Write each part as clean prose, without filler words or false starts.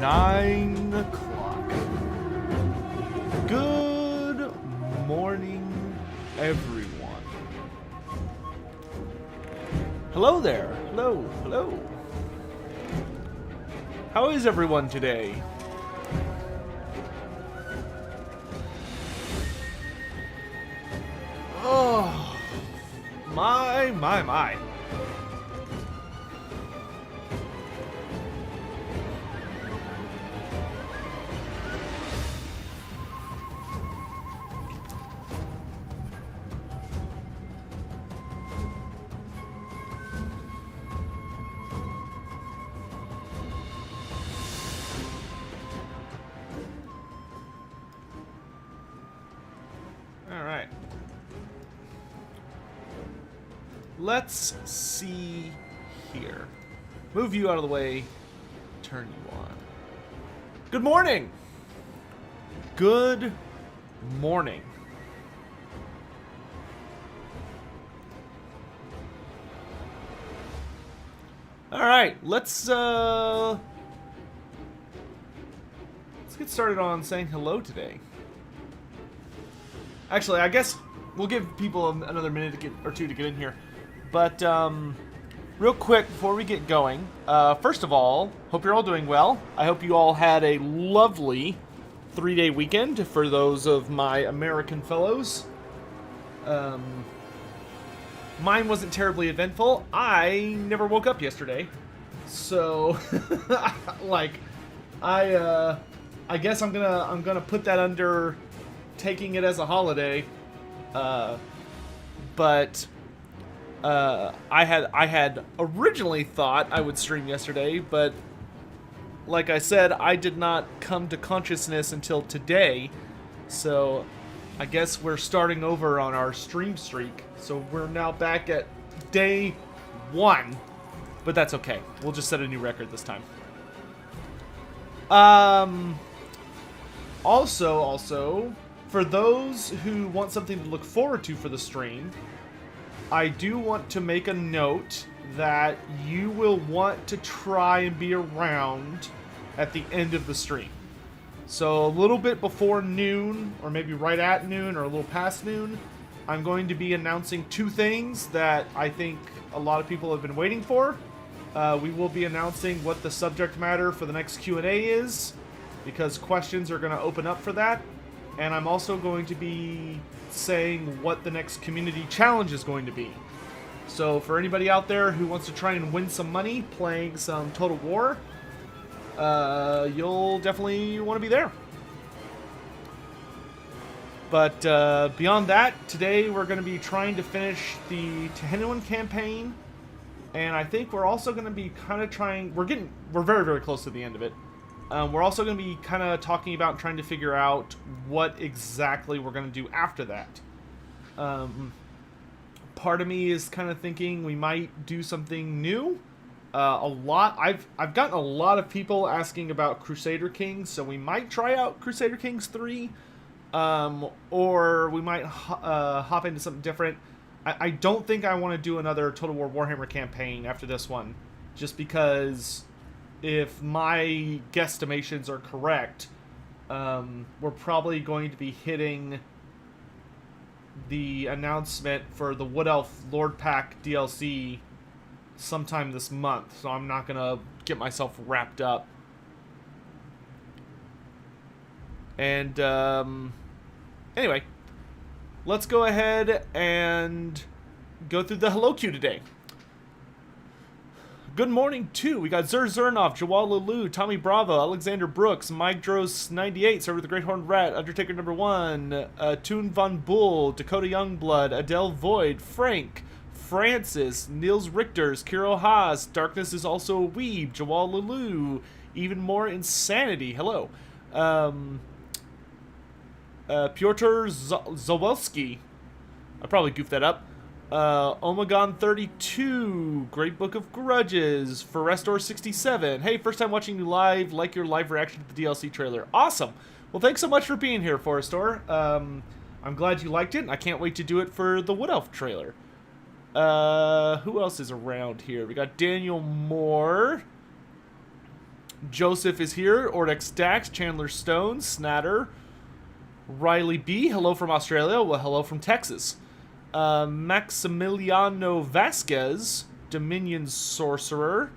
9 o'clock. Good morning, everyone. Hello there. Hello, hello. How is everyone today? Oh, my. Alright. Let's see here. Move you out of the way. Turn you on. Good morning! Good morning. Alright, let's get started on saying hello today. Actually, I guess we'll give people another minute or two to get in here. But, real quick, before we get going, first of all, hope you're all doing well. I hope you all had a lovely 3-day weekend for those of my American fellows. Mine wasn't terribly eventful. I never woke up yesterday. So, like, I guess I'm gonna put that under taking it as a holiday, but I had originally thought I would stream yesterday, but like I said, I did not come to consciousness until today, so I guess we're starting over on our stream streak. So we're now back at day 1, but that's okay. We'll just set a new record this time. Also, for those who want something to look forward to for the stream, I do want to make a note that you will want to try and be around at the end of the stream. So a little bit before noon, or maybe right at noon, or a little past noon, I'm going to be announcing 2 things that I think a lot of people have been waiting for. We will be announcing what the subject matter for the next Q&A is, because questions are going to open up for that. And I'm also going to be saying what the next community challenge is going to be. So for anybody out there who wants to try and win some money playing some Total War, you'll definitely want to be there. But beyond that, today we're going to be trying to finish the Tehenhauin campaign. And I think we're also going to be kind of trying... We're very, very close to the end of it. We're also going to be kind of talking about trying to figure out what exactly we're going to do after that. Part of me is kind of thinking we might do something new. I've gotten a lot of people asking about Crusader Kings, so we might try out Crusader Kings 3, or we might hop into something different. I don't think I want to do another Total War Warhammer campaign after this one, just because if my guesstimations are correct, we're probably going to be hitting the announcement for the Wood Elf Lord Pack DLC sometime this month, so I'm not going to get myself wrapped up. And, anyway, let's go ahead and go through the hello queue today. Good morning, too. We got Zur Zernov, Jawal Lulu, Tommy Bravo, Alexander Brooks, Mike Dros 98, Server the Great Horned Rat, Undertaker number 1, Toon Von Bull, Dakota Youngblood, Adele Void, Frank, Francis, Niels Richters, Kiro Haas, Darkness is also a Weeb, Jawal Lulu, Even More Insanity, hello. Pyotr Zawelski, I probably goofed that up. Omegon 32, Great Book of Grudges, Forestor 67. Hey, first time watching you live, like your live reaction to the DLC trailer. Awesome. Well, thanks so much for being here, Forestor. I'm glad you liked it, and I can't wait to do it for the Wood Elf trailer. Who else is around here? We got Daniel Moore, Joseph is here. Ordex Dax, Chandler Stone, Snatter, Riley B. Hello from Australia. Well, hello from Texas. Maximiliano Vasquez, Dominion Sorcerer,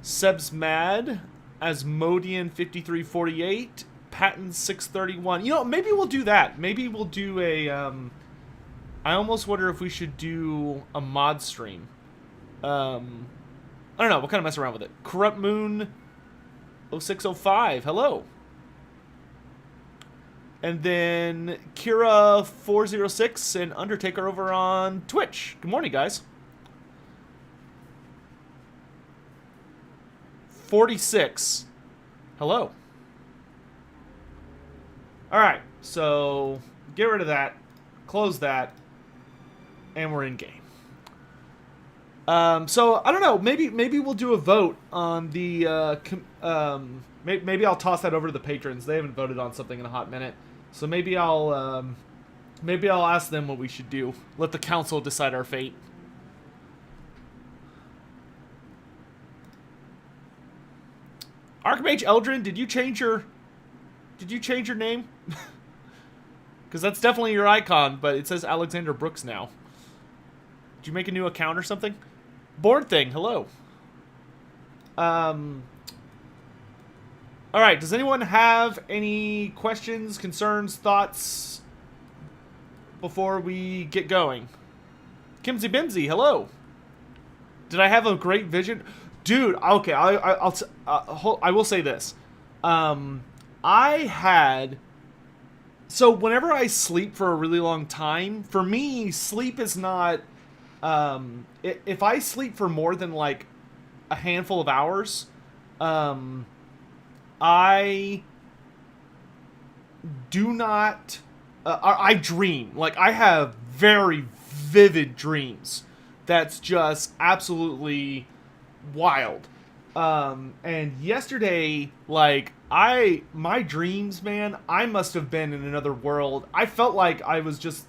Seb's Mad, Asmodian 5348, Patton 631. You know, maybe we'll do that. Maybe we'll do a. I almost wonder if we should do a mod stream. I don't know. We'll kind of mess around with it. Corrupt Moon 0605. Hello. And then Kira406 and Undertaker over on Twitch. Good morning, guys. 46. Hello. Alright, so get rid of that. Close that. And we're in game. So, I don't know. Maybe we'll do a vote on the... maybe I'll toss that over to the patrons. They haven't voted on something in a hot minute. So maybe I'll ask them what we should do. Let the council decide our fate. Archmage Eldrin, did you change your name? Because that's definitely your icon, but it says Alexander Brooks now. Did you make a new account or something? Board Thing, hello. Alright, does anyone have any questions, concerns, thoughts before we get going? Kimsy Bimsy, hello. Did I have a great vision? Dude, okay, I will say this. I had... So whenever I sleep for a really long time, for me, sleep is not... if I sleep for more than, like, a handful of hours... I do not... I dream. Like, I have very vivid dreams. That's just absolutely wild. And yesterday, like, my dreams, man, I must have been in another world. I felt like I was just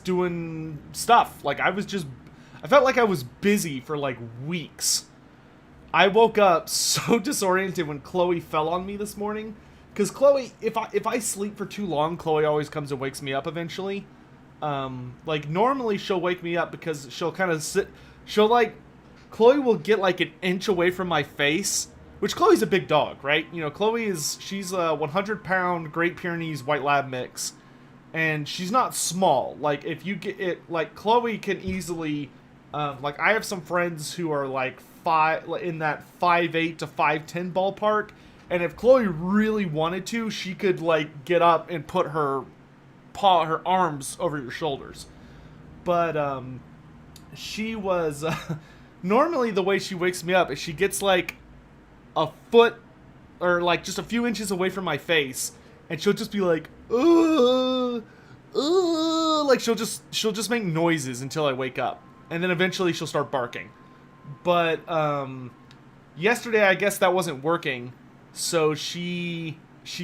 doing stuff. Like, I felt like I was busy for, like, weeks. I woke up so disoriented when Chloe fell on me this morning. Because Chloe, if I sleep for too long, Chloe always comes and wakes me up eventually. Like, normally she'll wake me up because she'll kind of sit... Chloe will get, like, an inch away from my face. Which, Chloe's a big dog, right? You know, she's a 100-pound Great Pyrenees White Lab mix. And she's not small. Like, if you get it... Like, Chloe can easily... like, I have some friends who are, like... in that 5'8" to 5'10" ballpark, and if Chloe really wanted to, she could, like, get up and put her arms over your shoulders. But she was normally the way she wakes me up is she gets, like, a foot or, like, just a few inches away from my face, and she'll just be like, like, she'll just make noises until I wake up, and then eventually she'll start barking. But, yesterday, I guess that wasn't working, so she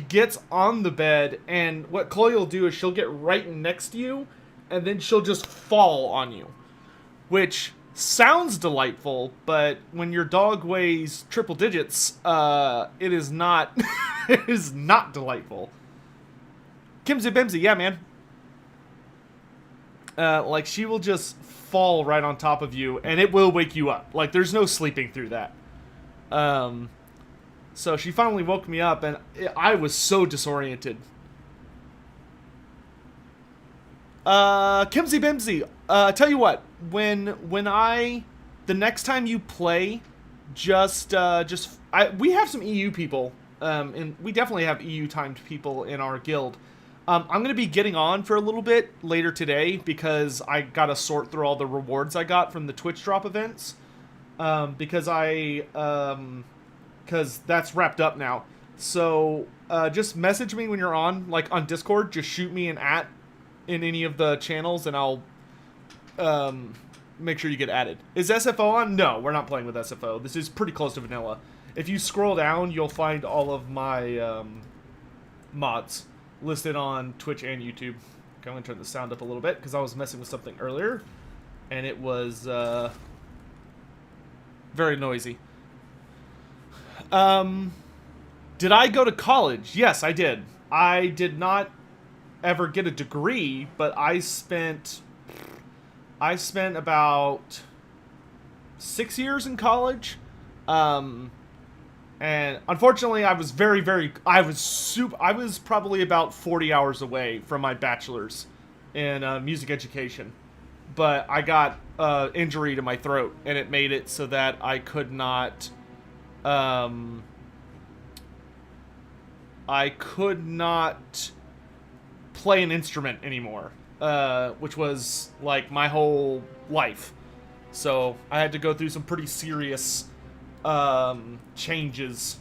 gets on the bed, and what Chloe will do is she'll get right next to you, and then she'll just fall on you, which sounds delightful, but when your dog weighs triple digits, it is not, it is not delightful. Kimsy Bimsy, yeah, man. Like, she will just fall right on top of you, and it will wake you up. Like, there's no sleeping through that. So she finally woke me up, and I was so disoriented. Kimsy Bimsy, tell you what, the next time you play, we have some EU people, and we definitely have EU-timed people in our guild. I'm going to be getting on for a little bit later today because I got to sort through all the rewards I got from the Twitch drop events. Because that's wrapped up now. So, just message me when you're on, like, on Discord. Just shoot me an @ in any of the channels and I'll, make sure you get added. Is SFO on? No, we're not playing with SFO. This is pretty close to vanilla. If you scroll down, you'll find all of my, mods listed on Twitch and YouTube. Okay, I'm going to turn the sound up a little bit because I was messing with something earlier and it was very noisy. Did I go to college? Yes, I did. I did not ever get a degree, but I spent about 6 years in college. And unfortunately, I was I was probably about 40 hours away from my bachelor's in music education. But I got injury to my throat, and it made it so that I could not, play an instrument anymore, which was like my whole life. So I had to go through some pretty serious changes,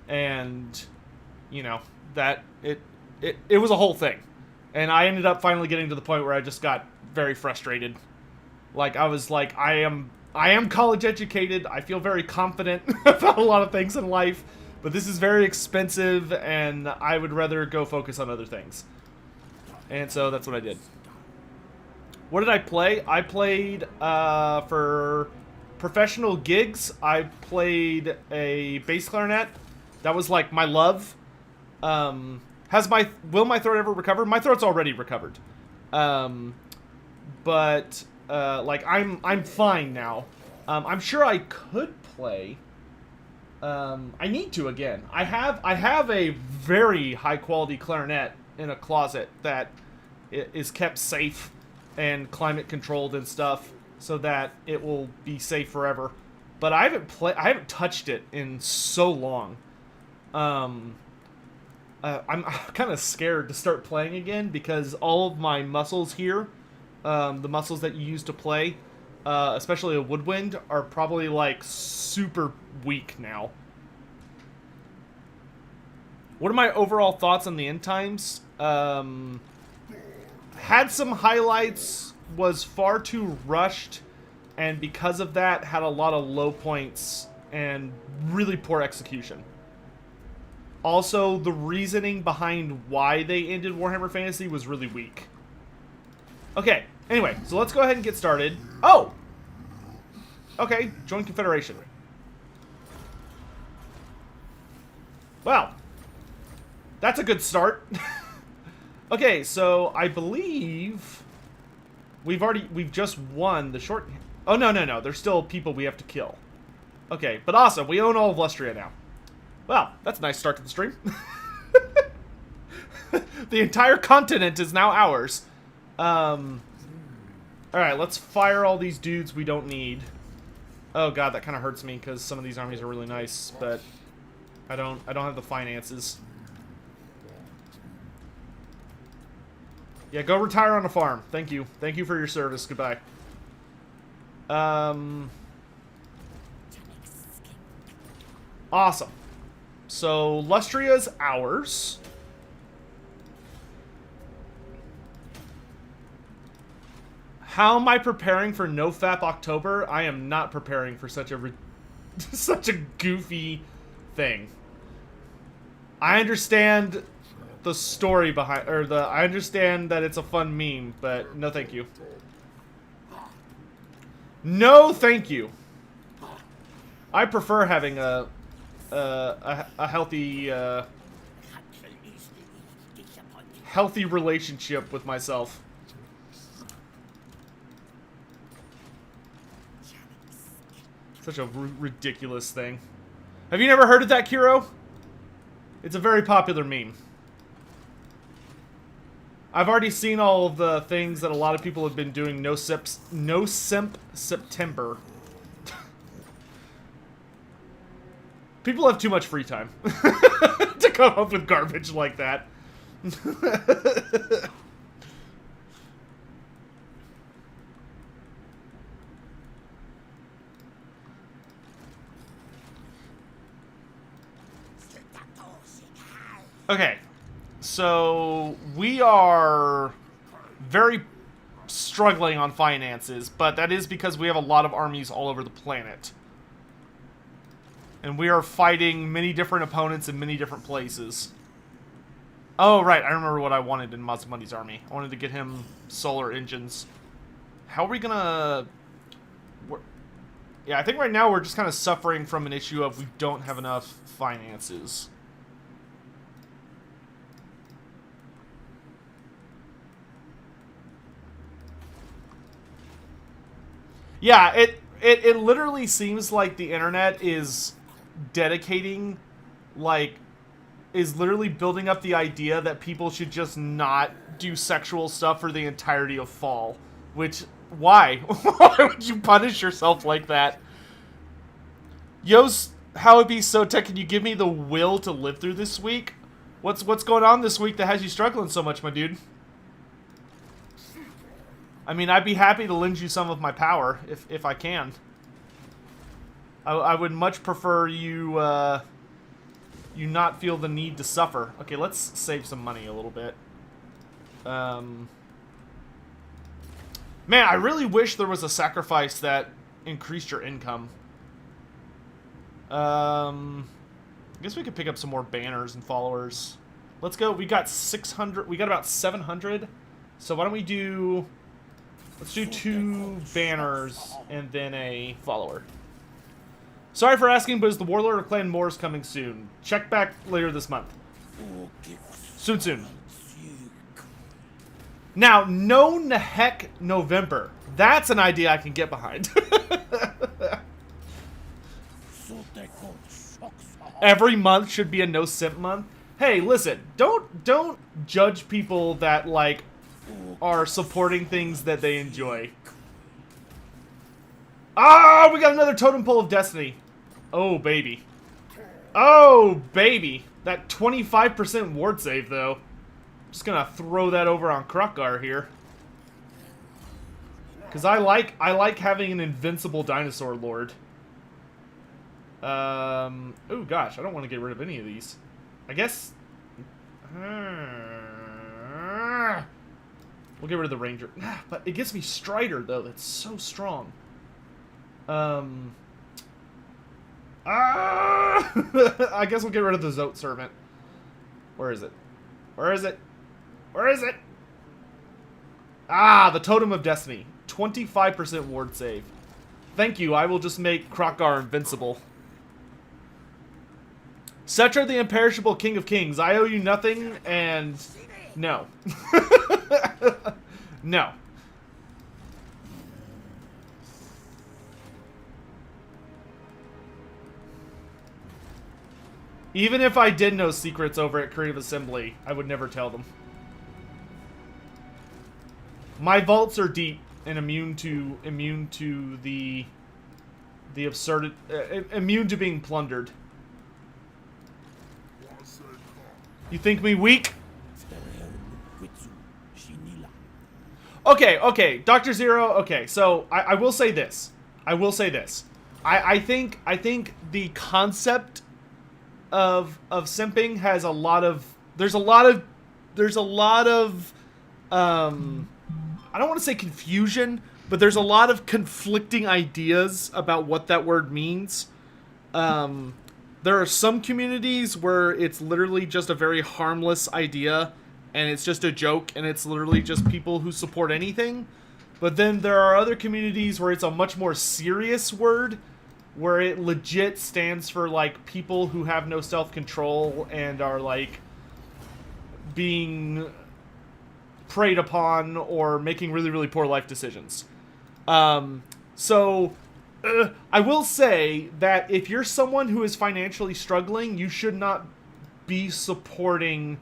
and you know that it was a whole thing, and I ended up finally getting to the point where I just got very frustrated. Like I was like, I am college educated. I feel very confident about a lot of things in life, but this is very expensive, and I would rather go focus on other things. And so that's what I did. What did I play? I played for professional gigs. I played a bass clarinet. That was like my love. Will my throat ever recover? My throat's already recovered. But like I'm fine now. I'm sure I could play. I need to again. I have a very high quality clarinet in a closet that is kept safe and climate controlled and stuff, so that it will be safe forever. But I haven't touched it in so long. I'm kind of scared to start playing again because all of my muscles here, the muscles that you use to play, especially a woodwind, are probably like super weak now. What are my overall thoughts on the end times? Had some highlights, was far too rushed, and because of that had a lot of low points and really poor execution. Also, the reasoning behind why they ended Warhammer Fantasy was really weak. Okay, anyway, so let's go ahead and get started. Oh! Okay, join Confederation. Well, that's a good start. Okay, so I believe we've just won the short... Oh, no. There's still people we have to kill. Okay, but awesome. We own all of Lustria now. Well, that's a nice start to the stream. The entire continent is now ours. Alright, let's fire all these dudes we don't need. Oh god, that kind of hurts me because some of these armies are really nice, but I don't have the finances. Yeah, go retire on a farm. Thank you. Thank you for your service. Goodbye. Awesome. So, Lustria's ours. How am I preparing for NoFap October? I am not preparing for such a such a goofy thing. I understand the story behind, I understand that it's a fun meme, but no thank you. No thank you. I prefer having a healthy healthy relationship with myself. Such a ridiculous thing. Have you never heard of that, Kiro? It's a very popular meme. I've already seen all of the things that a lot of people have been doing. No simp September. People have too much free time to come up with garbage like that. Okay, so we are very struggling on finances, but that is because we have a lot of armies all over the planet. And we are fighting many different opponents in many different places. Oh, right, I remember what I wanted in Mazmuddy's army. I wanted to get him solar engines. How are we gonna... Yeah, I think right now we're just kind of suffering from an issue of we don't have enough finances. Yeah, it literally seems like the internet is dedicating, like, is literally building up the idea that people should just not do sexual stuff for the entirety of fall. Which, why? Why would you punish yourself like that? Yo's, how it be so tech, can you give me the will to live through this week? What's going on this week that has you struggling so much, my dude? I mean, I'd be happy to lend you some of my power, if I can. I would much prefer you, you not feel the need to suffer. Okay, let's save some money a little bit. Man, I really wish there was a sacrifice that increased your income. I guess we could pick up some more banners and followers. Let's go. We got 600. We got about 700. So why don't we do... Let's do 2 banners and then a follower. Sorry for asking, but is the Warlord of Clan Moors coming soon? Check back later this month. Soon. Now, no the heck November. That's an idea I can get behind. Every month should be a no simp month. Hey, listen, don't judge people that like are supporting things that they enjoy. Ah, we got another totem pole of destiny. Oh baby. Oh baby. That 25% ward save though. Just gonna throw that over on Krokgar here. Cause I like having an invincible dinosaur lord. Oh gosh, I don't want to get rid of any of these. I guess we'll get rid of the ranger. But it gives me Strider though, that's so strong. I guess we'll get rid of the Zote Servant. Where is it? Where is it? Where is it? Ah, the Totem of Destiny. 25% ward save. Thank you, I will just make Krokgar invincible. Cetra, the imperishable King of Kings. I owe you nothing, and... no. No. Even if I did know secrets over at Creative Assembly, I would never tell them. My vaults are deep and immune to the absurd, immune to being plundered. You think me weak? Okay, Dr. Zero, okay, so I will say this. I think the concept of simping has a lot of there's a lot of I don't want to say confusion, but there's a lot of conflicting ideas about what that word means. There are some communities where it's literally just a very harmless idea and it's just a joke and it's literally just people who support anything. But then there are other communities where it's a much more serious word, where it legit stands for like people who have no self-control and are like being preyed upon or making really, really poor life decisions. I will say that if you're someone who is financially struggling, you should not be supporting...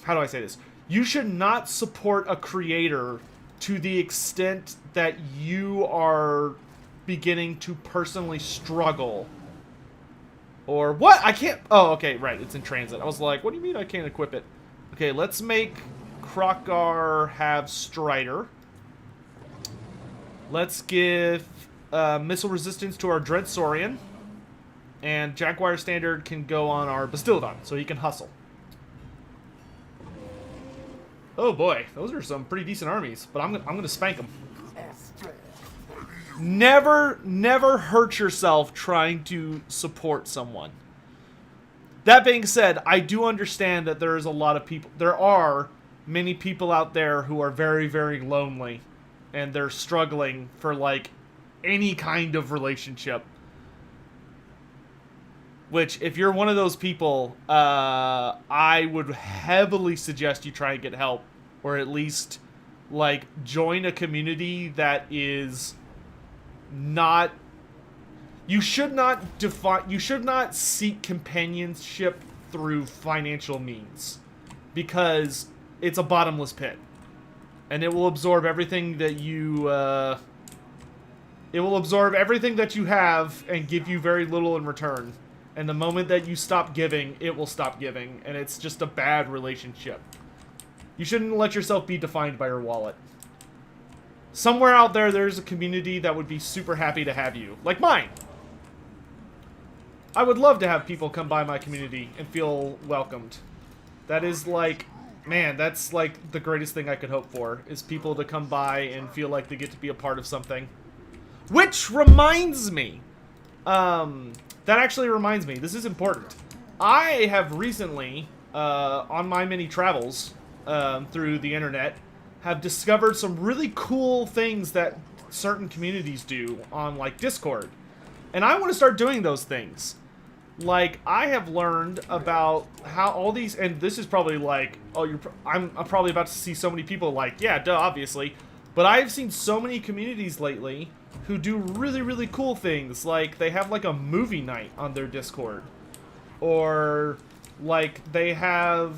How do I say this? You should not support a creator to the extent that you are beginning to personally struggle. Or what? I can't... Oh, okay, right. It's in transit. I was like, what do you mean I can't equip it? Okay, let's make Krokgar have Strider. Let's give missile resistance to our Dread Saurian. And Jaguar Standard can go on our Bastiladon, so he can hustle. Oh boy, those are some pretty decent armies, but I'm gonna spank them. Never hurt yourself trying to support someone. That being said, I do understand that there is a lot of people. There are many people out there who are very, very lonely, and they're struggling for like any kind of relationship. Which, if you're one of those people, I would heavily suggest you try and get help. Or at least, like, join a community that is not... You should not seek companionship through financial means. Because it's a bottomless pit. And it will absorb everything that you... it will absorb everything that you have and give you very little in return. And the moment that you stop giving, it will stop giving. And it's just a bad relationship. You shouldn't let yourself be defined by your wallet. Somewhere out there, there's a community that would be super happy to have you. Like mine. I would love to have people come by my community and feel welcomed. That is like... Man, that's like the greatest thing I could hope for. Is people to come by and feel like they get to be a part of something. Which reminds me... that actually reminds me, this is important. I have recently, on my many travels through the internet, have discovered some really cool things that certain communities do on, like, Discord. And I want to start doing those things. Like, I have learned about how all these, and this is probably like, oh, I'm probably about to see so many people like, yeah, duh, obviously. But I've seen so many communities lately who do really, really cool things. Like, they have, like, a movie night on their Discord. Or, like, they have...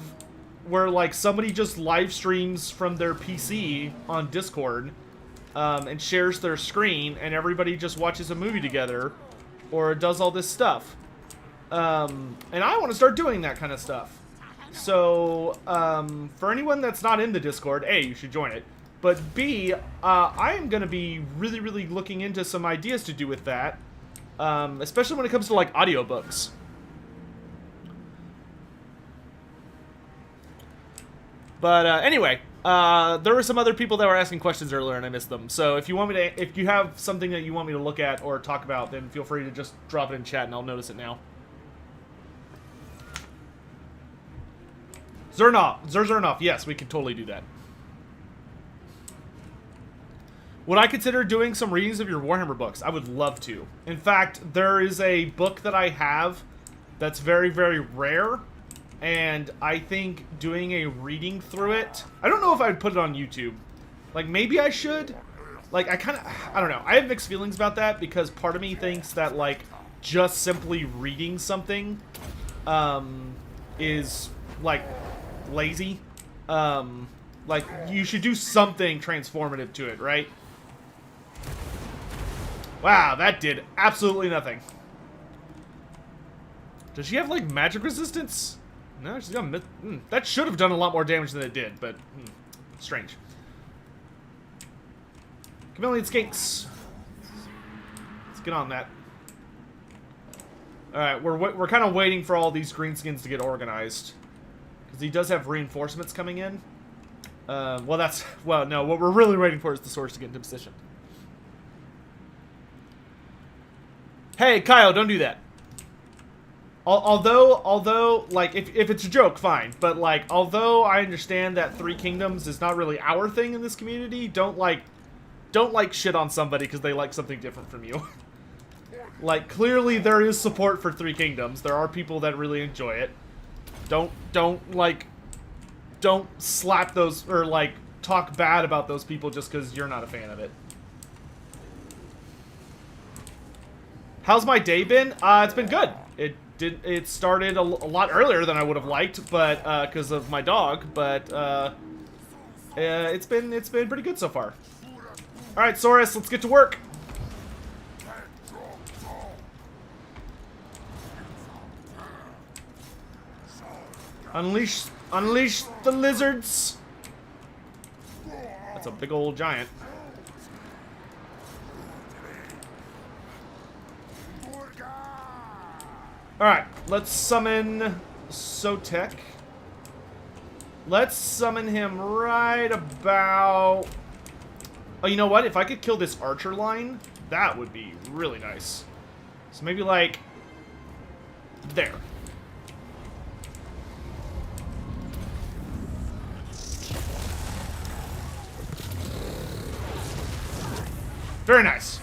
where, like, somebody just live streams from their PC on Discord and shares their screen, and everybody just watches a movie together or does all this stuff. And I want to start doing that kind of stuff. So, for anyone that's not in the Discord, A, you should join it. But B, I am going to be really, really looking into some ideas to do with that. Especially when it comes to, like, audiobooks. But, anyway, there were some other people that were asking questions earlier and I missed them. So if you want me to, if you have something that you want me to look at or talk about, then feel free to just drop it in chat and I'll notice it now. Zernov, yes, we can totally do that. Would I consider doing some readings of your Warhammer books? I would love to. In fact, there is a book that I have that's very, very rare. And I think doing a reading through it... I don't know if I'd put it on YouTube. Like, maybe I should. Like, I don't know. I have mixed feelings about that because part of me thinks that, like, just simply reading something is, like, lazy. Like, you should do something transformative to it, right? Wow, that did absolutely nothing. Does she have, like, magic resistance? No, she's got... that should have done a lot more damage than it did, but... strange. Chameleon Skinks. Let's get on that. Alright, we're kind of waiting for all these Greenskins to get organized. Because he does have reinforcements coming in. Well, that's... Well, no, what we're really waiting for is the Swords to get into position. Hey, Kyle, don't do that. Although, like, if it's a joke, fine. But, like, although I understand that Three Kingdoms is not really our thing in this community, don't shit on somebody because they like something different from you. Like, clearly there is support for Three Kingdoms. There are people that really enjoy it. Don't slap those, or, like, talk bad about those people just because you're not a fan of it. How's my day been? It's been good. It started a lot earlier than I would have liked, but because of my dog. But it's been pretty good so far. All right, Saurus, let's get to work. Unleash the lizards. That's a big old giant. Alright, let's summon Sotek. Let's summon him right about... Oh, you know what? If I could kill this archer line, that would be really nice. So maybe, like, there. Very nice.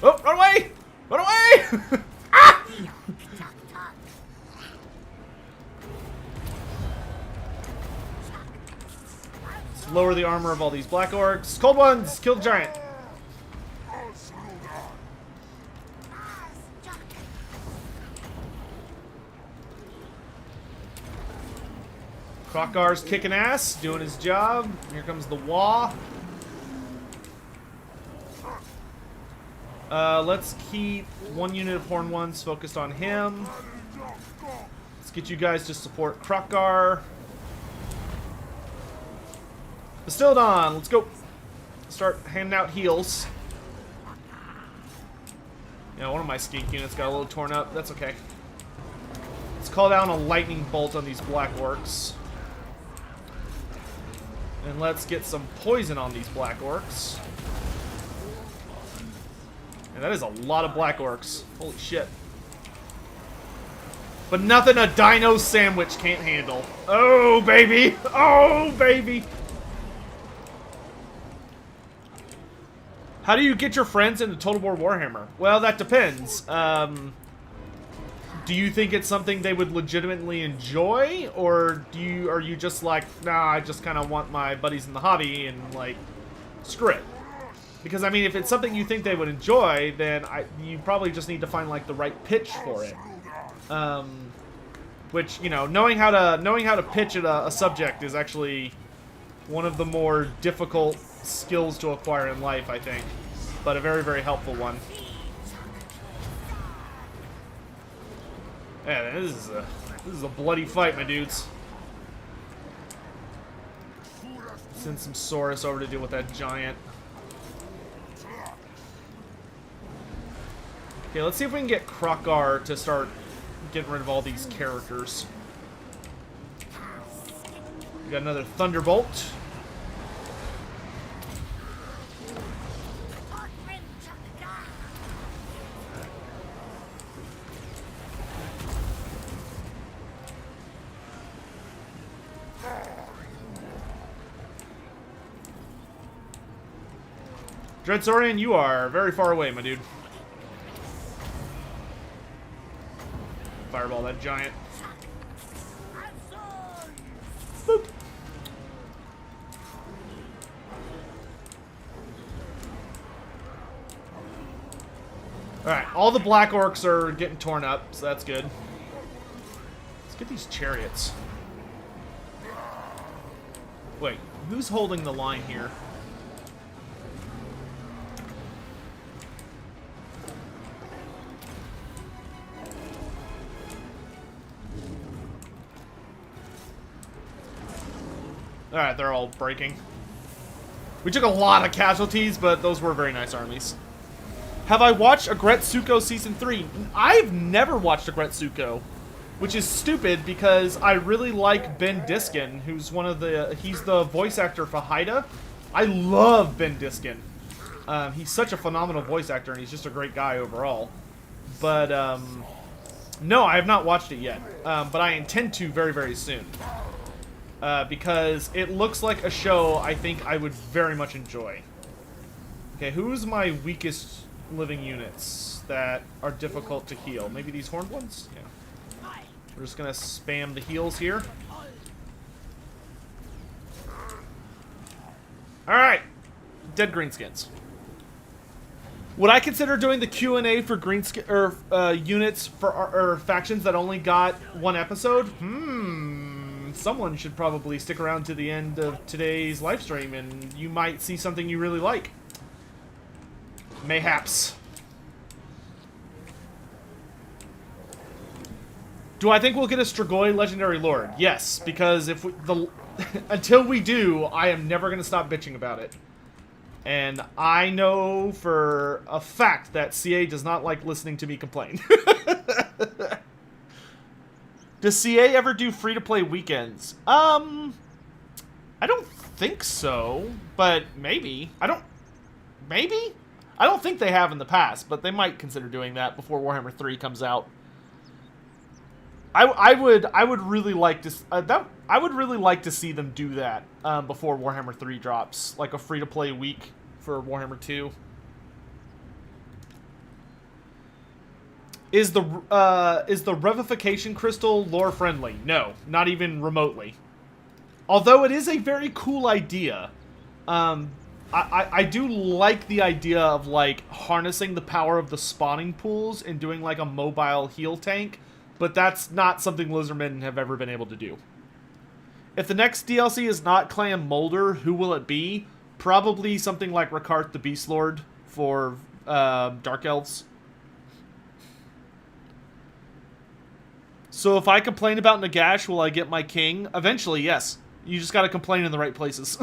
Oh, run away! Run away! Ah! Let's lower the armor of all these black orcs. Cold ones! Kill the giant! Krokgar's kicking ass, doing his job. Here comes the Wah. Let's keep one unit of Horn Ones focused on him. Let's get you guys to support Krokgar. Bastildon, let's go. Start handing out heals. Yeah, one of my skink units got a little torn up. That's okay. Let's call down a lightning bolt on these black orcs. And let's get some poison on these black orcs. And that is a lot of black orcs. Holy shit. But nothing a dino sandwich can't handle. Oh, baby! Oh, baby! How do you get your friends into Total War Warhammer? Well, that depends. Do you think it's something they would legitimately enjoy? Or are you just like, nah, I just kind of want my buddies in the hobby and, like, screw it? Because, I mean, if it's something you think they would enjoy, then you probably just need to find, like, the right pitch for it. Which, you know, knowing how to pitch at a subject is actually one of the more difficult skills to acquire in life, I think. But a very, very helpful one. Yeah, this is a bloody fight, my dudes. Send some Saurus over to deal with that giant. Okay, let's see if we can get Krokgar to start getting rid of all these characters. We got another Thunderbolt. Dreadsaurian, you are very far away, my dude. Fireball that giant. Boop. Alright, all the black orcs are getting torn up, so that's good. Let's get these chariots. Wait, who's holding the line here? Alright, they're all breaking. We took a lot of casualties, but those were very nice armies. Have I watched Agretsuko Season 3? I've never watched Agretsuko, which is stupid because I really like Ben Diskin, who's he's the voice actor for Haida. I love Ben Diskin. He's such a phenomenal voice actor, and he's just a great guy overall. But, no, I have not watched it yet. But I intend to very, very soon. Because it looks like a show I think I would very much enjoy. Okay, who's my weakest living units that are difficult to heal? Maybe these horned ones? Yeah. We're just gonna spam the heals here. Alright. Dead Greenskins. Would I consider doing the Q&A for units for factions that only got one episode? Someone should probably stick around to the end of today's live stream and you might see something you really like. Mayhaps. Do I think we'll get a Strigoi Legendary Lord? Yes, because if until we do, I am never going to stop bitching about it. And I know for a fact that CA does not like listening to me complain. Does CA ever do free-to-play weekends? I don't think so, but maybe. Maybe? I don't think they have in the past, but they might consider doing that before Warhammer 3 comes out. I would really like to I would really like to see them do that before Warhammer 3 drops, like a free-to-play week for Warhammer 2. Is the revivification crystal lore friendly? No, not even remotely. Although it is a very cool idea. I do like the idea of, like, harnessing the power of the spawning pools and doing, like, a mobile heal tank, but that's not something Lizardmen have ever been able to do. If the next DLC is not Clan Molder, who will it be? Probably something like Rakart the Beast Lord for Dark Elves. So if I complain about Nagash, will I get my king? Eventually, yes. You just gotta complain in the right places.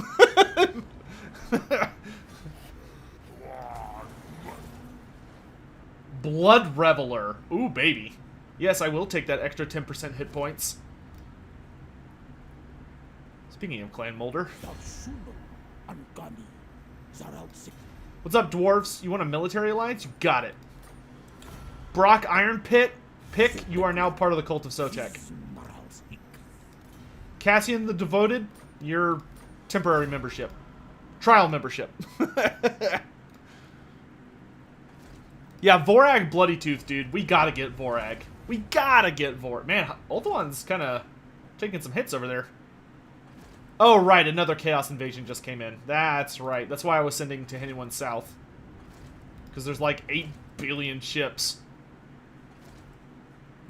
Blood Reveler. Ooh, baby. Yes, I will take that extra 10% hit points. Speaking of Clan Molder. What's up, dwarves? You want a military alliance? You got it. Brock Iron Pit. Pick, you are now part of the Cult of Sochek. Cassian the Devoted, your temporary membership. Trial membership. Yeah, Vorag Bloody Tooth, dude. We gotta get Vorag. We gotta get Vorag. Man, Ulthuan's kind of taking some hits over there. Oh, right, another Chaos Invasion just came in. That's right. That's why I was sending Tehenhauin south. Because there's like 8 billion ships.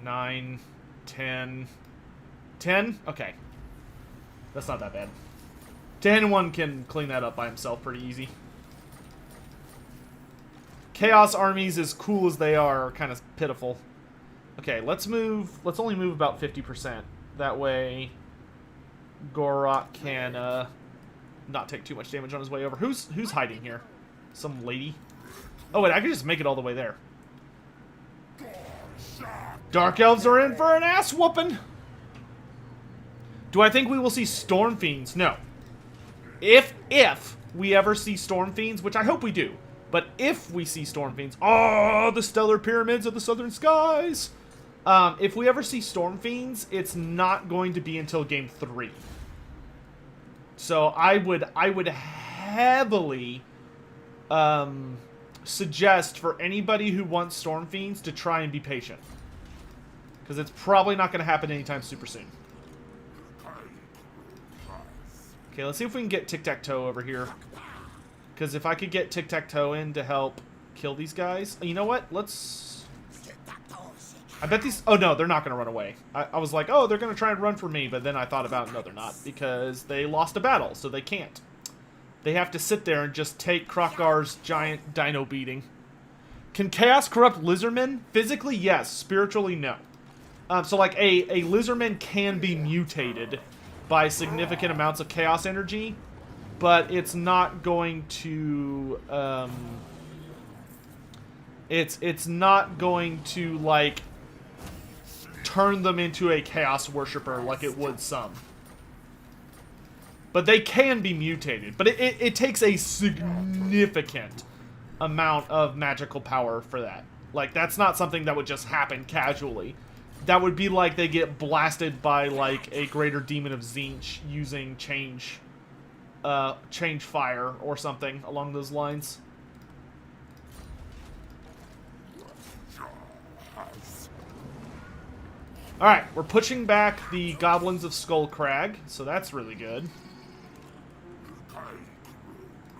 9, 10... 10? Okay. That's not that bad. Tehenhauin can clean that up by himself pretty easy. Chaos armies, as cool as they are kind of pitiful. Okay, let's only move about 50%. That way Gorok can not take too much damage on his way over. Who's hiding here? Some lady? Oh wait, I can just make it all the way there. Dark Elves are in for an ass whooping. Do I think we will see Storm Fiends? No. If we ever see Storm Fiends, which I hope we do, but if we see Storm Fiends, oh, the stellar pyramids of the southern skies. If we ever see Storm Fiends, it's not going to be until game 3. So I would heavily suggest for anybody who wants Storm Fiends to try and be patient. Because it's probably not going to happen anytime super soon. Okay, let's see if we can get Tic-Tac-Toe over here. Because if I could get Tic-Tac-Toe in to help kill these guys... You know what? Let's... I bet these... Oh, no, they're not going to run away. I was like, oh, they're going to try and run for me. But then I thought about, no, they're not. Because they lost a battle, so they can't. They have to sit there and just take Krokar's giant dino beating. Can Chaos corrupt Lizardmen? Physically, yes. Spiritually, no. So, like, a Lizardman can be mutated by significant amounts of Chaos energy, but it's not going to, it's not going to, like, turn them into a Chaos Worshipper like it would some. But they can be mutated, but it takes a significant amount of magical power for that. Like, that's not something that would just happen casually. That would be like they get blasted by, like, a greater demon of Tzeentch using change fire or something along those lines. Alright, we're pushing back the Goblins of Skullcrag, so that's really good.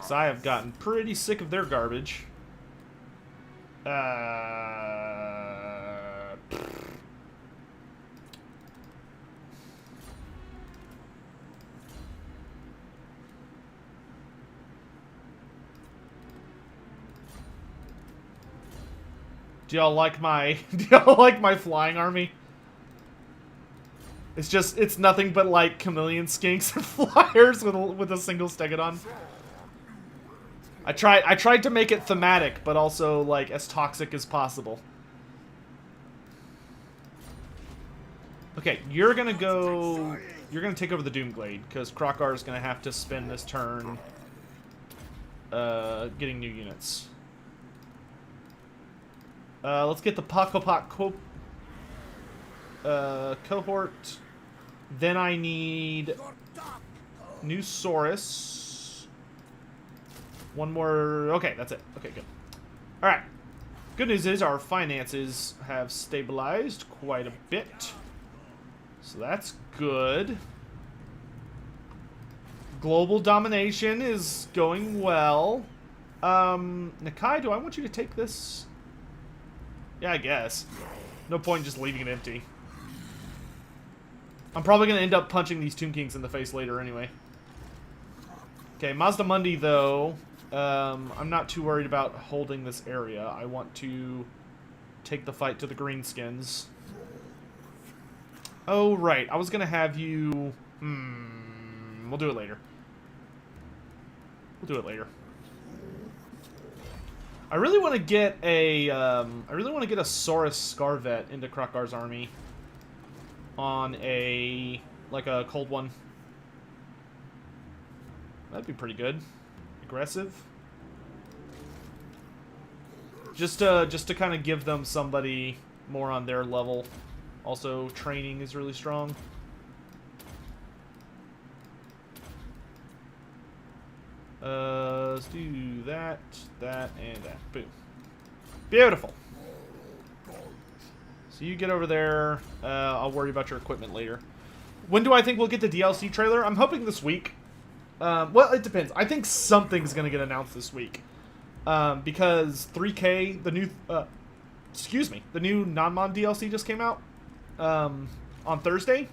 So I have gotten pretty sick of their garbage. Do y'all like my flying army? It's nothing but like chameleon skinks and flyers with a single stegodon. I tried to make it thematic, but also like as toxic as possible. Okay, you're gonna take over the Doomglade, because Krokar is gonna have to spend this turn getting new units. Let's get the Pakopok cohort. Then I need new Saurus. One more. Okay, that's it. Okay, good. Alright. Good news is our finances have stabilized quite a bit. So that's good. Global domination is going well. Nakai, do I want you to take this? Yeah, I guess. No point in just leaving it empty. I'm probably going to end up punching these Tomb Kings in the face later anyway. Okay, Mazda Mundi, though, I'm not too worried about holding this area. I want to take the fight to the Greenskins. Oh, right. I was going to have you... We'll do it later. We'll do it later. I really want to get a, Saurus Scarvet into Krokar's army. On a, like a cold one. That'd be pretty good. Aggressive. Just to kind of give them somebody more on their level. Also, training is really strong. Let's do that, that, and that. Boom. Beautiful. So you get over there. I'll worry about your equipment later. When do I think we'll get the DLC trailer? I'm hoping this week. Well, it depends. I think something's going to get announced this week. Because 3K, the new... the new non-mon DLC just came out. On Thursday.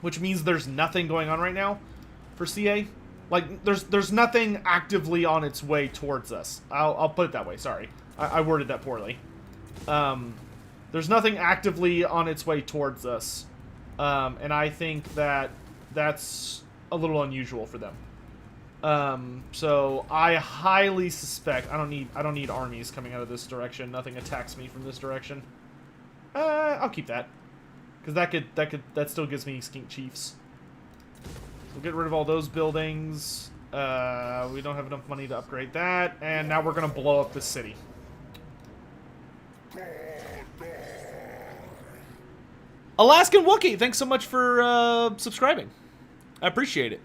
Which means there's nothing going on right now for CA. Like, there's nothing actively on its way towards us. I'll put it that way, sorry. I worded that poorly. There's nothing actively on its way towards us. And I think that that's a little unusual for them. So I highly suspect I don't need armies coming out of this direction. Nothing attacks me from this direction. I'll keep that. Because that still gives me skink chiefs. We'll get rid of all those buildings. We don't have enough money to upgrade that. And now we're going to blow up this city. Alaskan Wookiee, thanks so much for subscribing. I appreciate it.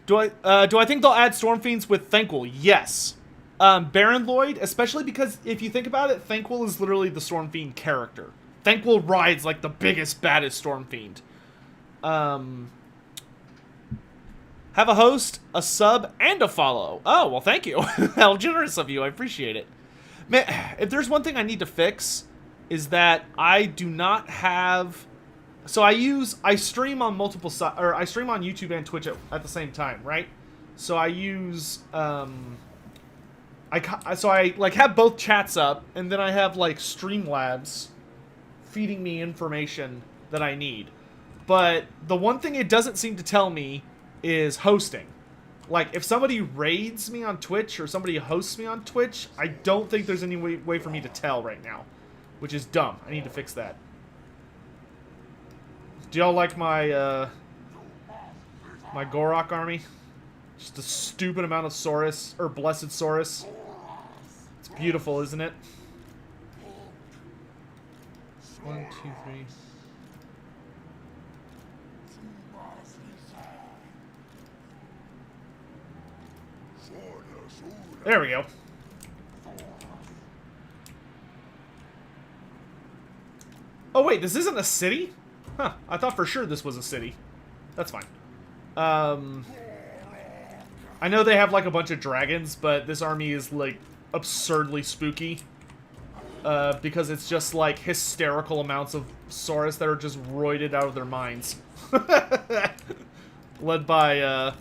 Do I think they'll add Stormfiends with Thanquol? Yes. Baron Lloyd, especially because if you think about it, Thanquol is literally the Stormfiend character. Thanquol rides like the biggest, baddest Stormfiend. Have a host, a sub, and a follow. Oh, well, thank you. How generous of you. I appreciate it. Man, if there's one thing I need to fix, is that I do not have... So I stream on multiple sides, or I stream on YouTube and Twitch at the same time, right? So I use, I like have both chats up, and then I have like Streamlabs feeding me information that I need. But the one thing it doesn't seem to tell me is hosting. Like, if somebody raids me on Twitch or somebody hosts me on Twitch, I don't think there's any way for me to tell right now. Which is dumb. I need to fix that. Do y'all like my, my Gorok army? Just a stupid amount of Saurus, or Blessed Saurus. It's beautiful, isn't it? 1, 2, 3... There we go. Oh wait, this isn't a city? Huh, I thought for sure this was a city. That's fine. I know they have like a bunch of dragons, but this army is like absurdly spooky. Because it's just like hysterical amounts of Saurus that are just roided out of their minds. Led by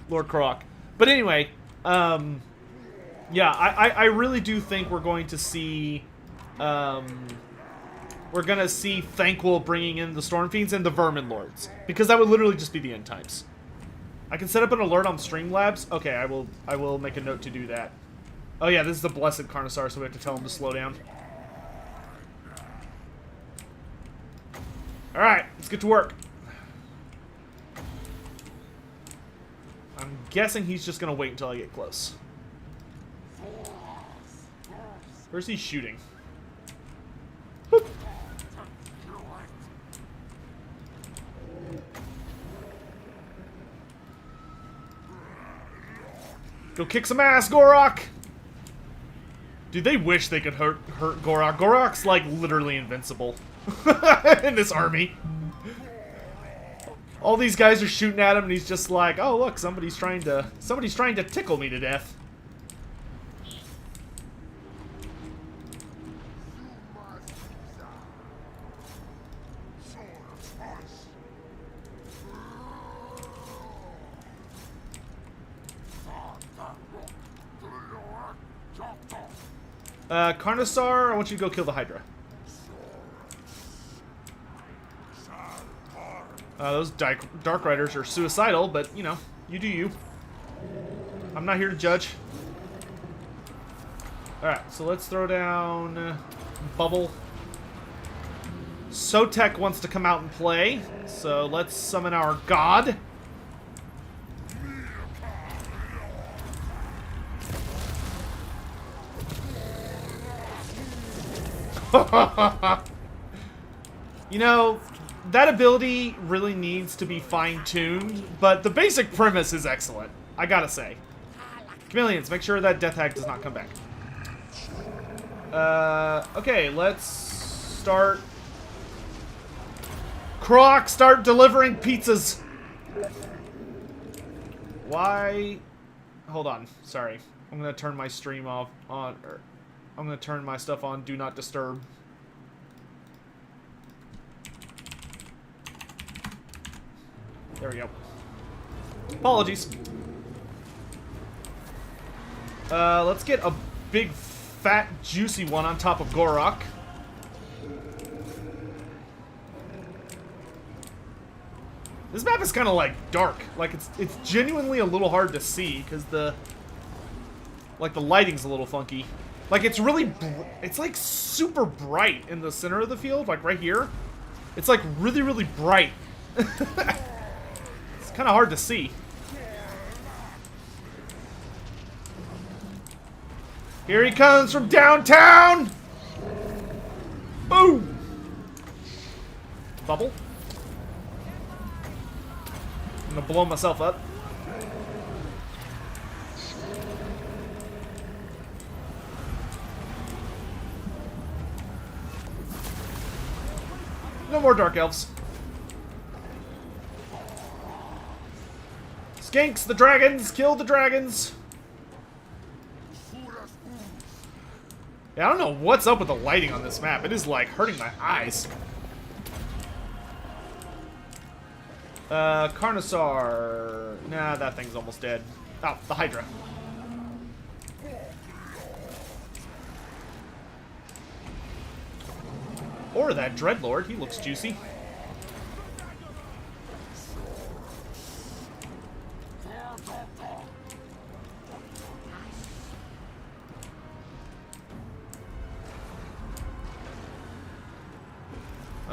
Lord Gorok. But anyway, yeah, I really do think we're going to see, Thanquol bringing in the Stormfiends and the Vermin Lords. Because that would literally just be the end times. I can set up an alert on Streamlabs. Okay, I will make a note to do that. Oh yeah, this is the Blessed Carnosaur, so we have to tell him to slow down. Alright, let's get to work. I'm guessing he's just gonna wait until I get close. Where's he shooting? Whoop. Go kick some ass, Gorok! Dude, they wish they could hurt Gorok. Gorok's, like, literally invincible in this army. All these guys are shooting at him, and he's just like, oh, look, somebody's trying to tickle me to death. Carnosaur, I want you to go kill the Hydra. Those Dark Riders are suicidal, but, you know, you do you. I'm not here to judge. Alright, so let's throw down Bubble. Sotek wants to come out and play, so let's summon our god. You know, that ability really needs to be fine-tuned, but the basic premise is excellent, I gotta say. Chameleons, make sure that Death Hag does not come back. Okay, let's start. Croc, start delivering pizzas! Why? Hold on, sorry. I'm gonna turn my stream off I'm gonna turn my stuff on Do Not Disturb. There we go. Apologies. Let's get a big, fat, juicy one on top of Gorok. This map is kind of like dark. Like it's genuinely a little hard to see because the lighting's a little funky. Like it's really, it's like super bright in the center of the field, like right here. It's like really, really bright. It's kind of hard to see. Here he comes from downtown! Boom! Bubble. I'm gonna blow myself up. No more Dark Elves. Skinks the dragons! Kill the dragons! Yeah, I don't know what's up with the lighting on this map. It is, like, hurting my eyes. Carnosaur. Nah, that thing's almost dead. Oh, the Hydra. Or that Dreadlord. He looks juicy.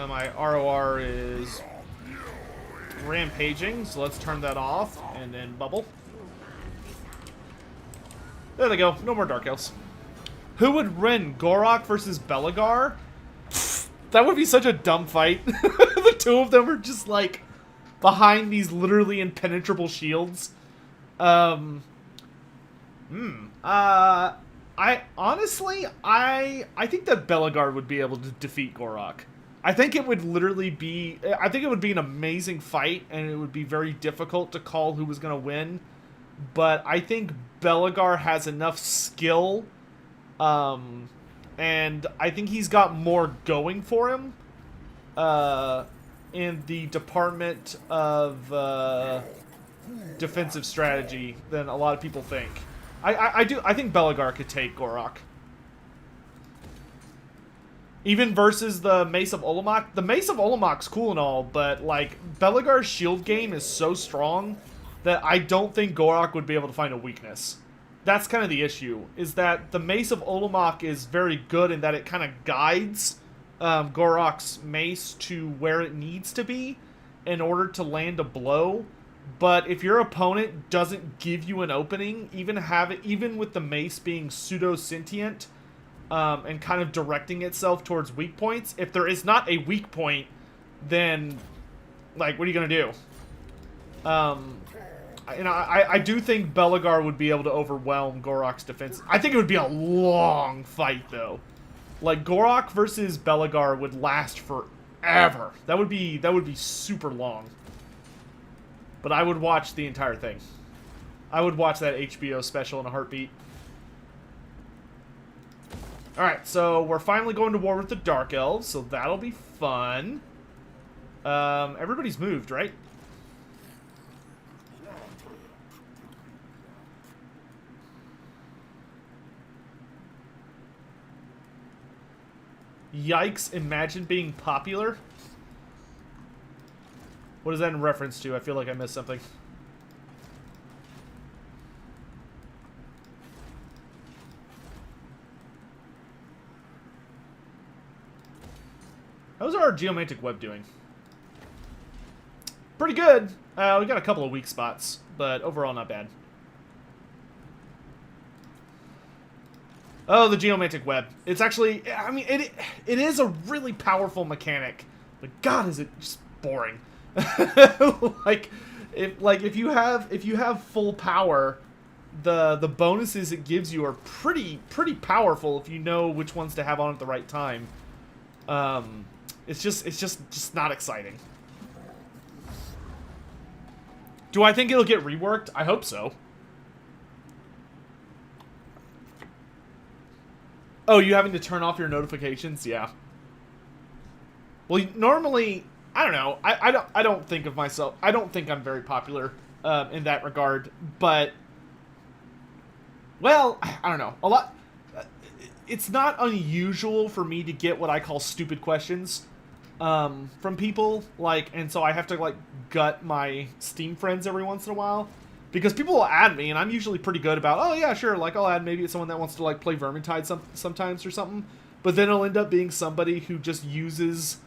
My ROR is rampaging, so let's turn that off, and then Bubble. There they go, no more Dark Elves. Who would win, Gorok versus Bellagar? Pfft, that would be such a dumb fight. The two of them are just, like, behind these literally impenetrable shields. I honestly, I think that Bellagar would be able to defeat Gorok. I think it would literally be... I think it would be an amazing fight, and it would be very difficult to call who was going to win. But I think Bellagar has enough skill, and I think he's got more going for him in the department of defensive strategy than a lot of people think. I think Bellagar could take Gorok. Even versus the Mace of Olamok. The Mace of Olamok's cool and all, but, like, Bellagar's shield game is so strong that I don't think Gorok would be able to find a weakness. That's kind of the issue, is that the Mace of Olamok is very good in that it kind of guides Gorok's mace to where it needs to be in order to land a blow. But if your opponent doesn't give you an opening, even with the mace being pseudo-sentient, and kind of directing itself towards weak points. If there is not a weak point, then, like, what are you going to do? And I do think Bellagar would be able to overwhelm Gorok's defense. I think it would be a long fight, though. Like, Gorok versus Bellagar would last forever. That would be super long. But I would watch the entire thing. I would watch that HBO special in a heartbeat. Alright, so we're finally going to war with the Dark Elves, so that'll be fun. Everybody's moved, right? Yikes, imagine being popular? What is that in reference to? I feel like I missed something. How's our geomantic web doing? Pretty good. We got a couple of weak spots, but overall not bad. Oh, the geomantic web. It's actually, I mean, it is a really powerful mechanic, but God, is it just boring. if you have full power, the bonuses it gives you are pretty powerful if you know which ones to have on at the right time. It's just not exciting. Do I think it'll get reworked? I hope so. Oh, you having to turn off your notifications? Yeah. Well, normally, I don't know. I don't think of myself. I don't think I'm very popular in that regard. But, well, I don't know. A lot. It's not unusual for me to get what I call stupid questions from people. And so I have to gut my Steam friends every once in a while. Because people will add me, and I'm usually pretty good about, oh yeah, sure, I'll add maybe someone that wants to play Vermintide sometimes or something. But then it'll end up being somebody who just uses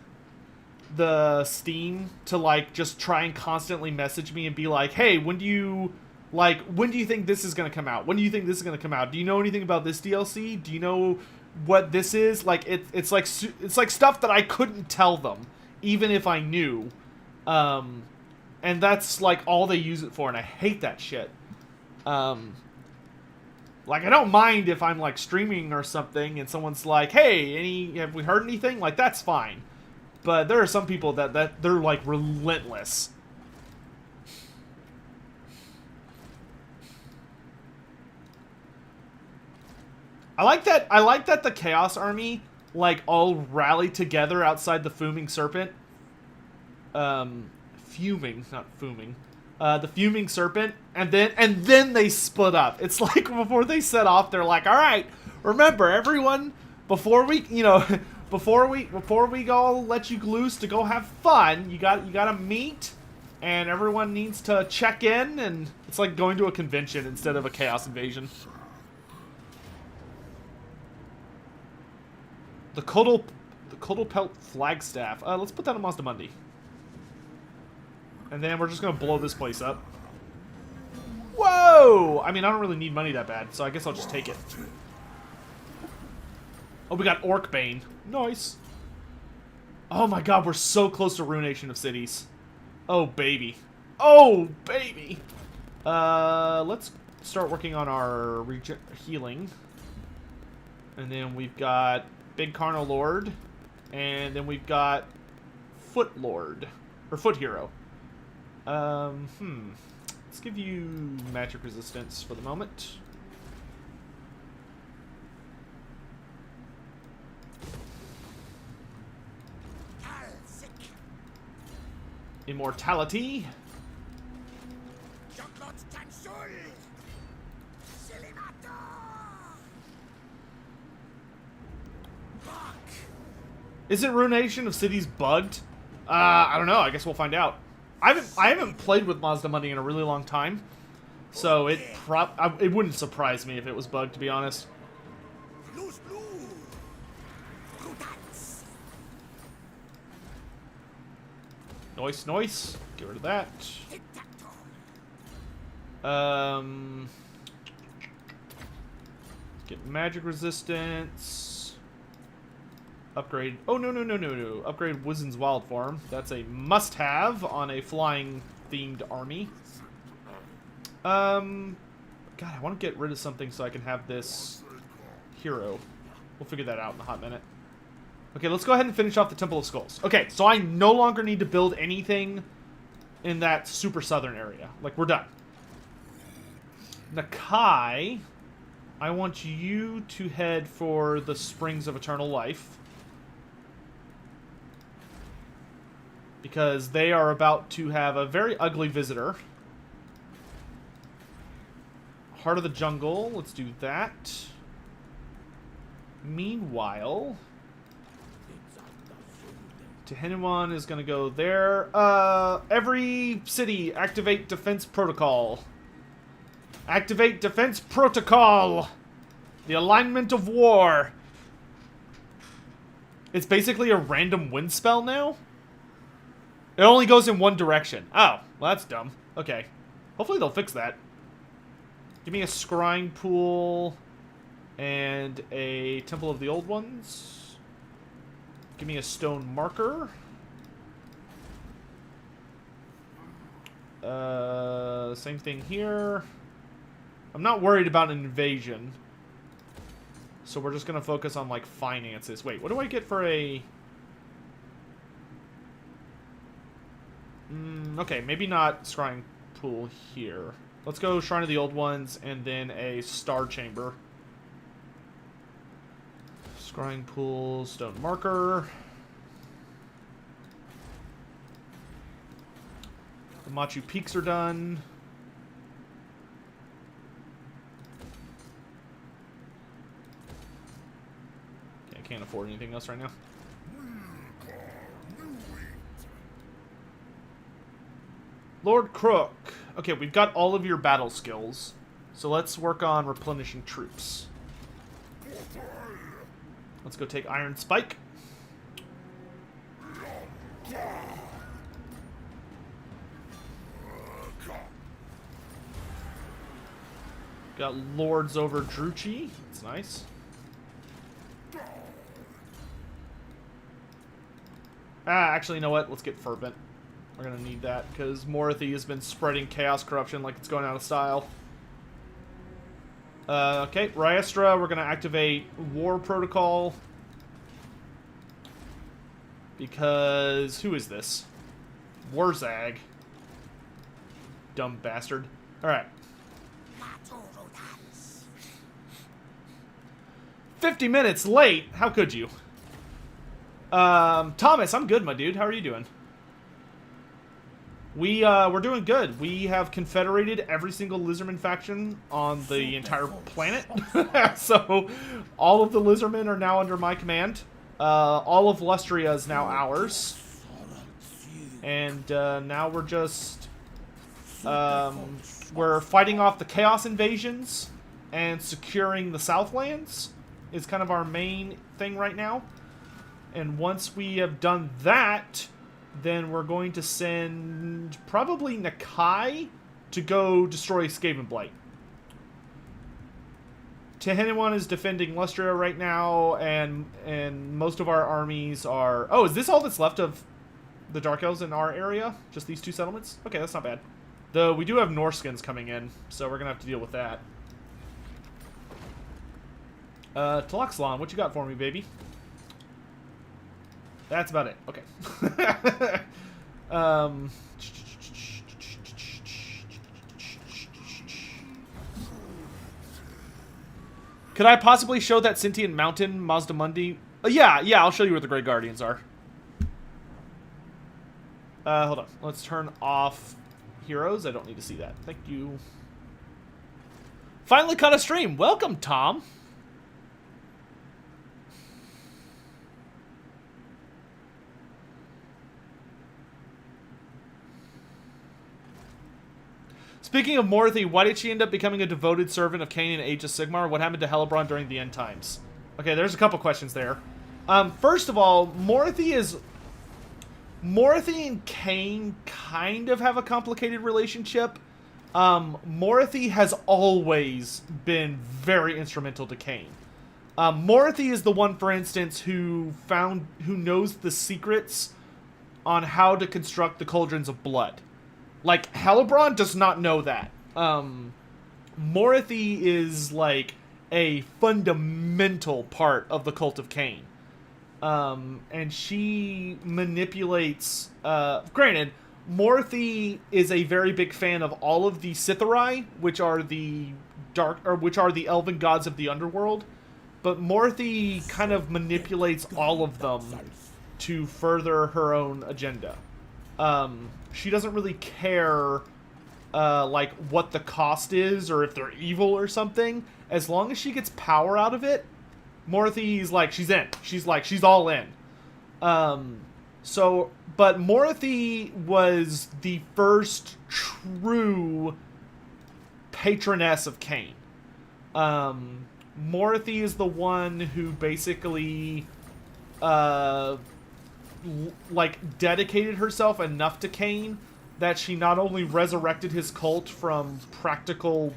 the Steam to just try and constantly message me and be like, hey, when do you think this is gonna come out? When do you think this is gonna come out? Do you know anything about this DLC? Do you know what this is? It's like stuff that I couldn't tell them, even if I knew. And that's all they use it for, and I hate that shit. I don't mind if I'm streaming or something and someone's like, hey, have we heard anything? That's fine. But there are some people that they're relentless. I like that the Chaos Army all rally together outside the Fuming Serpent. Fuming, not fuming. The Fuming Serpent, and then they split up. It's before they set off, they're like, all right, remember everyone, before we go let you loose to go have fun, you gotta meet, and everyone needs to check in, and it's like going to a convention instead of a chaos invasion. The Codal Pelt Flagstaff. Let's put that on Mazdamundi. And then we're just gonna blow this place up. Whoa! I mean, I don't really need money that bad, so I guess I'll just take it. Oh, we got Orc Bane. Nice. Oh my god, we're so close to Ruination of Cities. Oh, baby. Oh, baby! Let's start working on our healing. And then we've got Big Carno Lord. And then we've got Foot Lord. Or Foot Hero. Let's give you magic resistance for the moment. Immortality. Isn't Ruination of Cities bugged? I don't know. I guess we'll find out. I haven't played with Mazdamundi in a really long time, so it wouldn't surprise me if it was bugged, to be honest. Nice. Get rid of that. Get magic resistance. Upgrade. Oh, no. Upgrade Wizen's Wild Form. That's a must-have on a flying-themed army. God, I want to get rid of something so I can have this hero. We'll figure that out in a hot minute. Okay, let's go ahead and finish off the Temple of Skulls. Okay, so I no longer need to build anything in that super southern area. Like, we're done. Nakai, I want you to head for the Springs of Eternal Life. Because they are about to have a very ugly visitor. Heart of the Jungle, let's do that. Meanwhile, Tehenhauin is going to go there. Every city, activate defense protocol. Activate defense protocol! The alignment of war. It's basically a random wind spell now? It only goes in one direction. Oh, well that's dumb. Okay. Hopefully they'll fix that. Give me a scrying pool and a Temple of the Old Ones. Give me a stone marker. Same thing here. I'm not worried about an invasion. So we're just going to focus on, like, finances. Wait, what do I get for a... okay, maybe not scrying pool here. Let's go Shrine of the Old Ones and then a Star Chamber. Scrying pool, stone marker. The Machu Peaks are done. Okay, I can't afford anything else right now. Lord Crook. Okay, we've got all of your battle skills. So let's work on replenishing troops. Let's go take Iron Spike. Got Lords over Druchii. That's nice. Actually, you know what? Let's get Fervent. We're going to need that, because Morphe has been spreading chaos corruption like it's going out of style. Okay, Ryestra, we're going to activate War Protocol. Because, who is this? Warzag. Dumb bastard. Alright. 50 minutes late? How could you? Thomas, I'm good, my dude. How are you doing? We're doing good. We have confederated every single Lizardman faction on the entire planet. So, all of the Lizardmen are now under my command. All of Lustria is now ours. And, now we're just... we're fighting off the Chaos Invasions and securing the Southlands is kind of our main thing right now. And once we have done that... then we're going to send probably Nakai to go destroy Skavenblight. Tehenhauin is defending Lustria right now, and most of our armies are... oh, is this all that's left of the Dark Elves in our area? Just these two settlements? Okay, that's not bad. Though we do have Norskins coming in, so we're going to have to deal with that. Taloxlon, what you got for me, baby? That's about it. Okay. Could I possibly show that sentient mountain, Mazdamundi? Yeah, I'll show you where the Grey Guardians are. Hold on. Let's turn off heroes. I don't need to see that. Thank you. Finally caught a stream. Welcome, Tom. Speaking of Morphe, why did she end up becoming a devoted servant of Cain in Age of Sigmar? What happened to Hellebron during the end times? Okay, there's a couple questions there. First of all, Morphe and Cain kind of have a complicated relationship. Morphe has always been very instrumental to Cain. Morphe is the one, for instance, who knows the secrets on how to construct the Cauldrons of Blood. Like, Hellebron does not know that. Morphe is like a fundamental part of the cult of Cain. And she manipulates, granted, Morphe is a very big fan of all of the Sithari, which are the elven gods of the underworld, but Morphe kind of manipulates all of them to further her own agenda. She doesn't really care, like, what the cost is, or if they're evil or something. As long as she gets power out of it, Morphe's like, she's in. She's all in. But Morphe was the first true patroness of Cain. Morphe is the one who basically, like, dedicated herself enough to Cain that she not only resurrected his cult from practical,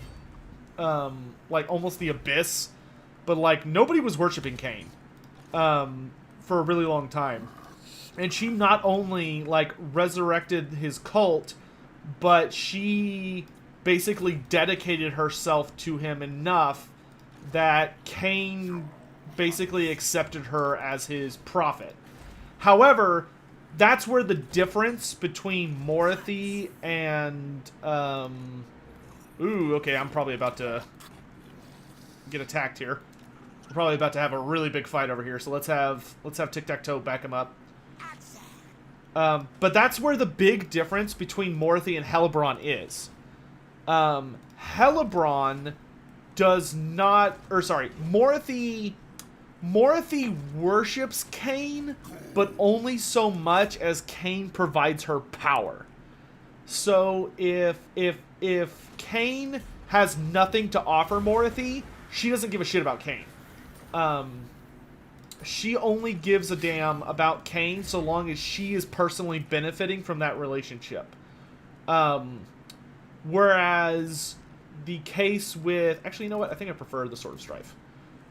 like, almost the abyss, but, like, nobody was worshiping Cain, for a really long time. And she not only, like, resurrected his cult, but she basically dedicated herself to him enough that Cain basically accepted her as his prophet. However, that's where the difference between Morphe and, ooh, okay, I'm probably about to get attacked here. We're probably about to have a really big fight over here, so let's have Tic-Tac-Toe back him up. But that's where the big difference between Morphe and Hellebron is. Hellebron does not, or sorry, Morphe worships Cain, but only so much as Cain provides her power. So if Cain has nothing to offer Morphe, she doesn't give a shit about Cain. She only gives a damn about Cain so long as she is personally benefiting from that relationship. Whereas the case with... Actually, you know what? I think I prefer the Sword of Strife.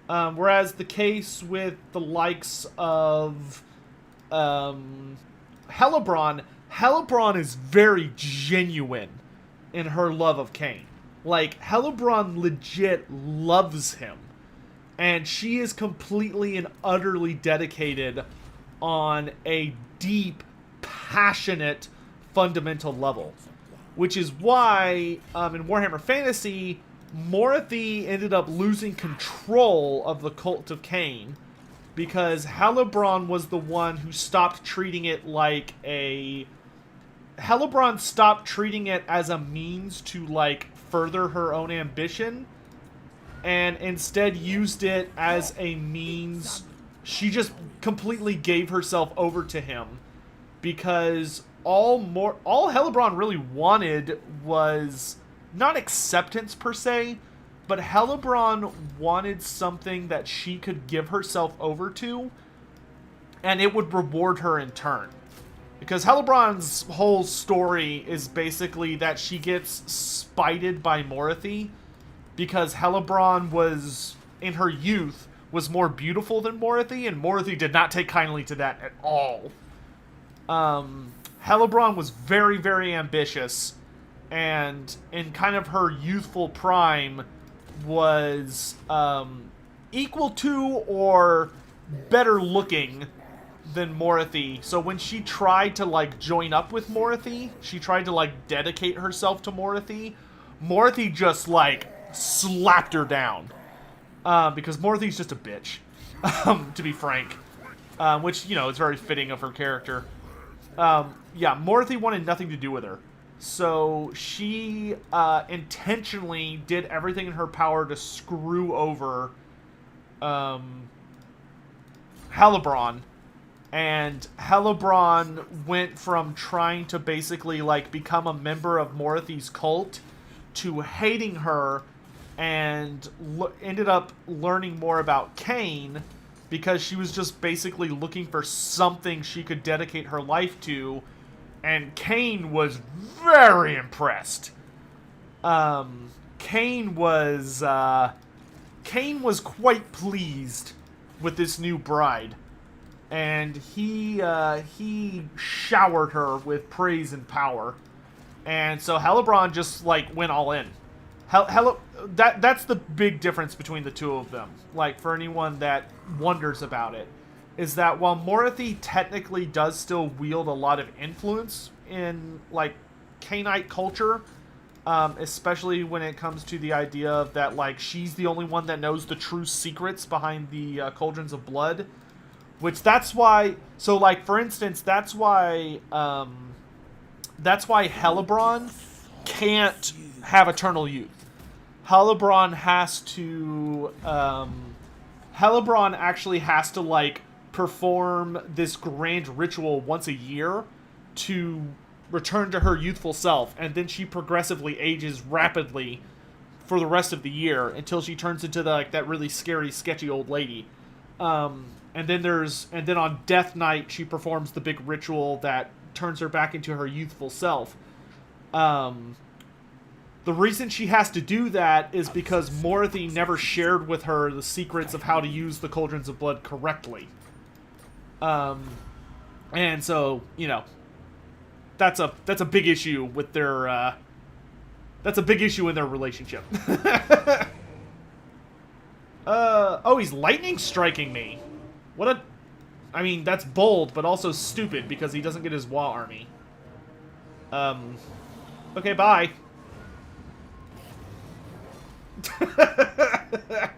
Whereas the case with the likes of Hellebron is very genuine in her love of Cain. Like, Hellebron legit loves him. And she is completely and utterly dedicated on a deep, passionate, fundamental level. Which is why, in Warhammer Fantasy, Morphe ended up losing control of the cult of Cain. Because Hellebron was the one who stopped treating it like a... Hellebron stopped treating it as a means to, like, further her own ambition, and instead used it as a means. She just completely gave herself over to him, because all Hellebron really wanted was not acceptance per se, but Hellebron wanted something that she could give herself over to, and it would reward her in turn. Because Hellebron's whole story is basically that she gets spited by Morphe, because Hellebron was, in her youth, was more beautiful than Morphe, and Morphe did not take kindly to that at all. Hellebron was very, very ambitious, and in kind of her youthful prime was equal to or better looking than Morphe. So when she tried to, like, join up with Morphe, she tried to, like, dedicate herself to Morphe, Morphe just, like, slapped her down. Because Morthe's just a bitch, to be frank. Which, you know, is very fitting of her character. Yeah, Morphe wanted nothing to do with her. So she intentionally did everything in her power to screw over Hellebron. And Hellebron went from trying to basically, like, become a member of Morthe's cult to hating her, and ended up learning more about Cain, because she was just basically looking for something she could dedicate her life to, and Cain was very impressed. Cain was quite pleased with this new bride, and he showered her with praise and power. And so Hellebron just, like, went all in. That's the big difference between the two of them. Like, for anyone that wonders about it, is that while Morphe technically does still wield a lot of influence in, like, Cainite culture, especially when it comes to the idea of that, like, she's the only one that knows the true secrets behind the Cauldrons of Blood, which that's why, so, like, for instance, that's why Hellebron can't have eternal youth. Hellebron has to, Hellebron actually has to, like, perform this grand ritual once a year to return to her youthful self, and then she progressively ages rapidly for the rest of the year until she turns into like that really scary, sketchy old lady. And then on Death Night she performs the big ritual that turns her back into her youthful self. The reason she has to do that is because Morphe never shared with her the secrets of how to use the Cauldrons of Blood correctly. And so, you know, that's a big issue with their, that's a big issue in their relationship. Oh, he's lightning striking me. I mean, that's bold, but also stupid because he doesn't get his Wa army. Okay, bye.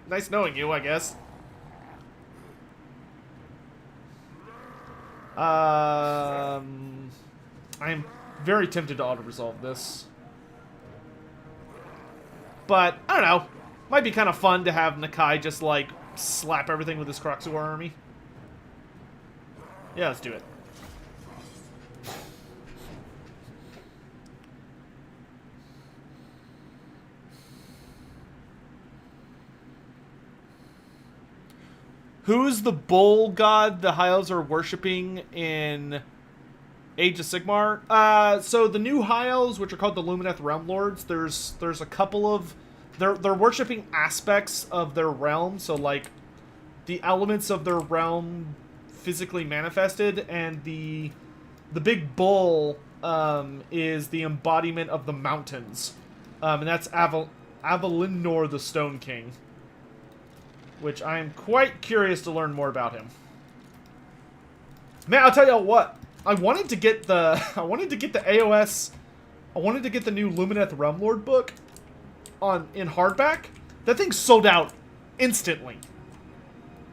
Nice knowing you, I guess. I'm very tempted to auto-resolve this. But, I don't know. Might be kind of fun to have Nakai just, like, slap everything with his Kroxuar army. Yeah, let's do it. Who's the bull god the High Elves are worshipping in Age of Sigmar? So the new High Elves, which are called the Lumineth Realm Lords, there's a couple of... They're worshipping aspects of their realm, so like the elements of their realm physically manifested, and the big bull is the embodiment of the mountains. And that's Avalinor the Stone King, which I am quite curious to learn more about him. Man, I'll tell you what. I wanted to get the AOS. I wanted to get the new Lumineth Realm Lord book in hardback. That thing sold out instantly.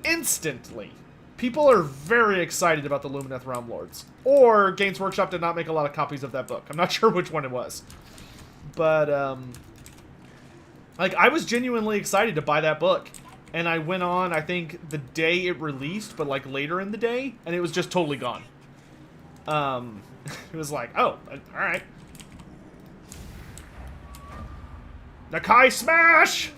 Instantly. People are very excited about the Lumineth Realm Lords. Or Games Workshop did not make a lot of copies of that book. I'm not sure which one it was. But like, I was genuinely excited to buy that book. And I went on, I think, the day it released, but like later in the day, and it was just totally gone. It was like, oh, alright. Nakai smash!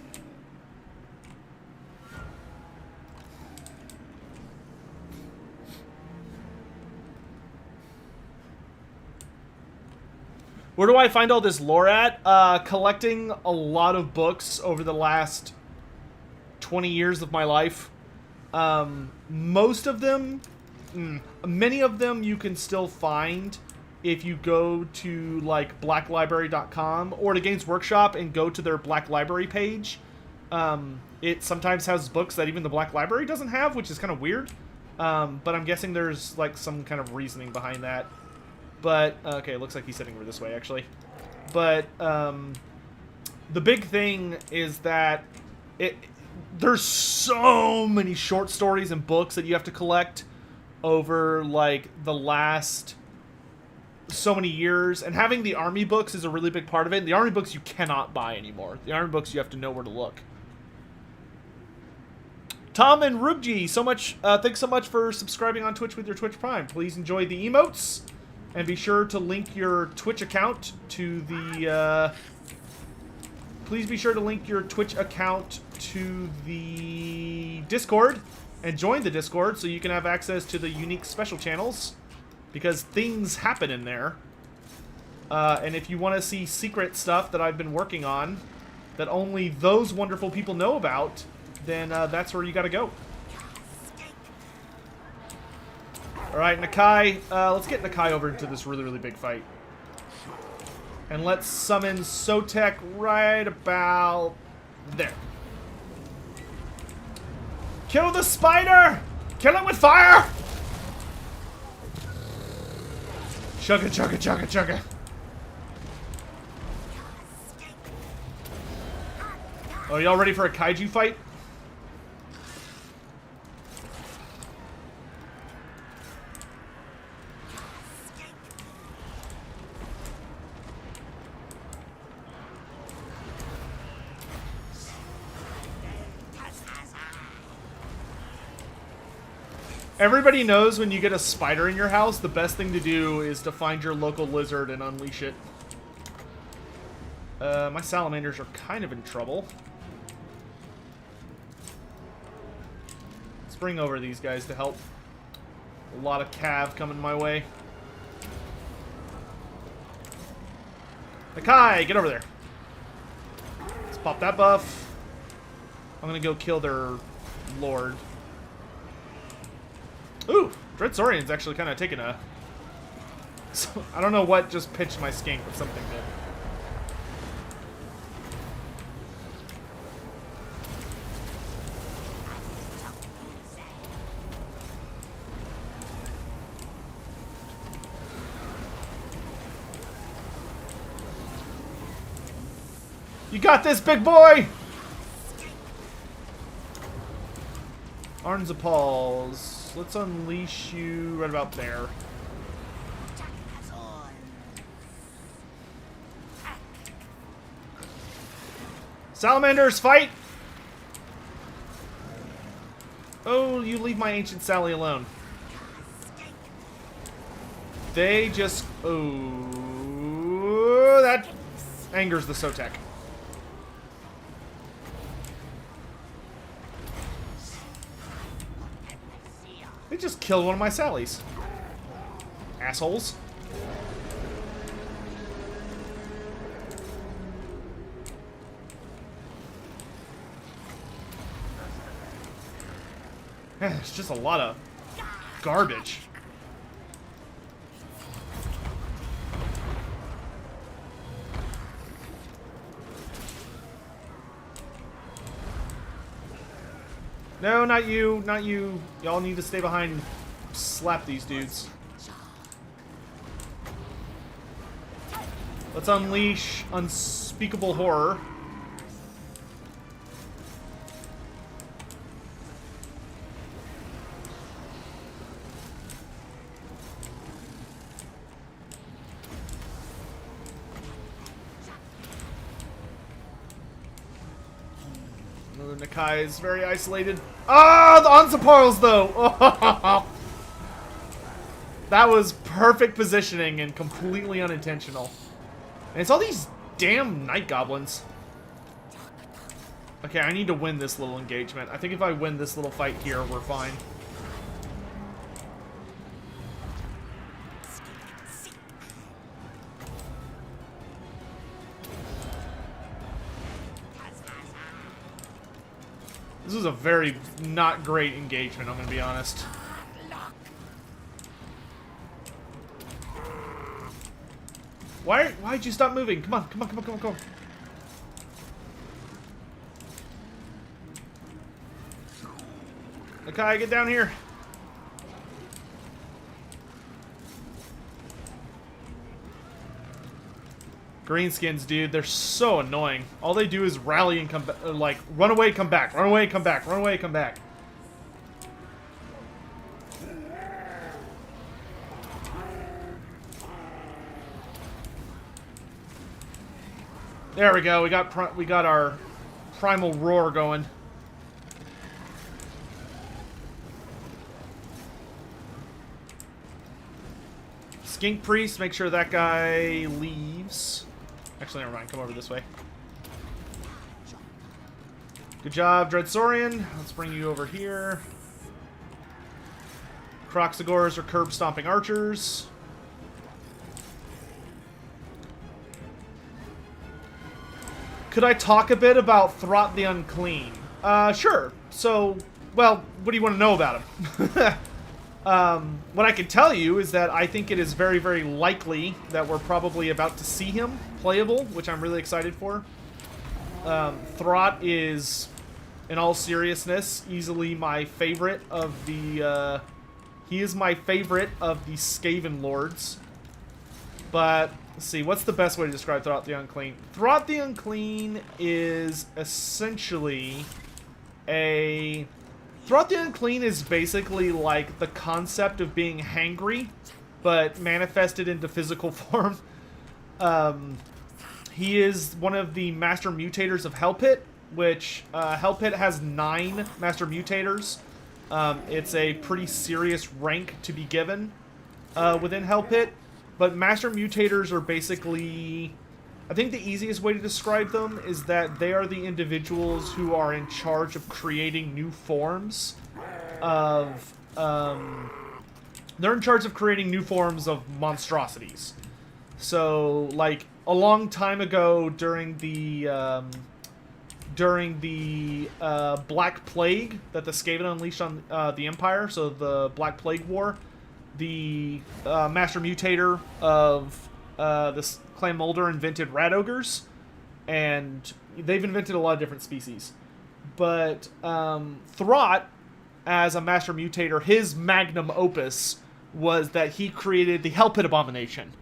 Where do I find all this lore at? Collecting a lot of books over the last 20 years of my life. Most of them, many of them you can still find if you go to like blacklibrary.com or to Games Workshop and go to their Black Library page. It sometimes has books that even the Black Library doesn't have, which is kind of weird. But I'm guessing there's like some kind of reasoning behind that. But, okay, it looks like he's heading over this way, actually. But, the big thing is that there's so many short stories and books that you have to collect over, like, the last so many years. And having the army books is a really big part of it. And the army books you cannot buy anymore. The army books, you have to know where to look. Tom and Rubji, thanks so much for subscribing on Twitch with your Twitch Prime. Please enjoy the emotes. And be sure to link your Twitch account to the, please be sure to link your Twitch account to the Discord and join the Discord so you can have access to the unique special channels, because things happen in there. And if you want to see secret stuff that I've been working on that only those wonderful people know about, then that's where you gotta go. Alright, Nakai. Let's get Nakai over into this really, really big fight. And let's summon Sotek right about there. Kill the spider! Kill it with fire! Chugga, chugga, chugga, chugga. Oh, y'all ready for a kaiju fight? Everybody knows when you get a spider in your house, the best thing to do is to find your local lizard and unleash it. My salamanders are kind of in trouble. Let's bring over these guys to help. A lot of cav coming my way. Nakai, get over there. Let's pop that buff. I'm gonna go kill their lord. Ooh, Dreadsaurian's actually kind of taking a... So, I don't know what just pitched my skink, but something did. You got this, big boy! Arnzapals. Let's unleash you right about there. Salamanders, fight! Oh, you leave my ancient Sally alone. They just... Oh, that angers the Sotek. They just killed one of my Sallys. Assholes. It's just a lot of garbage. No, not you, not you. Y'all need to stay behind and slap these dudes. Let's unleash unspeakable horror. Nakai is very isolated. Ah, the Onsaparls, though! Oh, that was perfect positioning and completely unintentional. And it's all these damn night goblins. Okay, I need to win this little engagement. I think if I win this little fight here, we're fine. This was a very not great engagement, I'm gonna be honest. Why'd you stop moving? Come on, come on, come on, come on, come on. Nakai, get down here. Greenskins, dude, they're so annoying. All they do is rally and come back, like, run away, come back, run away, come back, run away, come back. There we go. We got our primal roar going. Skink Priest, make sure that guy leaves. Actually, never mind. Come over this way. Good job, Dreadsaurian. Let's bring you over here. Croxagors are curb-stomping archers. Could I talk a bit about Throt the Unclean? Sure. So, well, what do you want to know about him? What I can tell you is that I think it is very, very likely that we're probably about to see him playable, which I'm really excited for. Throt is, in all seriousness, easily my favorite of the, he is my favorite of the Skaven Lords. But, let's see, what's the best way to describe Throt the Unclean? Throt the Unclean is essentially a... Throt the Unclean is basically like the concept of being hangry, but manifested into physical form. He is one of the Master Mutators of Hellpit, which Hellpit has 9 Master Mutators. It's a pretty serious rank to be given within Hellpit. But Master Mutators are basically... I think the easiest way to describe them is that they are the individuals who are in charge of creating new forms of... they're in charge of creating new forms of monstrosities. So, like, a long time ago during the Black Plague that the Skaven unleashed on the Empire, so the Black Plague War, the Master Mutator of this Clan Mulder invented rat ogres, and they've invented a lot of different species. But Throt, as a Master Mutator, his magnum opus was that he created the Hellpit Abomination.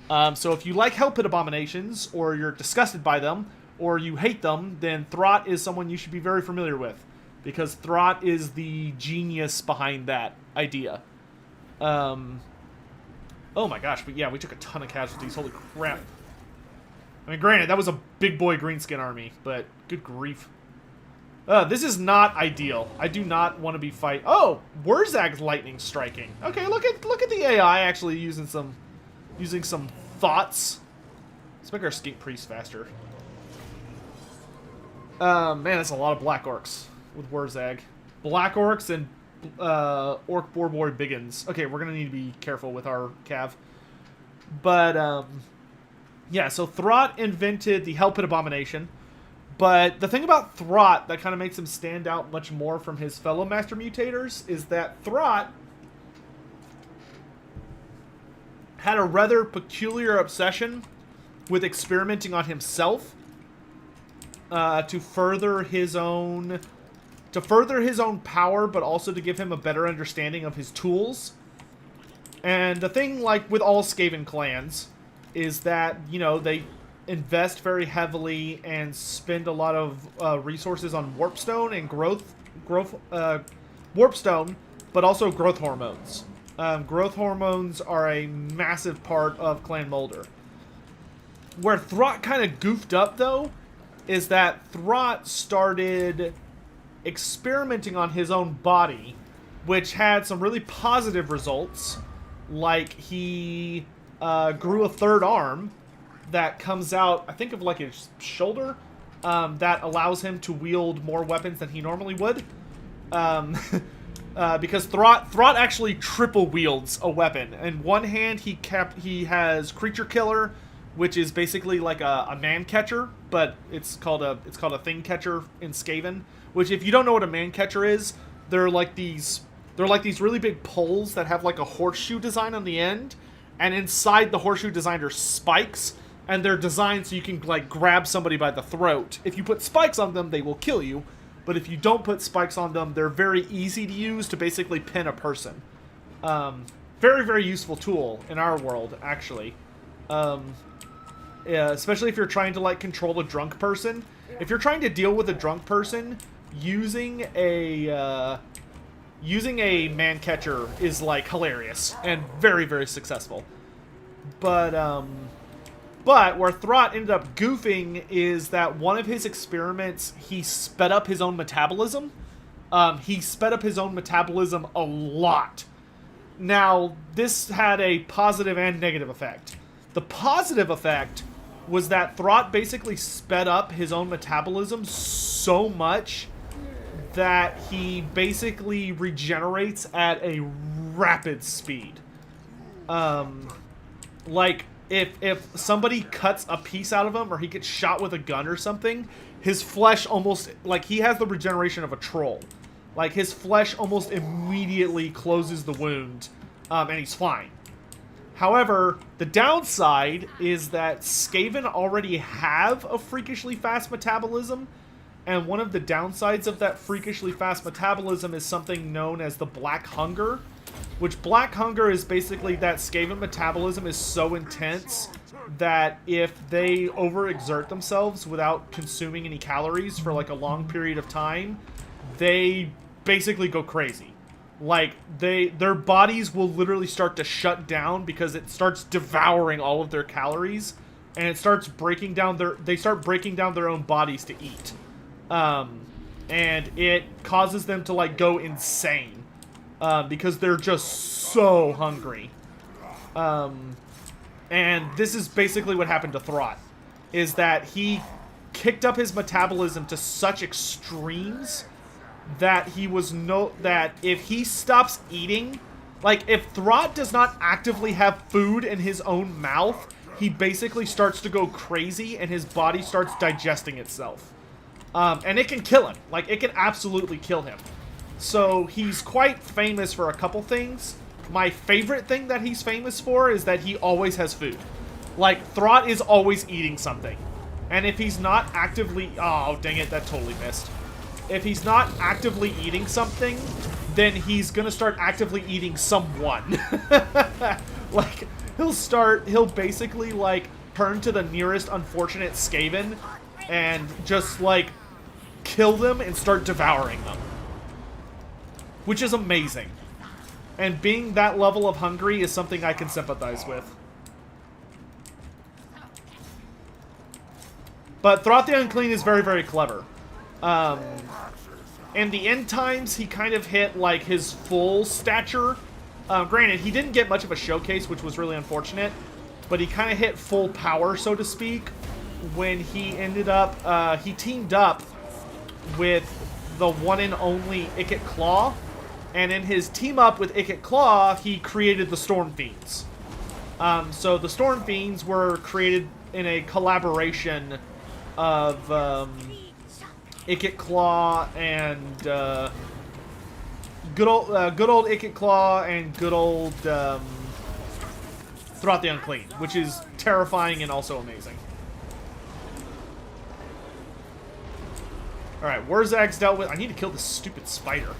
So if you like Hellpit Abominations, or you're disgusted by them, or you hate them, then Throt is someone you should be very familiar with, because Throt is the genius behind that idea. Oh my gosh, but yeah, we took a ton of casualties, holy crap. I mean, granted, that was a big boy greenskin army, but good grief. This is not ideal. I do not want to be fight. Oh, Wurzag's lightning striking. Okay, look at the AI actually using some thoughts. Let's make our escape priest faster. Man, that's a lot of black orcs with Wurzag. Black orcs and orc boar biggins. Okay, we're gonna need to be careful with our cav. But yeah, so Throt invented the Hellpit Abomination. But the thing about Throt that kind of makes him stand out much more from his fellow Master Mutators is that Throt had a rather peculiar obsession with experimenting on himself to further his own power, but also to give him a better understanding of his tools. And the thing, like with all Skaven clans, is that, you know, they invest very heavily and spend a lot of resources on warpstone and warpstone, but also growth hormones. Growth hormones are a massive part of Clan Mulder. Where Throt kind of goofed up, though, is that Throt started experimenting on his own body, which had some really positive results. Like, he grew a third arm that comes out, I think, of like his shoulder, that allows him to wield more weapons than he normally would. Because Throt actually triple wields a weapon. In one hand, he has Creature Killer, which is basically like a man catcher, but it's called a thing catcher in Skaven. Which, if you don't know what a man catcher is, they're like these really big poles that have like a horseshoe design on the end, and inside the horseshoe design are spikes, and they're designed so you can like grab somebody by the throat. If you put spikes on them, they will kill you, but if you don't put spikes on them, they're very easy to use to basically pin a person. Very, very useful tool in our world, actually. Yeah, especially if you're trying to like control a drunk person. If you're trying to deal with a drunk person, using a man catcher is like hilarious and very, very successful. But where Throt ended up goofing is that one of his experiments, he sped up his own metabolism. He sped up his own metabolism a lot. Now, this had a positive and negative effect. The positive effect was that Throt basically sped up his own metabolism so much that he basically regenerates at a rapid speed. Like, if somebody cuts a piece out of him, or he gets shot with a gun or something, his flesh almost, like, he has the regeneration of a troll. Like, his flesh almost immediately closes the wound, and he's fine. However, the downside is that Skaven already have a freakishly fast metabolism, and one of the downsides of that freakishly fast metabolism is something known as the Black Hunger, which Black Hunger is basically that Skaven metabolism is so intense that if they overexert themselves without consuming any calories for like a long period of time, they basically go crazy. Like, their bodies will literally start to shut down because it starts devouring all of their calories, and it starts breaking down they start breaking down their own bodies to eat. And it causes them to, like, go insane, because they're just so hungry. And this is basically what happened to Throt, is that he kicked up his metabolism to such extremes that that if he stops eating, like, if Throt does not actively have food in his own mouth, he basically starts to go crazy and his body starts digesting itself. And it can kill him. Like, it can absolutely kill him. So he's quite famous for a couple things. My favorite thing that he's famous for is that he always has food. Like, Throt is always eating something. And if he's not actively... Oh, dang it, that totally missed. If he's not actively eating something, then he's gonna start actively eating someone. Like, he'll basically, like, turn to the nearest unfortunate Skaven and just, like, kill them and start devouring them. Which is amazing. And being that level of hungry is something I can sympathize with. But Throt the Unclean is very, very clever. In the end times, he kind of hit, like, his full stature. Granted, he didn't get much of a showcase, which was really unfortunate. But he kind of hit full power, so to speak, when he ended up... he teamed up with the one and only Ikit Claw. And in his team up with Ikit Claw, he created the Storm Fiends. So the Storm Fiends were created in a collaboration of Ikit Claw and good old Ikit Claw and good old Throt the Unclean, which is terrifying and also amazing. Alright, Wurzag's dealt with. I need to kill this stupid spider.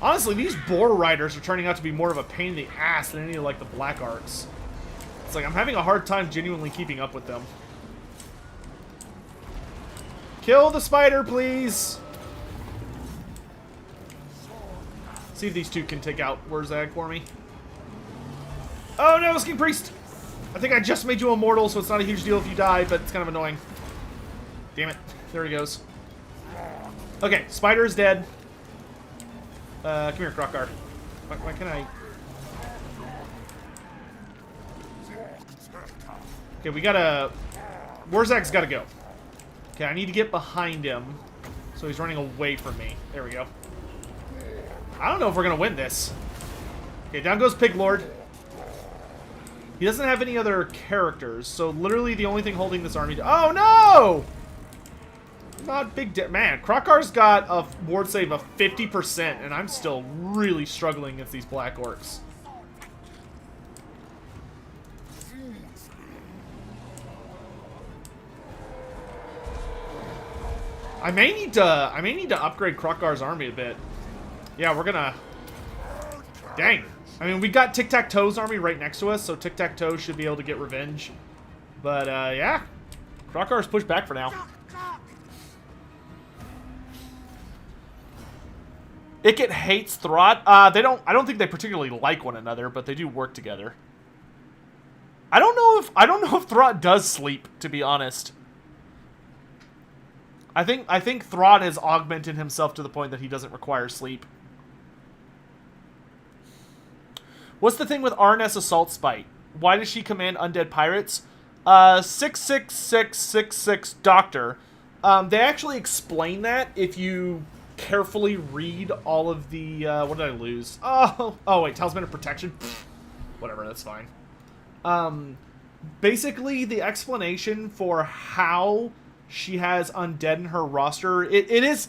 Honestly, these Boar Riders are turning out to be more of a pain in the ass than any of, like, the Black Arcs. It's like, I'm having a hard time genuinely keeping up with them. Kill the spider, please! See if these two can take out Wurzag for me. Oh no, King Priest! I think I just made you immortal, so it's not a huge deal if you die, but it's kind of annoying. Damn it. There he goes. Okay, spider is dead. Come here, Krokar. Why can I... Okay, we gotta... Wurzag's gotta go. Okay, I need to get behind him. So he's running away from me. There we go. I don't know if we're gonna win this. Okay, down goes Pig Lord. He doesn't have any other characters, so literally the only thing holding this army... Oh, no! Not big... Man, Krokar's got a ward save of 50%, and I'm still really struggling against these Black Orcs. I may need to upgrade Krokar's army a bit. Yeah, we're gonna... Dang. I mean, we got Tic-Tac-Toe's army right next to us, so Tic-Tac-Toe should be able to get revenge. But, yeah. Krokar's pushed back for now. Ikit hates Throt. I don't think they particularly like one another, but they do work together. I don't know if Throt does sleep, to be honest. I think Throt has augmented himself to the point that he doesn't require sleep. What's the thing with RNS Assault Spite? Why does she command undead pirates? 66666 Doctor. They actually explain that if you carefully read all of the... what did I lose? Oh, wait, Talisman of Protection? Whatever, that's fine. Basically, the explanation for how she has undead in her roster, it's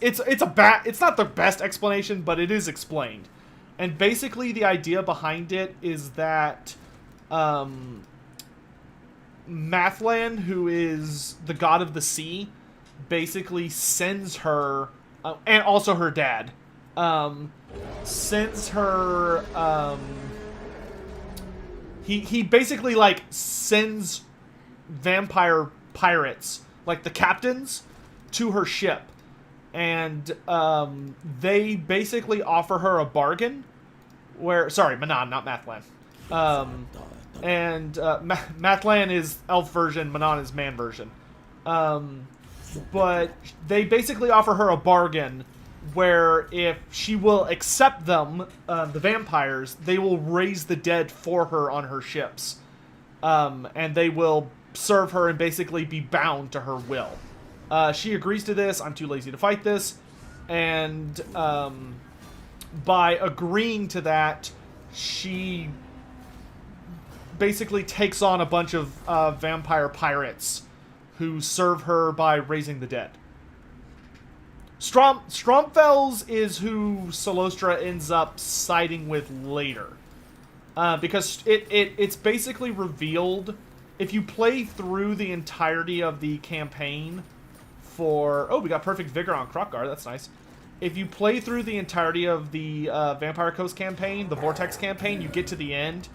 not the best explanation, but it is explained. And basically, the idea behind it is that Mathlan, who is the god of the sea, basically sends her, and also her dad, sends her. He basically like sends vampire pirates, like the captains, to her ship, and they basically offer her a bargain. Manan, not Mathlan. Mathlan is elf version, Manan is man version. But they basically offer her a bargain where if she will accept them, the vampires, they will raise the dead for her on her ships. And they will serve her and basically be bound to her will. She agrees to this. I'm too lazy to fight this. And by agreeing to that, she basically takes on a bunch of vampire pirates who serve her by raising the dead. Stromfels is who Solostra ends up siding with later. Because it's basically revealed, if you play through the entirety of the campaign for... Oh, we got Perfect Vigor on Krokkar, that's nice. If you play through the entirety of the Vampire Coast campaign, the Vortex campaign, you get to the end,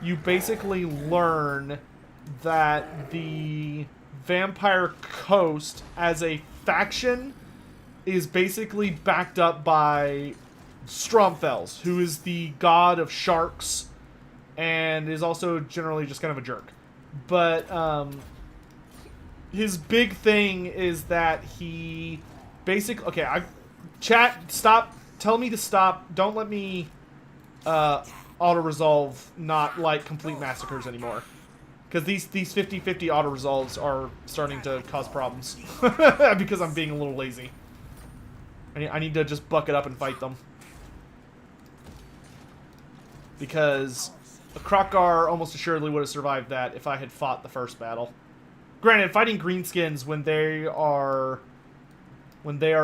you basically learn that the Vampire Coast as a faction is basically backed up by Stromfels, who is the god of sharks and is also generally just kind of a jerk. But his big thing is that he basically... Okay, chat, stop. Tell me to stop. Don't let me auto-resolve not like complete massacres anymore. Because these 50-50 auto-resolves are starting to cause problems. Because I'm being a little lazy. I need to just buck it up and fight them. Because a Krokkar almost assuredly would have survived that if I had fought the first battle. Granted, fighting Greenskins when they are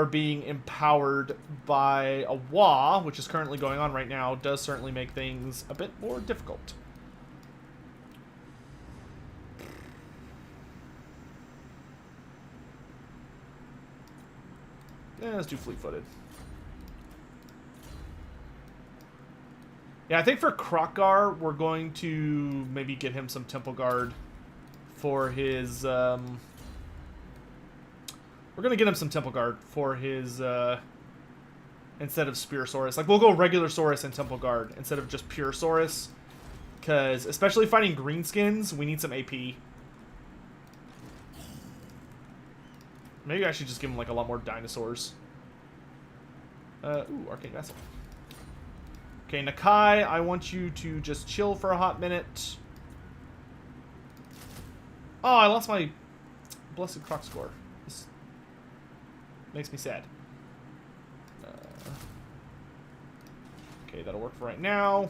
being empowered by a Wa, which is currently going on right now, does certainly make things a bit more difficult. Yeah, let's do fleet-footed. Yeah, I think for Krokkar, we're going to maybe get him some Temple Guard for his... We're going to get him some Temple Guard for his... instead of Spearosaurus. Like, we'll go regular Saurus and Temple Guard instead of just pure Saurus. Because, especially fighting Greenskins, we need some AP. Maybe I should just give him, like, a lot more dinosaurs. Ooh, Arcane Vessel. Okay, Nakai, I want you to just chill for a hot minute. Oh, I lost my Blessed Croc score. This makes me sad. Okay, that'll work for right now.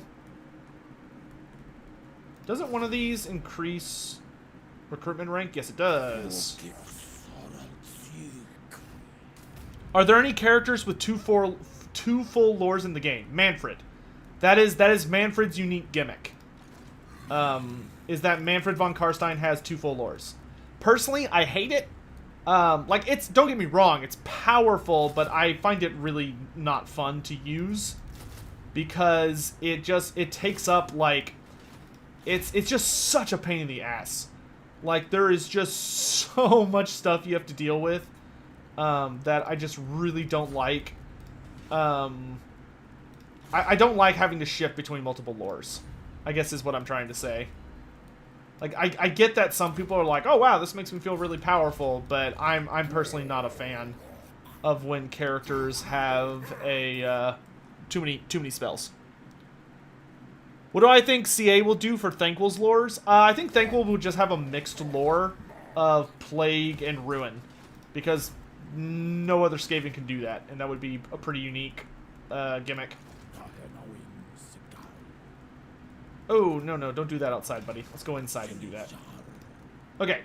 Doesn't one of these increase recruitment rank? Yes, it does. Are there any characters with two full lores in the game? Manfred. That is Manfred's unique gimmick. Is that Manfred von Karstein has 2 full lores. Personally, I hate it. Like, don't get me wrong, it's powerful, but I find it really not fun to use. Because it takes up, like, it's just such a pain in the ass. Like, there is just so much stuff you have to deal with. That I just really don't like. I don't like having to shift between multiple lores, I guess is what I'm trying to say. Like, I get that some people are like, oh wow, this makes me feel really powerful, but I'm personally not a fan of when characters have a too many spells. What do I think CA will do for Thanquil's lores? I think Thanquil will just have a mixed lore of Plague and Ruin, because no other Skaven can do that, and that would be a pretty unique gimmick. Oh, no, no, don't do that outside, buddy. Let's go inside and do that. Okay.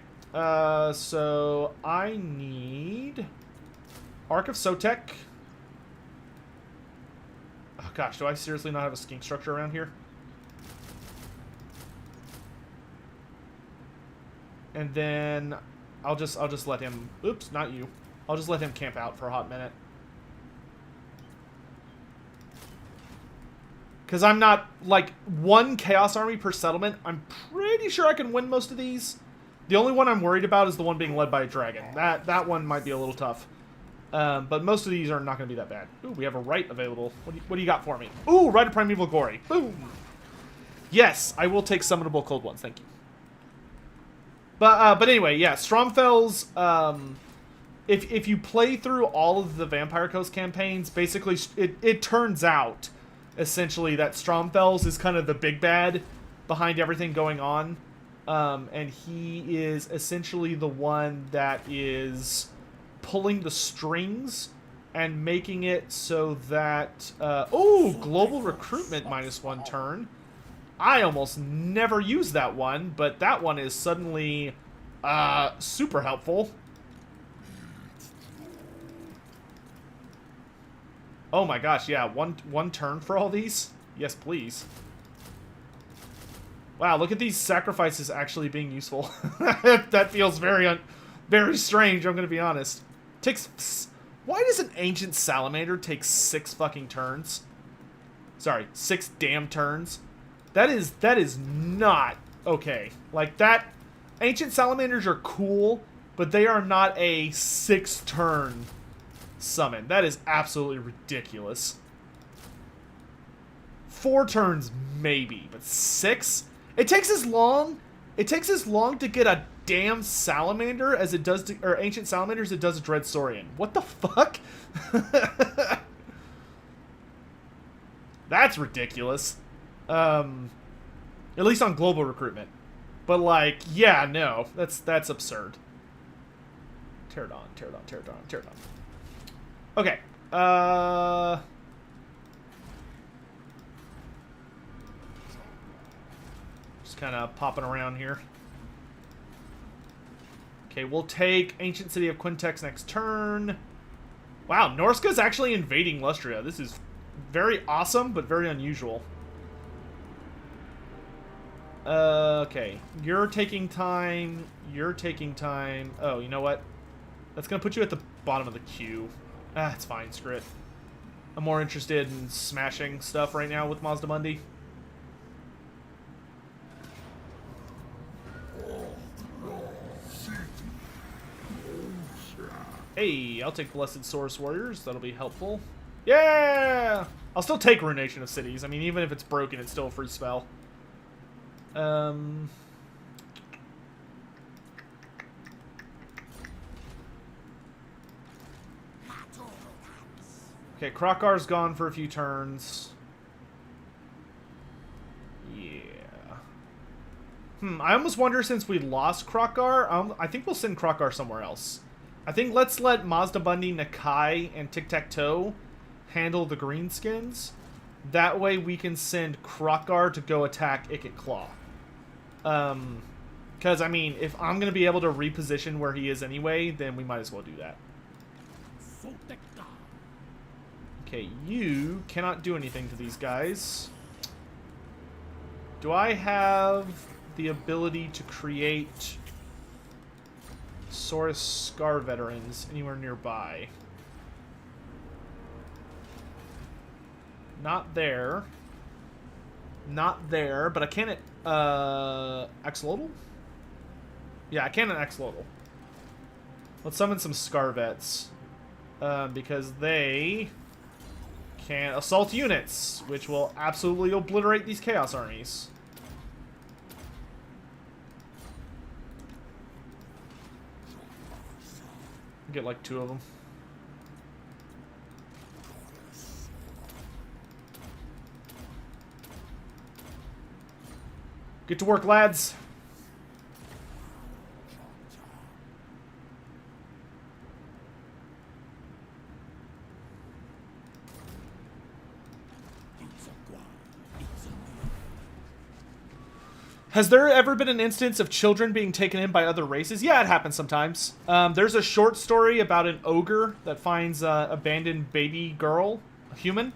So I need Ark of Sotek. Oh gosh, do I seriously not have a skink structure around here? And then I'll just let him. Oops, not you. I'll just let him camp out for a hot minute. Because I'm not, like, one Chaos Army per settlement. I'm pretty sure I can win most of these. The only one I'm worried about is the one being led by a dragon. That one might be a little tough. But most of these are not going to be that bad. Ooh, we have a right available. What do you got for me? Ooh, Rite of Primeval Glory. Boom. Yes, I will take summonable cold ones. Thank you. But anyway, yeah, Stromfell's, if you play through all of the Vampire Coast campaigns, basically it turns out, essentially, that Stromfell's is kind of the big bad behind everything going on. And he is essentially the one that is pulling the strings and making it so that... oh, global recruitment -1 turn. I almost never use that one, but that one is suddenly super helpful. Oh my gosh, yeah, one turn for all these? Yes, please. Wow, look at these sacrifices actually being useful. That feels very strange, I'm gonna be honest. Why does an ancient salamander take 6 fucking turns? Sorry, 6 damn turns. That is not okay. Like, that... Ancient salamanders are cool, but they are not a 6-turn summon. That is absolutely ridiculous. 4 turns, maybe, but 6? It takes as long to get a damn salamander as it does to... Or ancient salamanders as it does a Dread Saurian. What the fuck? That's ridiculous. At least on global recruitment. But, like, yeah, no. That's absurd. Pterodon, Pterodon, Pterodon, Pterodon. Okay. Just kind of popping around here. Okay, we'll take Ancient City of Quintex next turn. Wow, Norska's actually invading Lustria. This is very awesome, but very unusual. Okay. You're taking time. You're taking time. Oh, you know what? That's going to put you at the bottom of the queue. Ah, it's fine. Screw it. I'm more interested in smashing stuff right now with Mazda Mundi. Hey, I'll take Blessed Source Warriors. That'll be helpful. Yeah! I'll still take Ruination of Cities. I mean, even if it's broken, it's still a free spell. Okay, Krokar's gone for a few turns. Yeah. I almost wonder, since we lost Krokar, I think we'll send Krokar somewhere else. I think let's let Mazda Mundi, Nakai, and Tic-Tac-Toe handle the Greenskins. That way we can send Krokar to go attack Ikit Claw. Because, I mean, if I'm going to be able to reposition where he is anyway, then we might as well do that. Okay, you cannot do anything to these guys. Do I have the ability to create Saurus Scar veterans anywhere nearby? Not there. Not there, but I can at Axolotl? Yeah, I can at Axolotl. Let's summon some Scar vets. Because they can assault units, which will absolutely obliterate these Chaos armies. Get like 2 of them. Get to work, lads. Has there ever been an instance of children being taken in by other races? Yeah, it happens sometimes. There's a short story about an ogre that finds an abandoned baby girl, a human,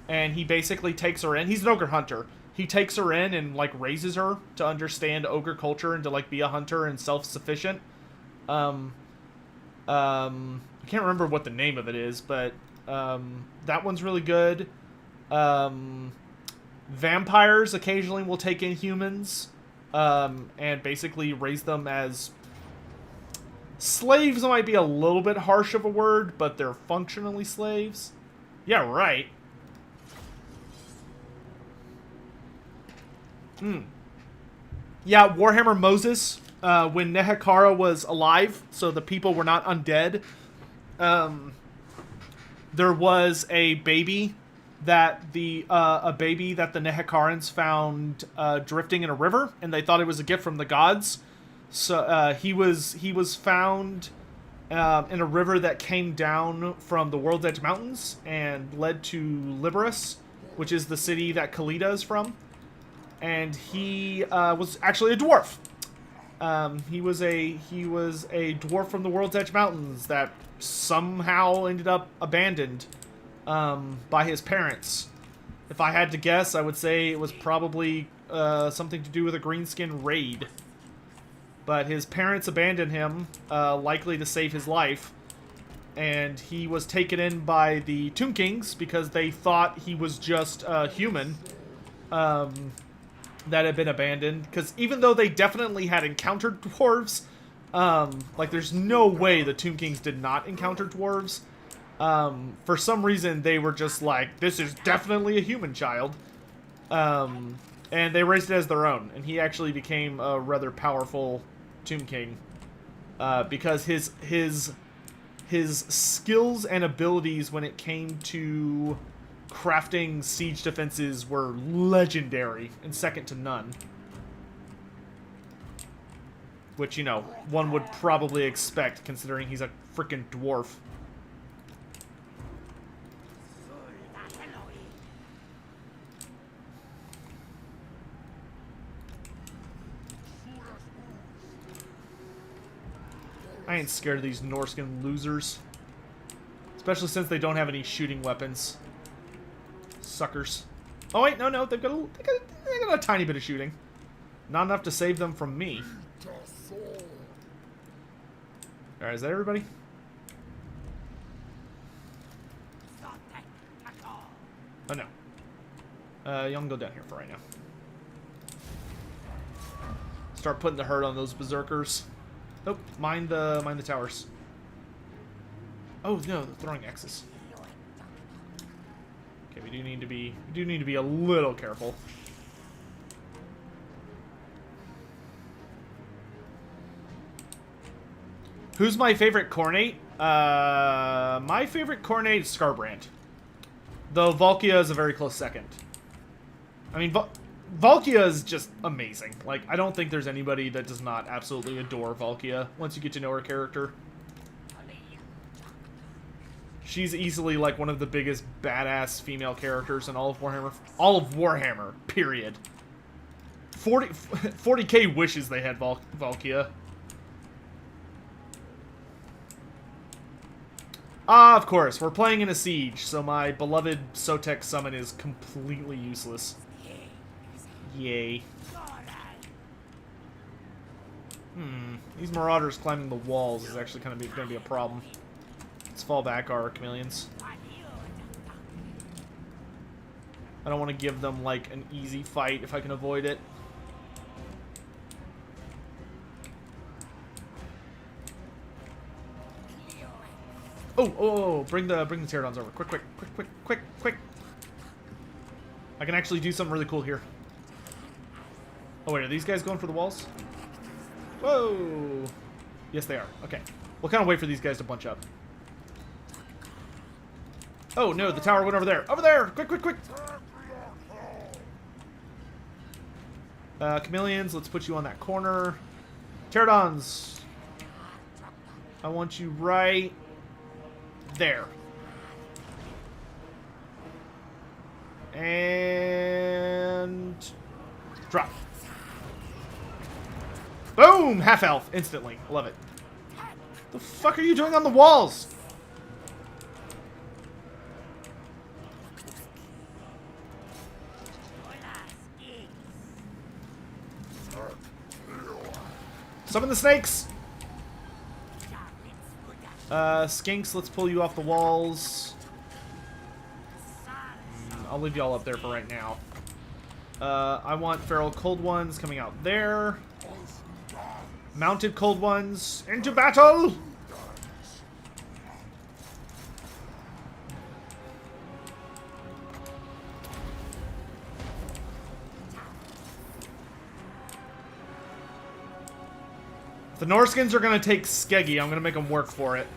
and he basically takes her in. He's an ogre hunter. He takes her in and, like, raises her to understand ogre culture and to, like, be a hunter and self-sufficient. I can't remember what the name of it is, but that one's really good. Vampires occasionally will take in humans. And basically raise them as slaves. Might be a little bit harsh of a word, but they're functionally slaves. Yeah, right. Yeah, Warhammer Moses, when Nehekara was alive, so the people were not undead, there was a baby that the Nehekarans found drifting in a river, and they thought it was a gift from the gods. So he was found in a river that came down from the World's Edge Mountains and led to Liberus, which is the city that Khalida is from. And he was actually a dwarf. He was a dwarf from the World's Edge Mountains that somehow ended up abandoned by his parents. If I had to guess, I would say it was probably something to do with a Greenskin raid. But his parents abandoned him, likely to save his life. And he was taken in by the Tomb Kings because they thought he was just a human that had been abandoned. Because even though they definitely had encountered dwarves, like there's no way the Tomb Kings did not encounter dwarves. For some reason, they were just like, this is definitely a human child. And they raised it as their own. And he actually became a rather powerful Tomb King. Because his skills and abilities when it came to crafting siege defenses were legendary and second to none. Which, you know, one would probably expect considering he's a freaking dwarf. I ain't scared of these Norscan losers. Especially since they don't have any shooting weapons. Suckers. Oh wait, no, they've got a tiny bit of shooting. Not enough to save them from me. Alright, is that everybody? Oh no. You can go down here for right now. Start putting the hurt on those berserkers. Oh, mind the towers. Oh no, they're throwing X's. Okay, we do need to be a little careful. Who's my favorite Khornate? My favorite Khornate is Skarbrand. Though Valkia is a very close second. I mean, Valkia is just amazing. Like, I don't think there's anybody that does not absolutely adore Valkia once you get to know her character. She's easily, like, one of the biggest badass female characters in all of Warhammer. All of Warhammer, period. 40k wishes they had Valkia. Ah, of course, we're playing in a siege, so my beloved Sotek summon is completely useless. Yay. These marauders climbing the walls is actually kind of going to be a problem. Let's fall back our chameleons. I don't want to give them, like, an easy fight if I can avoid it. Oh, bring the pterodons over. Quick. I can actually do something really cool here. Oh, wait, are these guys going for the walls? Whoa! Yes, they are. Okay. We'll kind of wait for these guys to bunch up. Oh, no, the tower went over there. Over there! Quick! Chameleons, let's put you on that corner. Pterodons! I want you right there. And drop. Boom! Half health instantly. Love it. The fuck are you doing on the walls? Summon the snakes! Skinks, let's pull you off the walls. I'll leave y'all up there for right now. I want feral cold ones coming out there. Mounted cold ones into battle! If the Norskins are going to take Skeggy, I'm going to make them work for it.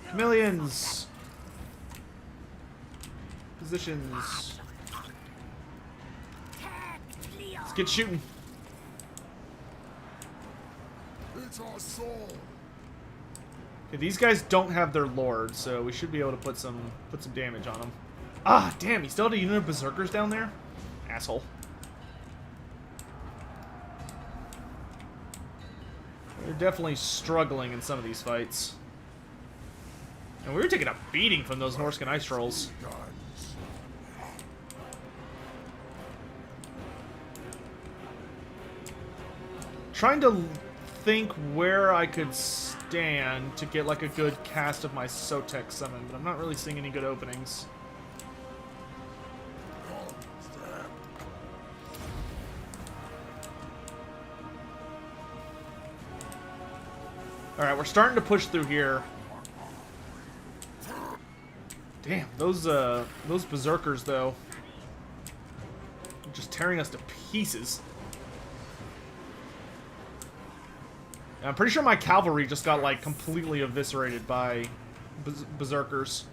Chameleons. Positions. Let's get shooting. Okay, these guys don't have their lord, so we should be able to put some damage on them. Ah, damn! He still had a unit of berserkers down there. Asshole. They're definitely struggling in some of these fights. And we were taking a beating from those Norscan ice trolls. Trying to think where I could stand to get like a good cast of my Sotek summon, but I'm not really seeing any good openings. Alright, we're starting to push through here. Damn, those berserkers though, just tearing us to pieces. And I'm pretty sure my cavalry just got like completely eviscerated by berserkers.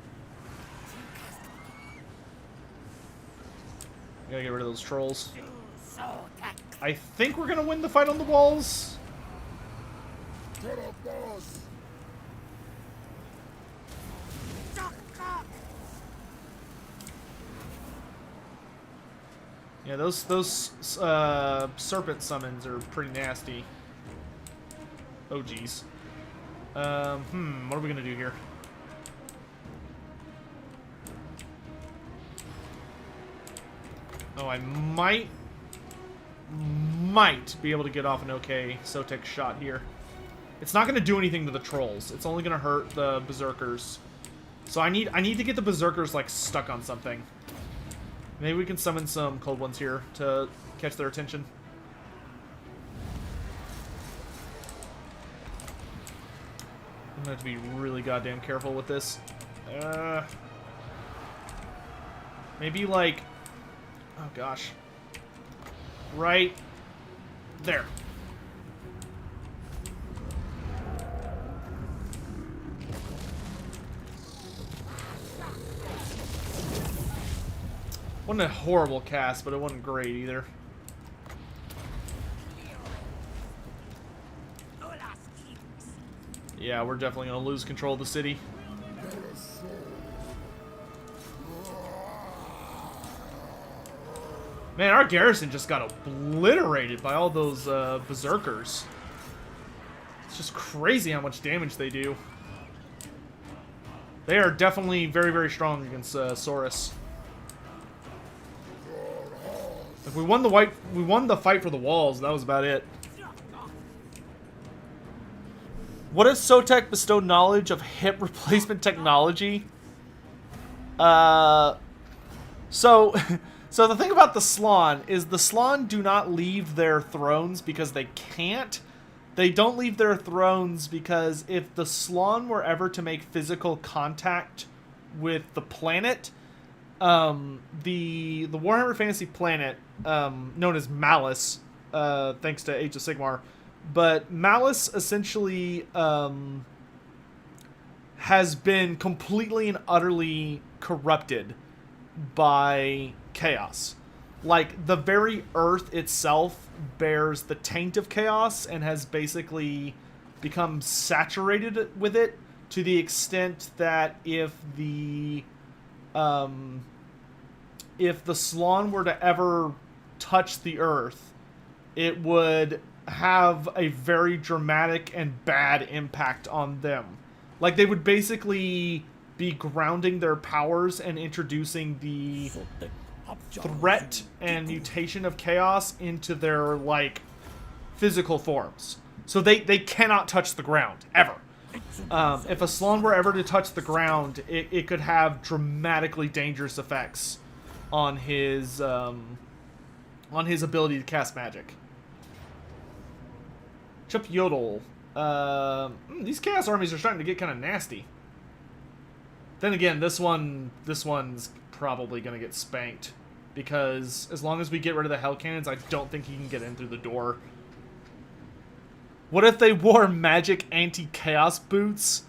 Gotta get rid of those trolls. I think we're gonna win the fight on the walls. Yeah, those serpent summons are pretty nasty. Oh geez. What are we gonna do here? Oh, I might be able to get off an okay Sotek shot here. It's not gonna do anything to the trolls. It's only gonna hurt the berserkers. So I need to get the berserkers like stuck on something. Maybe we can summon some cold ones here to catch their attention. I'm gonna have to be really goddamn careful with this. Maybe like, oh gosh, right there. Wasn't a horrible cast, but it wasn't great either. Yeah, we're definitely going to lose control of the city. Man, our garrison just got obliterated by all those berserkers. It's just crazy how much damage they do. They are definitely very, very strong against Saurus. If we won the fight for the walls. That was about it. What if Sotek bestowed knowledge of hip replacement technology? So the thing about the Slann is the Slann do not leave their thrones because they can't. They don't leave their thrones because if the Slann were ever to make physical contact with the planet, the Warhammer Fantasy planet, known as Malice, thanks to Age of Sigmar, but Malice essentially has been completely and utterly corrupted by chaos. Like, the very earth itself bears the taint of chaos and has basically become saturated with it to the extent that if the if the Slann were to ever touch the earth, it would have a very dramatic and bad impact on them. Like, they would basically be grounding their powers and introducing the threat and mutation of chaos into their, like, physical forms. So they cannot touch the ground, ever. If a Slann were ever to touch the ground, it could have dramatically dangerous effects on his ability to cast magic. Chup Yodel. These chaos armies are starting to get kind of nasty. Then again, this one's probably gonna get spanked, because as long as we get rid of the hell cannons, I don't think he can get in through the door. What if they wore magic anti-chaos boots?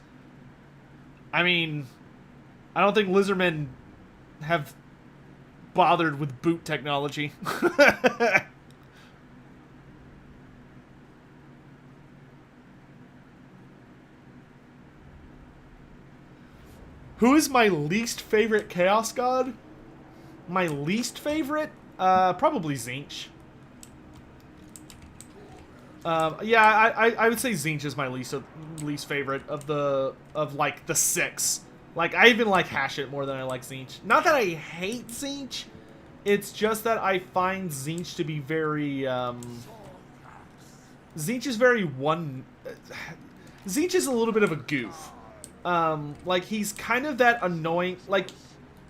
I mean, I don't think Lizardmen have bothered with boot technology. Who is my least favorite Chaos God? My least favorite? Probably Tzeentch. Yeah, I would say Tzeentch is my least favorite of like the 6. Like, I even like Hashit more than I like Tzeentch. Not that I hate Tzeentch, it's just that I find Tzeentch to be very Tzeentch is very Tzeentch is a little bit of a goof. Like, he's kind of that annoying, like,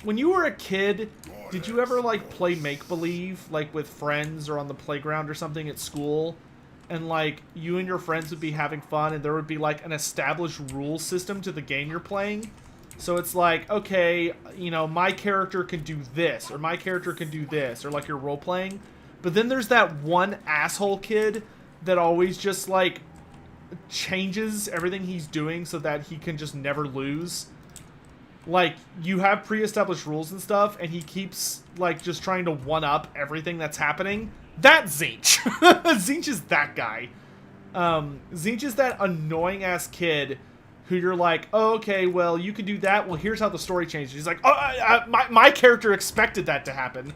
when you were a kid, did you ever, like, play make-believe, like, with friends or on the playground or something at school? And, like, you and your friends would be having fun, and there would be, like, an established rule system to the game you're playing. So it's like, okay, you know, my character can do this, or my character can do this, or, like, you're role-playing. But then there's that one asshole kid that always just, like, changes everything he's doing so that he can just never lose. Like, you have pre-established rules and stuff, and he keeps, like, just trying to one-up everything that's happening. That's Tzeentch. Tzeentch is that guy. Tzeentch is that annoying-ass kid who you're like, oh, okay, well, you can do that. Well, here's how the story changes. He's like, oh, my character expected that to happen.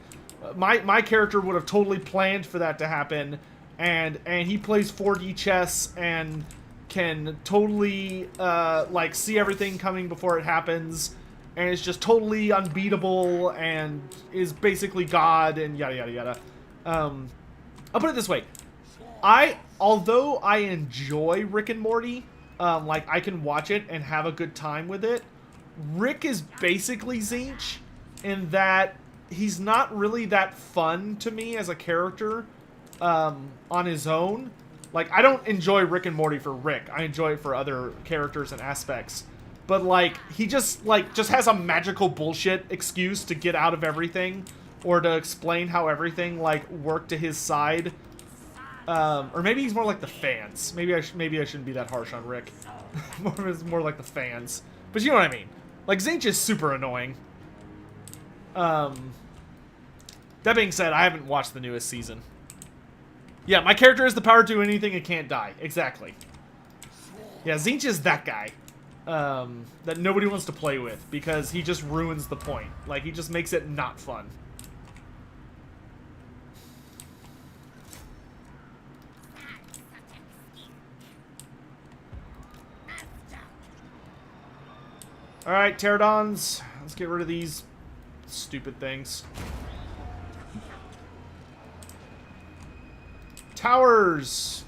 My character would have totally planned for that to happen. And he plays 4D chess and can totally, like, see everything coming before it happens. And is just totally unbeatable and is basically God and yada, yada, yada. I'll put it this way. Although I enjoy Rick and Morty, like, I can watch it and have a good time with it, Rick is basically Tzeentch in that he's not really that fun to me as a character. On his own. Like, I don't enjoy Rick and Morty for Rick. I enjoy it for other characters and aspects. But, like, he just has a magical bullshit excuse to get out of everything, or to explain how everything, like, worked to his side. Or maybe he's more like the fans. Maybe I shouldn't be that harsh on Rick. more like the fans. But you know what I mean. Like, Tzeentch is super annoying. That being said, I haven't watched the newest season. Yeah, my character has the power to do anything and can't die. Exactly. Yeah, Tzeentch is that guy. That nobody wants to play with, because he just ruins the point. Like, he just makes it not fun. Alright, Pterodons. Let's get rid of these stupid things. Towers!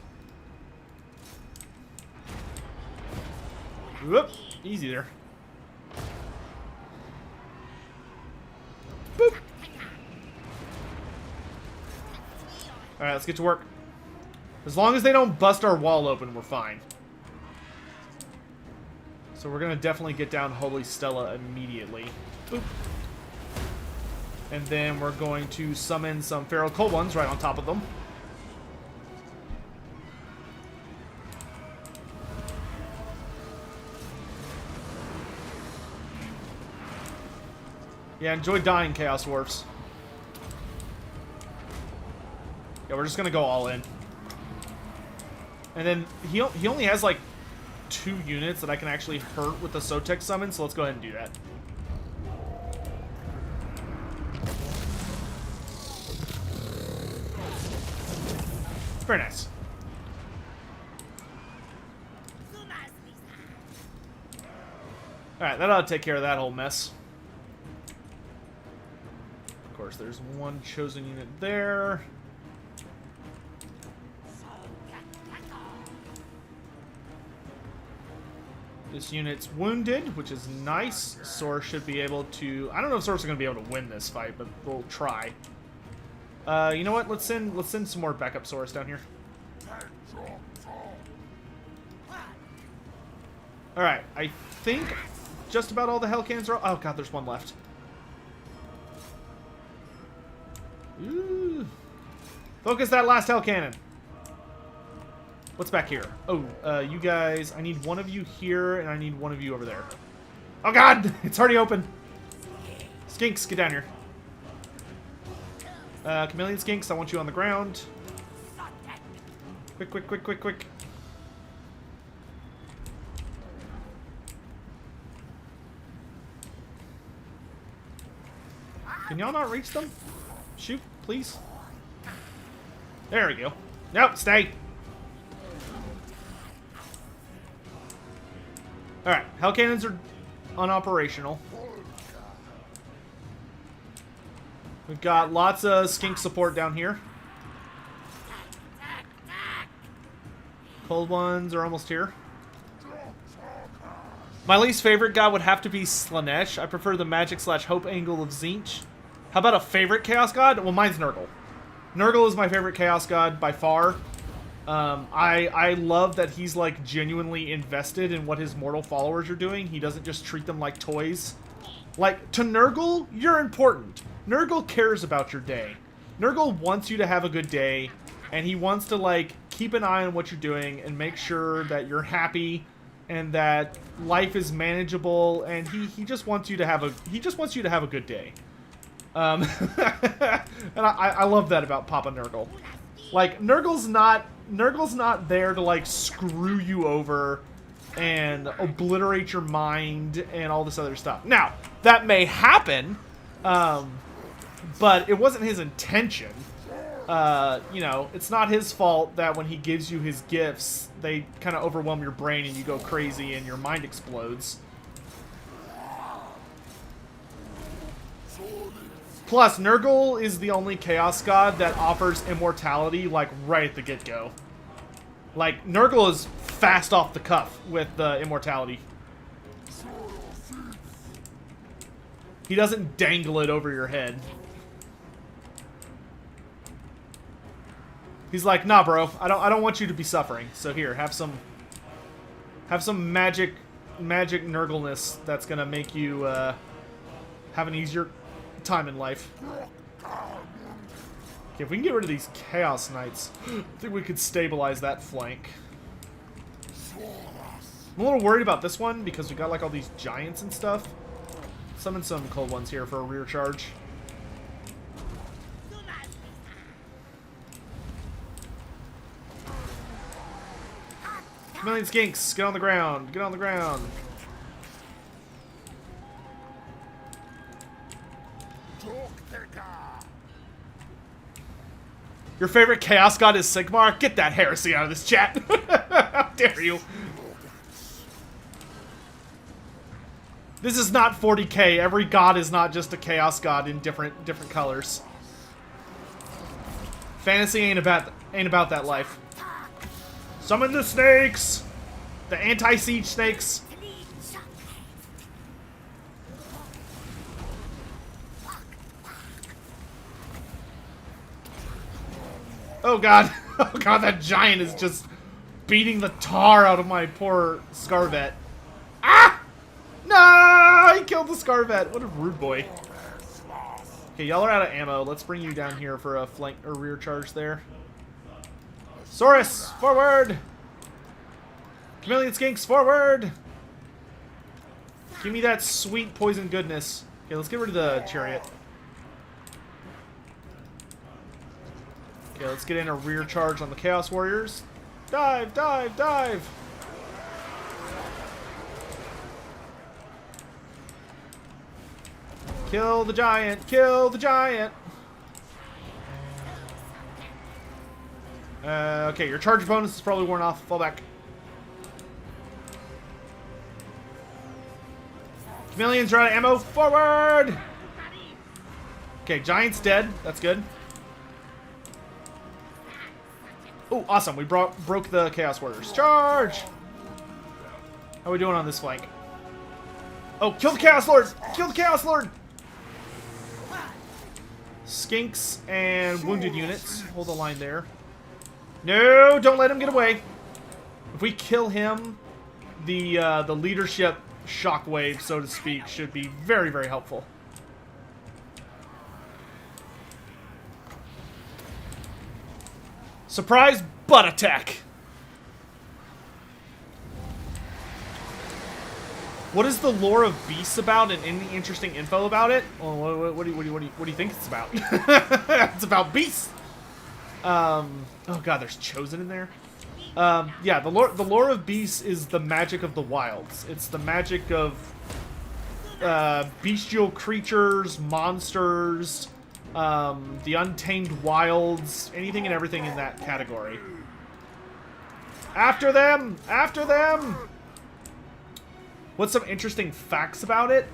Whoop! Easy there. Boop! Alright, let's get to work. As long as they don't bust our wall open, we're fine. So we're gonna definitely get down Holy Stella immediately. Boop. And then we're going to summon some Feral Cold Ones right on top of them. Yeah, enjoy dying, Chaos Dwarfs. Yeah, we're just gonna go all in. And then he only has like 2 units that I can actually hurt with the Sotek summon, so let's go ahead and do that. Very nice. Alright, that ought to take care of that whole mess. Of course, there's one chosen unit there. This unit's wounded, which is nice. Source should be able to... I don't know if Source is going to be able to win this fight, but we'll try. You know what? Let's send some more backup Source down here. Alright, I think just about all the hell cannons are... Oh god, there's one left. Ooh. Focus that last hell cannon. What's back here? Oh, you guys, I need one of you here, and I need one of you over there. Oh god! It's already open! Skinks, get down here. Chameleon Skinks, I want you on the ground. Quick, quick, quick, quick, quick. Can y'all not reach them? Shoot, please. There we go. Nope, stay. Alright, hell cannons are unoperational. We've got lots of skink support down here. Cold ones are almost here. My least favorite god would have to be Slanesh. I prefer the magic/hope angle of Tzeentch. How about a favorite chaos god? Well, mine's Nurgle. Nurgle is my favorite chaos god by far. I love that he's like genuinely invested in what his mortal followers are doing. He doesn't just treat them like toys. Like, to Nurgle, you're important. Nurgle cares about your day. Nurgle wants you to have a good day, and he wants to like keep an eye on what you're doing and make sure that you're happy and that life is manageable, and he just wants you to have a good day. And I love that about Papa Nurgle. Like, Nurgle's not there to like screw you over and obliterate your mind and all this other stuff. Now, that may happen, but it wasn't his intention. You know, it's not his fault that when he gives you his gifts, they kind of overwhelm your brain and you go crazy and your mind explodes. Plus, Nurgle is the only Chaos God that offers immortality, like, right at the get-go. Like, Nurgle is fast off the cuff with immortality. He doesn't dangle it over your head. He's like, nah, bro, I don't want you to be suffering. So here, have some magic Nurgleness that's gonna make you have an easier time in life. Okay, if we can get rid of these Chaos Knights, I think we could stabilize that flank. I'm a little worried about this one because we got like all these giants and stuff. Summon some cold ones here for a rear charge. Million skinks, get on the ground, get on the ground. Your favorite Chaos God is Sigmar? Get that heresy out of this chat. How dare you? This is not 40k. Every god is not just a Chaos God in different colors. Fantasy ain't about that life. Summon the snakes! The anti-siege snakes! Oh god. Oh god, that giant is just beating the tar out of my poor Scarvet. Ah! No! He killed the Scarvet. What a rude boy. Okay, y'all are out of ammo. Let's bring you down here for a flank or rear charge there. Saurus, forward! Chameleon Skinks, forward! Give me that sweet poison goodness. Okay, let's get rid of the chariot. Okay, let's get in a rear charge on the Chaos Warriors. Dive, dive, dive! Kill the giant! Kill the giant! Okay, your charge bonus is probably worn off. Fall back. Chameleons are out of ammo. Forward! Okay, Giant's dead. That's good. Oh, awesome. We broke the Chaos Warriors. Charge! How are we doing on this flank? Oh, kill the Chaos Lord! Kill the Chaos Lord! Skinks and wounded units. Hold the line there. No, don't let him get away. If we kill him, the leadership shockwave, so to speak, should be very, very helpful. Surprise butt attack. What is the lore of beasts about, and any interesting info about it? Well, what do you think it's about? It's about beasts. Oh god, there's Chosen in there. Yeah, the lore of beasts is the magic of the wilds. It's the magic of bestial creatures, monsters, the untamed wilds, anything and everything in that category. After them! After them! What's some interesting facts about it?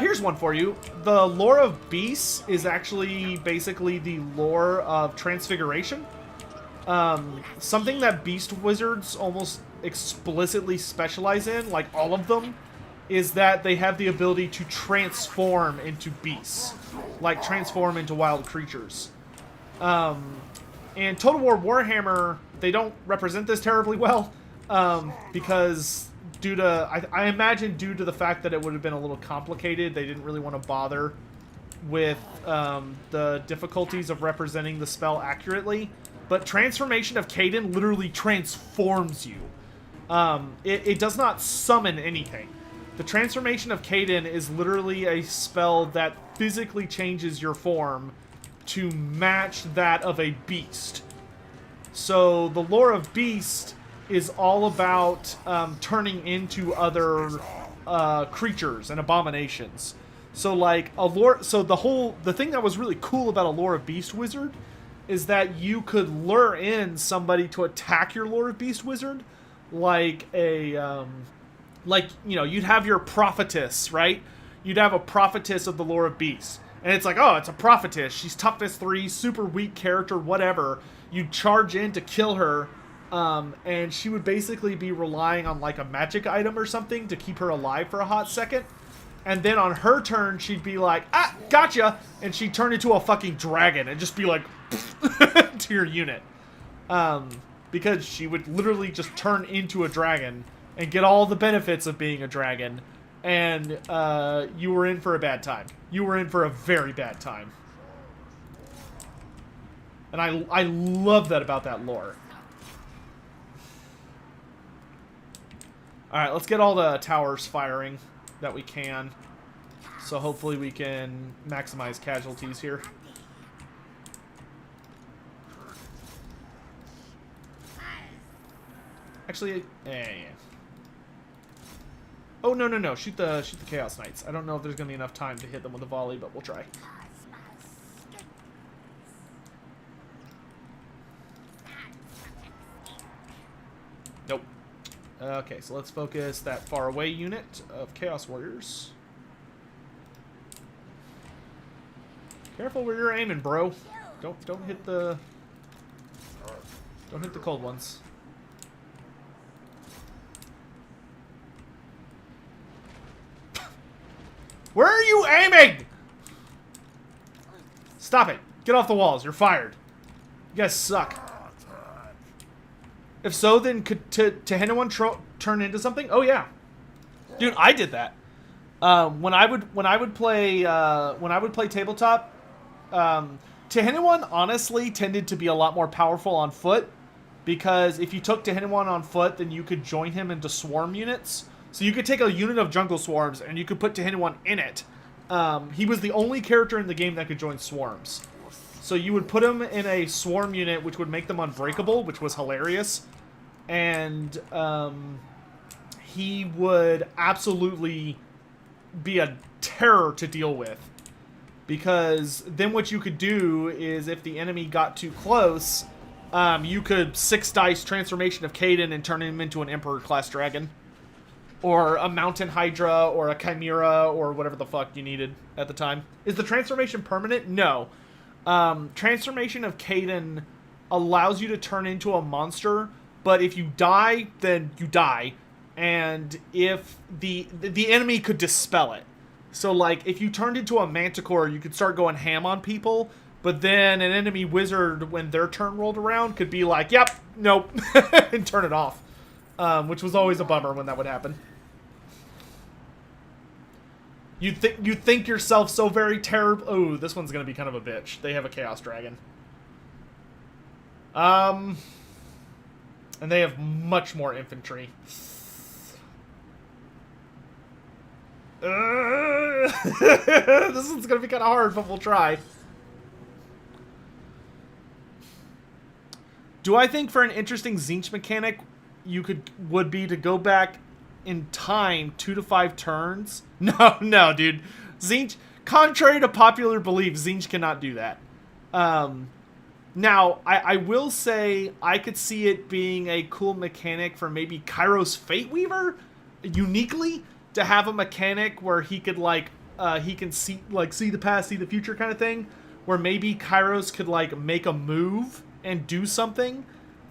Here's one for you. The lore of beasts is actually basically the lore of transfiguration. Something that beast wizards almost explicitly specialize in, like all of them, is that they have the ability to transform into beasts. Like transform into wild creatures. And Total War Warhammer, they don't represent this terribly well. Because due to, I imagine due to the fact that it would have been a little complicated, they didn't really want to bother with the difficulties of representing the spell accurately. But Transformation of Caden literally transforms you. It does not summon anything. The Transformation of Caden is literally a spell that physically changes your form to match that of a beast. So the lore of beast is all about turning into other creatures and abominations. So like a lore, so the thing that was really cool about a lore of beast wizard is that you could lure in somebody to attack your lore of beast wizard, like a like, you know, you'd have your prophetess, right? You'd have a prophetess of the lore of beasts. And it's like, oh, it's a prophetess. She's toughness 3, super weak character, whatever. You'd charge in to kill her, and she would basically be relying on like a magic item or something to keep her alive for a hot second. And then on her turn, she'd be like, ah, gotcha! And she'd turn into a fucking dragon and just be like, to your unit. Because she would literally just turn into a dragon and get all the benefits of being a dragon. And you were in for a bad time. You were in for a very bad time. And I love that about that lore. Alright, let's get all the towers firing that we can. So hopefully we can maximize casualties here. Actually, yeah. Oh, no. Shoot the Chaos Knights. I don't know if there's going to be enough time to hit them with a volley, but we'll try. Nope. Okay, so let's focus that far away unit of Chaos Warriors. Careful where you're aiming, bro. Don't hit the cold ones. Where are you aiming? Stop it. Get off the walls. You're fired. You guys suck. If so, then could Tehenhauin turn into something? Oh yeah, dude, I did that. When I would play tabletop, Tehenhauin honestly tended to be a lot more powerful on foot, because if you took Tehenhauin on foot, then you could join him into swarm units. So you could take a unit of jungle swarms and you could put Tehenhauin in it. He was the only character in the game that could join swarms. So you would put him in a swarm unit, which would make them unbreakable, which was hilarious. And he would absolutely be a terror to deal with. Because then what you could do is if the enemy got too close, you could 6 dice Transformation of Caden and turn him into an Emperor class dragon. Or a Mountain Hydra, or a Chimera, or whatever the fuck you needed at the time. Is the transformation permanent? No. Transformation of Caden allows you to turn into a monster, but if you die, then you die. And if the enemy could dispel it. So, like, if you turned into a Manticore, you could start going ham on people, but then an enemy wizard, when their turn rolled around, could be like, yep, nope, and turn it off. Which was always a bummer when that would happen. You think yourself so very terrible. Oh, this one's gonna be kind of a bitch. They have a Chaos Dragon. And they have much more infantry. This one's gonna be kind of hard, but we'll try. Do I think for an interesting Tzeentch mechanic, would be to go back in time 2 to 5 turns? No, dude. Tzeentch, contrary to popular belief, Tzeentch cannot do that. Now, I will say I could see it being a cool mechanic for maybe Kairos Fate Weaver, uniquely, to have a mechanic where he could he can see the past, see the future kind of thing, where maybe Kairos could make a move and do something.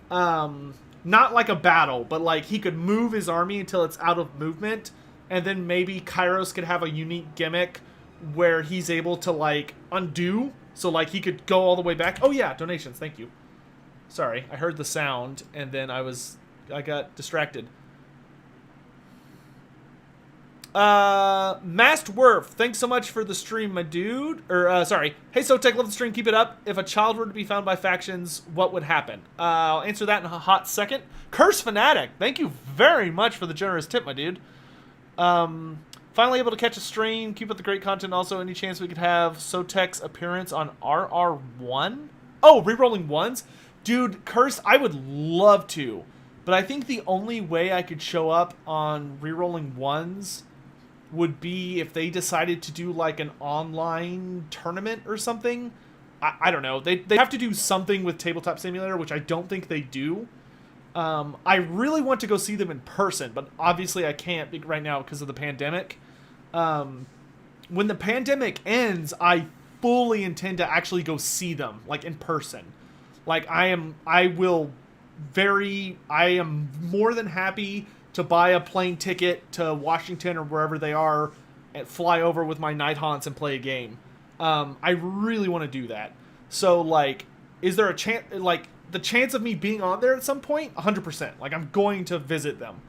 Not like a battle, but he could move his army until it's out of movement, and then maybe Kairos could have a unique gimmick where he's able to undo, so he could go all the way back. Oh yeah, donations, thank you. Sorry, I heard the sound and then I got distracted. Masked Werf, thanks so much for the stream, my dude. Sorry. Hey, Sotek, love the stream, keep it up. If a child were to be found by factions, what would happen? I'll answer that in a hot second. Curse Fanatic, thank you very much for the generous tip, my dude. Finally able to catch a stream, keep up the great content. Also, any chance we could have Sotek's appearance on RR1? Oh, rerolling ones? Dude, Curse, I would love to. But I think the only way I could show up on rerolling ones would be if they decided to do an online tournament or something. I don't know. They have to do something with Tabletop Simulator, which I don't think they do. I really want to go see them in person, but obviously I can't right now because of the pandemic. When the pandemic ends, I fully intend to actually go see them, in person. I am more than happy to buy a plane ticket to Washington or wherever they are and fly over with my Night Haunts and play a game. I really want to do that. So, is there a chance, the chance of me being on there at some point? 100%. I'm going to visit them.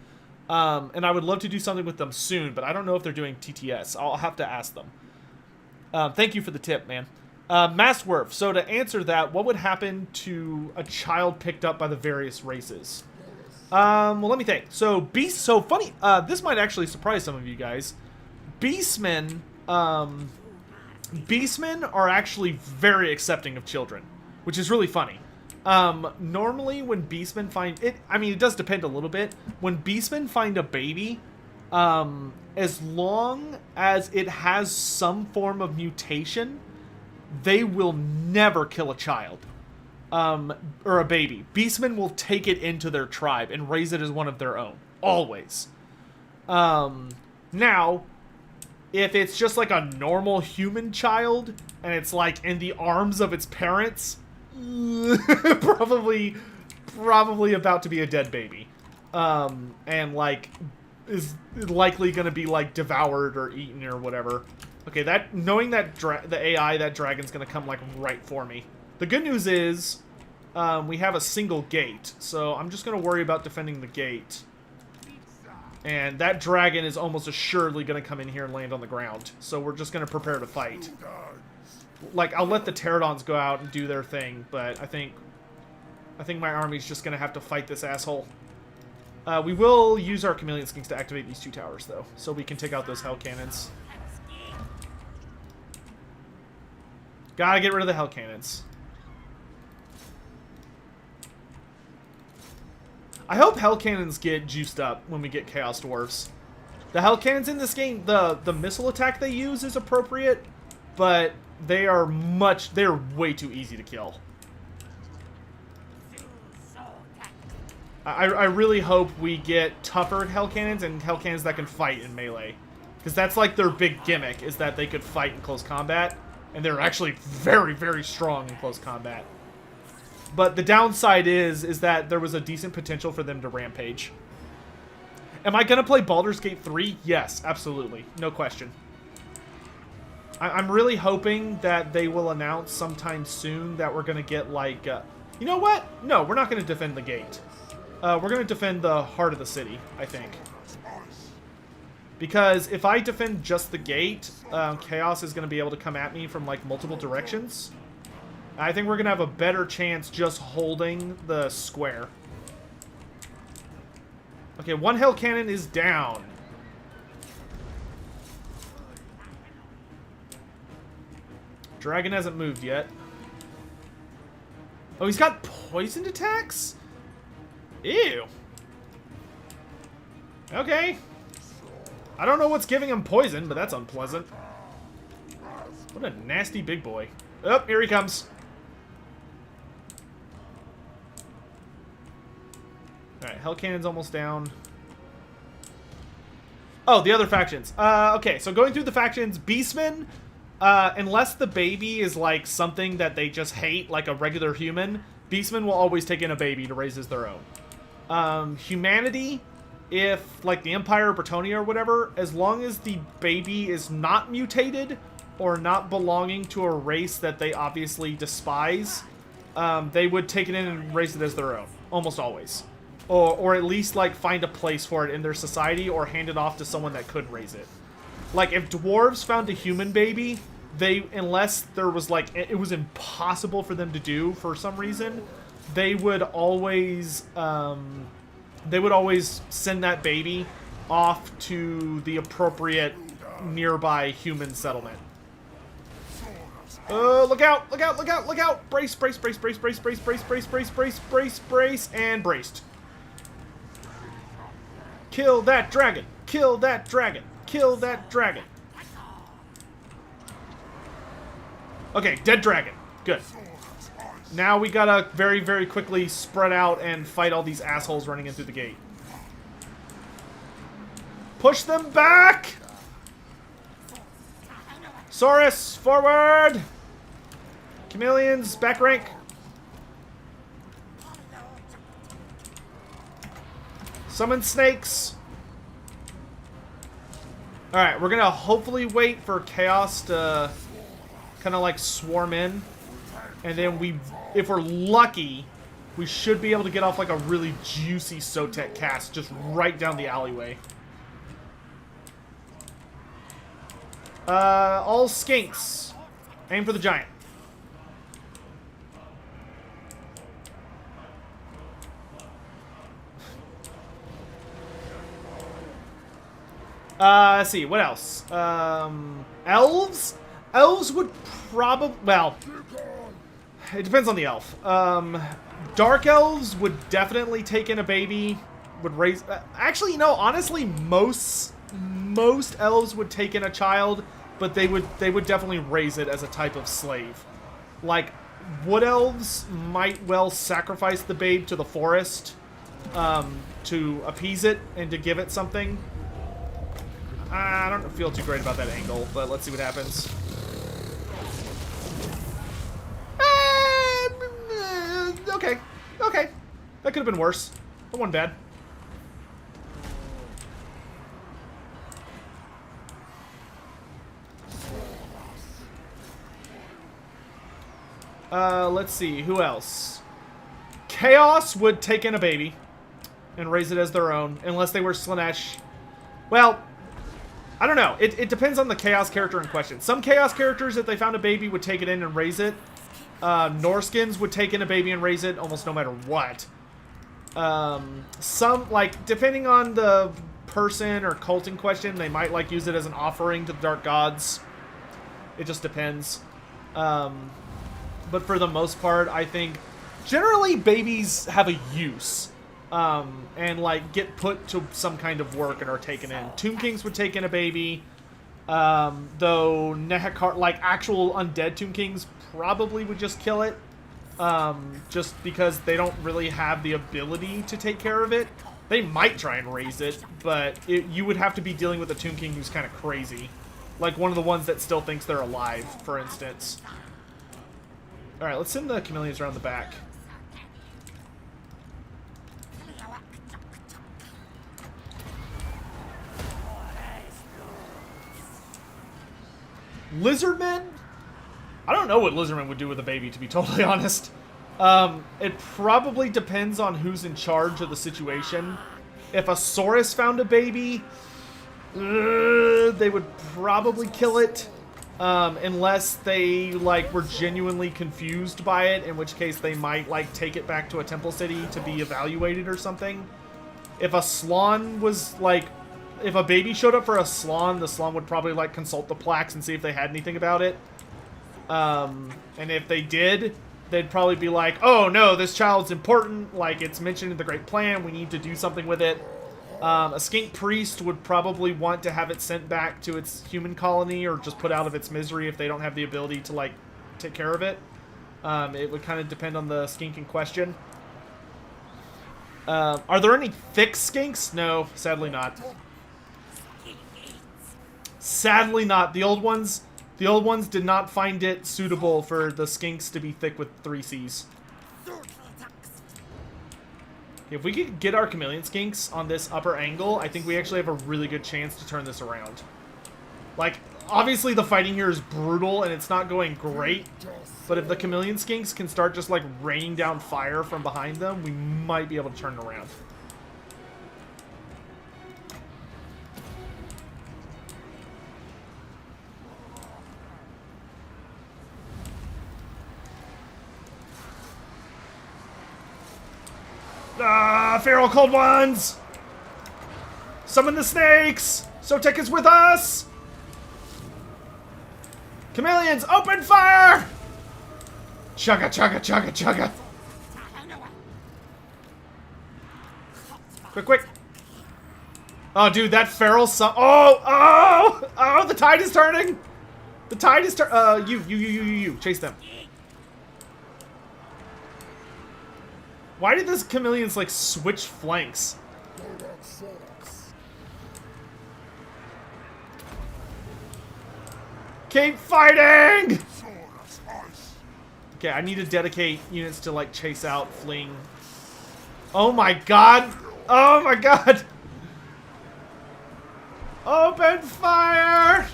And I would love to do something with them soon, but I don't know if they're doing TTS. I'll have to ask them. Thank you for the tip, man. Masswerf. So to answer that, what would happen to a child picked up by the various races? Well, let me think. So funny. This might actually surprise some of you guys. Beastmen are actually very accepting of children, which is really funny. Normally when Beastmen find it, it does depend a little bit. When Beastmen find a baby, as long as it has some form of mutation, they will never kill a child. Or a baby. Beastmen will take it into their tribe and raise it as one of their own. Always. Now, if it's just a normal human child, and it's in the arms of its parents, probably about to be a dead baby. And is likely gonna be devoured or eaten or whatever. Okay, knowing that the AI, that dragon's gonna come right for me. The good news is, we have a single gate, so I'm just gonna worry about defending the gate. And that dragon is almost assuredly gonna come in here and land on the ground, so we're just gonna prepare to fight. I'll let the pterodons go out and do their thing, but I think my army's just gonna have to fight this asshole. We will use our chameleon skinks to activate these 2 towers, though, so we can take out those hell cannons. Gotta get rid of the hell cannons. I hope hell cannons get juiced up when we get Chaos Dwarves. The hell cannons in this game, the missile attack they use is appropriate, but they're way too easy to kill. I really hope we get tougher hell cannons and hell cannons that can fight in melee. Because that's like their big gimmick, is that they could fight in close combat. And they're actually very, very strong in close combat. But the downside is that there was a decent potential for them to rampage. Am I going to play Baldur's Gate 3? Yes, absolutely. No question. I'm really hoping that they will announce sometime soon that we're going to get like... you know what? No, we're not going to defend the gate. We're going to defend the heart of the city, I think. Because if I defend just the gate, Chaos is going to be able to come at me from like multiple directions. I think we're going to have a better chance just holding the square. Okay, one hell cannon is down. Dragon hasn't moved yet. Oh, he's got poisoned attacks? Ew. Okay. I don't know what's giving him poison, but that's unpleasant. What a nasty big boy. Oh, here he comes. Alright, Hell Cannon's almost down. Oh, the other factions. Okay, so going through the factions, Beastmen, unless the baby is like something that they just hate, like a regular human, Beastmen will always take in a baby to raise as their own. Humanity, if like the Empire or Bretonia or whatever, as long as the baby is not mutated or not belonging to a race that they obviously despise, they would take it in and raise it as their own, almost always. Or at least like find a place for it in their society or hand it off to someone that could raise it. Like if dwarves found a human baby, unless there was like, it was impossible for them to do for some reason, they would always send that baby off to the appropriate nearby human settlement. Oh, look out, look out, look out, look out! Brace, brace, brace, brace, brace, brace, brace, brace, brace, brace, brace, brace, and braced. Kill that dragon! Kill that dragon! Kill that dragon! Okay, dead dragon. Good. Now we gotta very, very quickly spread out and fight all these assholes running in through the gate. Push them back! Saurus, forward! Chameleons, back rank. Summon snakes. Alright, we're gonna hopefully wait for Chaos to kind of like swarm in. And then if we're lucky, we should be able to get off like a really juicy Sotek cast just right down the alleyway. All skinks. Aim for the giant. Let's see, what else? Elves? Elves would probably, well, it depends on the elf. Dark Elves would definitely take in a baby, would raise, actually, you know, honestly, most elves would take in a child, but they would definitely raise it as a type of slave. Like, wood elves might well sacrifice the babe to the forest, to appease it and to give it something. I don't feel too great about that angle, but let's see what happens. Okay. Okay. That could have been worse. That wasn't bad. Let's see. Who else? Chaos would take in a baby and raise it as their own, unless they were Slaanesh. Well, I don't know. It depends on the Chaos character in question. Some Chaos characters, if they found a baby, would take it in and raise it. Norskins would take in a baby and raise it almost no matter what. Some, like, depending on the person or cult in question, they might, like, use it as an offering to the Dark Gods. It just depends. But for the most part, I think generally babies have a use. And, like, get put to some kind of work and are taken in. Tomb Kings would take in a baby. Though Nehekar, like actual undead Tomb Kings, probably would just kill it. Just because they don't really have the ability to take care of it. They might try and raise it, but you would have to be dealing with a Tomb King who's kind of crazy. Like one of the ones that still thinks they're alive, for instance. Alright, let's send the chameleons around the back. Lizardmen? I don't know what Lizardmen would do with a baby, to be totally honest. It probably depends on who's in charge of the situation. If a Saurus found a baby, they would probably kill it. Unless they, like, were genuinely confused by it, in which case they might, like, take it back to a temple city to be evaluated or something. If a Slan was, like, if a baby showed up for a Slan, the Slan would probably, like, consult the plaques and see if they had anything about it. And if they did, they'd probably be like, oh no, this child's important, like, it's mentioned in the Great Plan, we need to do something with it. A skink priest would probably want to have it sent back to its human colony or just put out of its misery if they don't have the ability to, like, take care of it. It would kind of depend on the skink in question. Are there any thick skinks? No, sadly not. Sadly not. The old ones did not find it suitable for the skinks to be thick with 3 Cs. If we could get our chameleon skinks on this upper angle, I think we actually have a really good chance to turn this around. Like, obviously the fighting here is brutal and it's not going great, but if the chameleon skinks can start just, like, raining down fire from behind them, we might be able to turn it around. Ah, feral cold ones! Summon the snakes! Sotek is with us! Chameleons, open fire! Chugga, chugga, chugga, chugga. Quick, quick. Oh, dude, that feral Oh, the tide is turning! The tide is turning. You. Chase them. Why did this chameleons, like, switch flanks? Keep fighting! Okay, I need to dedicate units to, like, chase out fleeing. Oh my god! Oh my god! Open fire!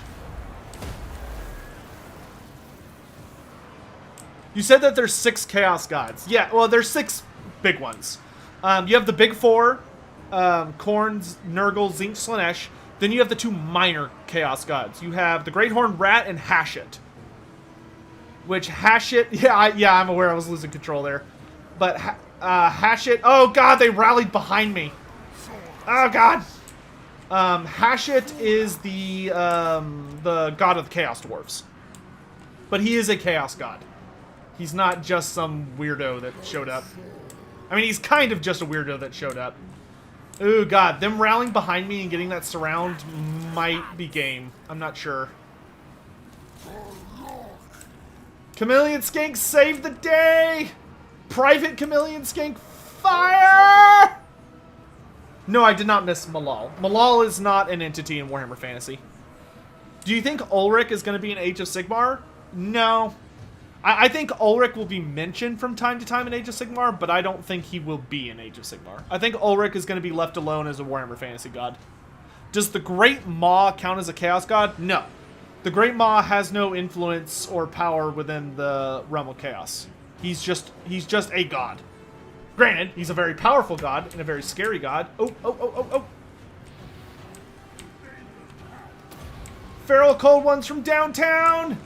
You said that there's 6 Chaos Gods. Yeah, well, there's 6 big ones. You have the big 4, Korns, Nurgle, Zinch, Slanesh. Then you have the 2 minor Chaos Gods. You have the Great Horned Rat and Hashit. Which Hashit, yeah, I'm aware I was losing control there. But Hashit, oh god, they rallied behind me. Oh god. Hashit is the god of the Chaos Dwarves. But he is a Chaos God. He's not just some weirdo that showed up. I mean, he's kind of just a weirdo that showed up. Ooh, god. Them rallying behind me and getting that surround might be game. I'm not sure. Chameleon Skink, save the day! Private Chameleon Skink, fire! No, I did not miss Malal. Malal is not an entity in Warhammer Fantasy. Do you think Ulrich is going to be in Age of Sigmar? No. I think Ulrich will be mentioned from time to time in Age of Sigmar, but I don't think he will be in Age of Sigmar. I think Ulrich is going to be left alone as a Warhammer Fantasy god. Does the Great Maw count as a Chaos God? No. The Great Maw has no influence or power within the realm of Chaos. He's just a god. Granted, he's a very powerful god and a very scary god. Oh. Feral cold ones from downtown!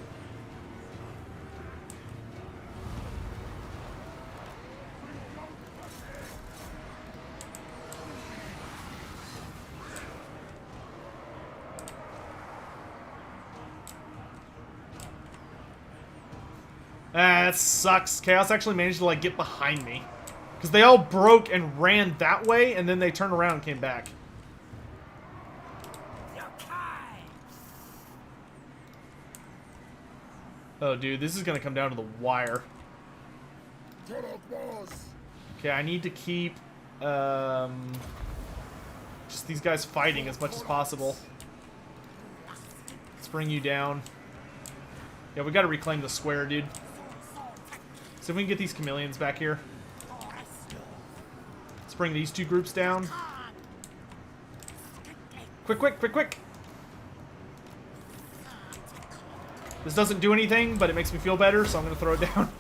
That sucks. Chaos actually managed to, like, get behind me. Because they all broke and ran that way, and then they turned around and came back. Oh, dude, this is gonna come down to the wire. Okay, I need to keep just these guys fighting as much as possible. Let's bring you down. Yeah, we gotta reclaim the square, dude. So if we can get these chameleons back here. Let's bring these two groups down. Quick, quick, quick, quick! This doesn't do anything, but it makes me feel better, so I'm gonna throw it down.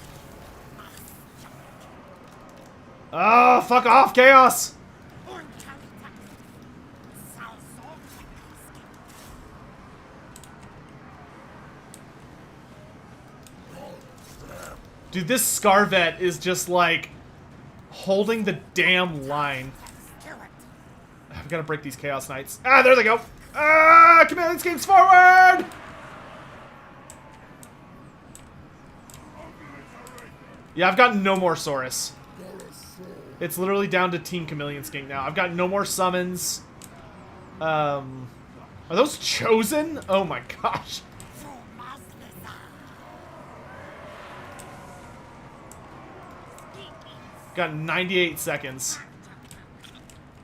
Oh, fuck off, Chaos! Dude, this Scarvet is just like holding the damn line. We gotta break these Chaos Knights. Ah, there they go! Ah, Chameleon Kings forward! Yeah, I've got no more Saurus. It's literally down to Team Chameleon Skink now. I've got no more summons. Are those chosen? Oh my gosh. Got 98 seconds.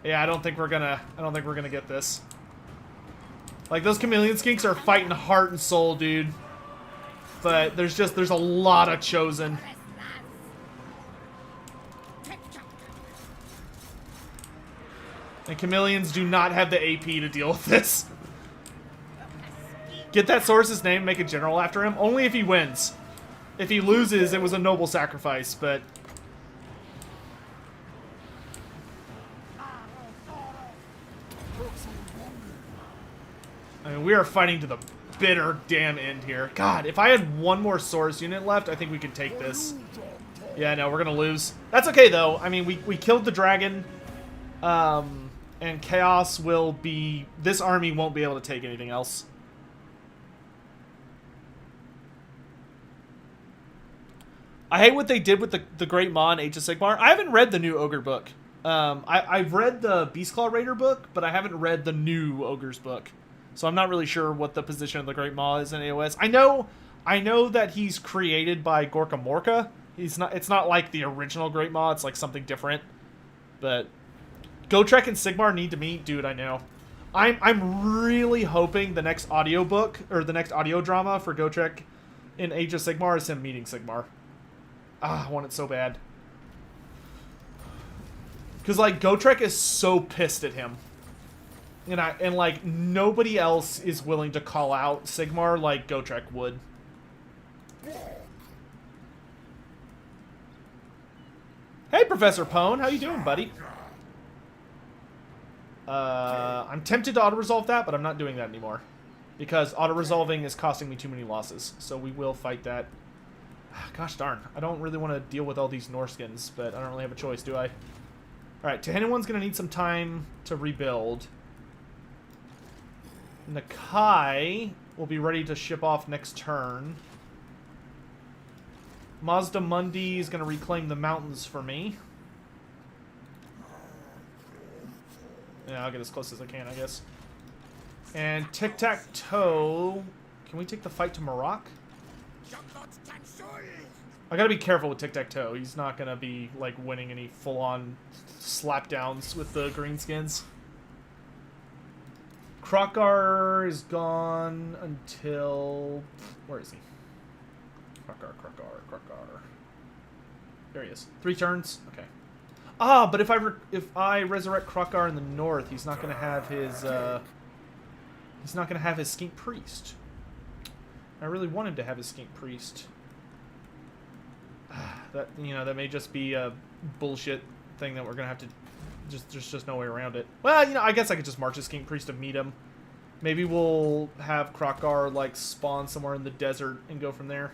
Yeah, I don't think we're gonna get this. Like, those Chameleon Skinks are fighting heart and soul, dude. But there's a lot of chosen. And Chameleons do not have the AP to deal with this. Get that Saurus' name, make a general after him. Only if he wins. If he loses, it was a noble sacrifice, but... I mean, we are fighting to the bitter damn end here. God, if I had one more Saurus unit left, I think we could take this. Yeah, no, we're gonna lose. That's okay, though. I mean, we killed the dragon. And Chaos will be... This army won't be able to take anything else. I hate what they did with the Great Maw and Age of Sigmar. I haven't read the new Ogre book. I've read the Beastclaw Raider book, but I haven't read the new Ogre's book. So I'm not really sure what the position of the Great Maw is in AOS. I know that he's created by Gorka Morka. It's not like the original Great Maw. It's like something different. But... Gotrek and Sigmar need to meet, dude, I know. I'm really hoping the next audiobook, or the next audio drama for Gotrek in Age of Sigmar is him meeting Sigmar. Ah, I want it so bad. Because, like, Gotrek is so pissed at him. And like, nobody else is willing to call out Sigmar like Gotrek would. Hey, Professor Pone, how you doing, buddy? I'm tempted to auto-resolve that, but I'm not doing that anymore. Because auto-resolving is costing me too many losses. So we will fight that. Gosh darn. I don't really want to deal with all these Norskins, but I don't really have a choice, do I? Alright, Tehenhauin's going to need some time to rebuild. Nakai will be ready to ship off next turn. Mazda Mundi is going to reclaim the mountains for me. Yeah, I'll get as close as I can, I guess. And Tic-Tac-Toe... Can we take the fight to Morok? I gotta be careful with Tic-Tac-Toe. He's not gonna be, like, winning any full-on slapdowns with the Greenskins. Krokar is gone until... Where is he? Krokar. There he is. 3 turns? Okay. Ah, but if I resurrect Krokar in the north, he's not gonna have his Skink Priest. I really want him to have his Skink Priest. That, you know, that may just be a bullshit thing that we're gonna have to there's just no way around it. Well, you know, I guess I could just march a Skink Priest to meet him. Maybe we'll have Krokar like spawn somewhere in the desert and go from there.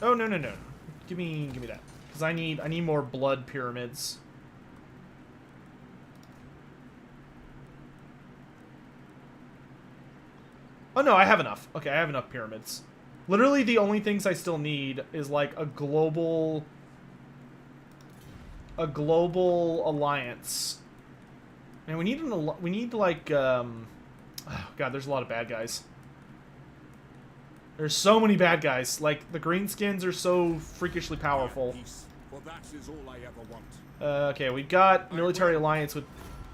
Oh, no. Give me that. Because I need more blood pyramids. Oh, no, I have enough. Okay, I have enough pyramids. Literally, the only things I still need is, like, a global alliance. And we need, like, Oh, God, there's a lot of bad guys. There's so many bad guys. Like, the Greenskins are so freakishly powerful. Okay, we've got military alliance with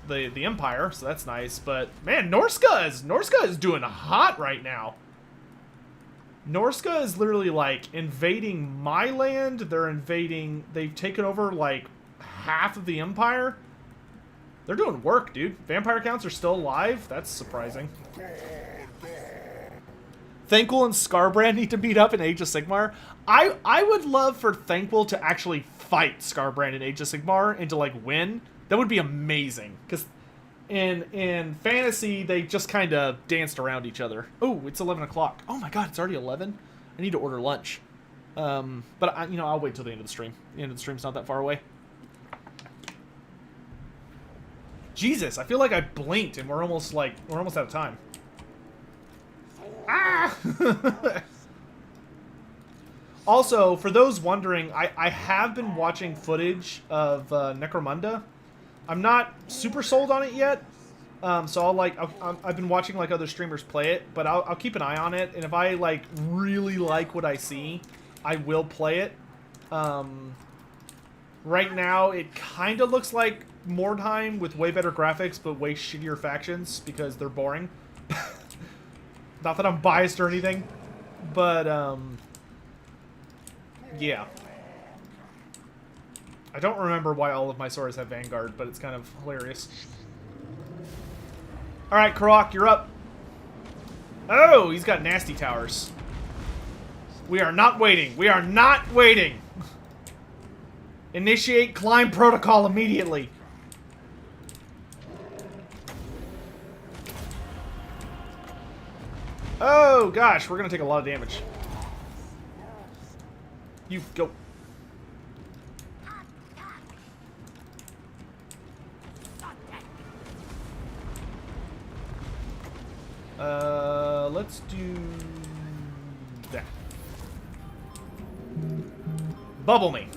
the Empire, so that's nice. But, man, Norska is doing hot right now. Norska is literally, like, invading my land. They've taken over, like, half of the Empire. They're doing work, dude. Vampire counts are still alive. That's surprising. Thankful and Scarbrand need to meet up in Age of Sigmar. I would love for Thankful to actually fight Scarbrand in Age of Sigmar and to, like, win. That would be amazing. Because in fantasy, they just kind of danced around each other. Oh, it's 11 o'clock. Oh my god, it's already 11? I need to order lunch. But, I'll wait till the end of the stream. The end of the stream's not that far away. Jesus, I feel like I blinked and we're almost out of time. Ah! Also, for those wondering, I have been watching footage of Necromunda. I'm not super sold on it yet, so I've been watching like other streamers play it, but I'll keep an eye on it, and if I like really like what I see, I will play it. Right now, it kind of looks like Mordheim with way better graphics, but way shittier factions because they're boring. Not that I'm biased or anything, but yeah. I don't remember why all of my swords have Vanguard, but it's kind of hilarious. Alright, Gorok, you're up. Oh, he's got nasty towers. We are not waiting. We are not waiting. Initiate climb protocol immediately. Oh, gosh, we're going to take a lot of damage. You go. Let's do that. Bubble me.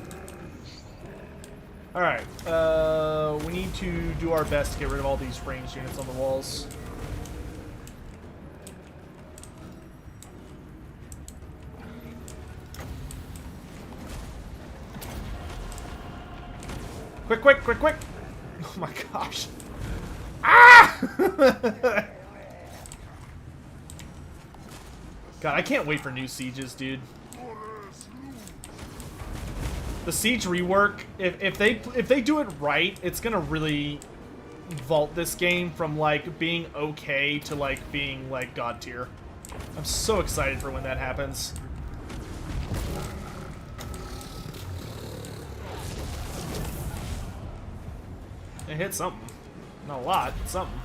Alright, we need to do our best to get rid of all these ranged units on the walls. Quick, quick, quick, quick! Oh my gosh. Ah! God, I can't wait for new sieges, dude. The siege rework, if they do it right, it's gonna really vault this game from like being okay to like being like god tier. I'm so excited for when that happens. It hit something. Not a lot, but something.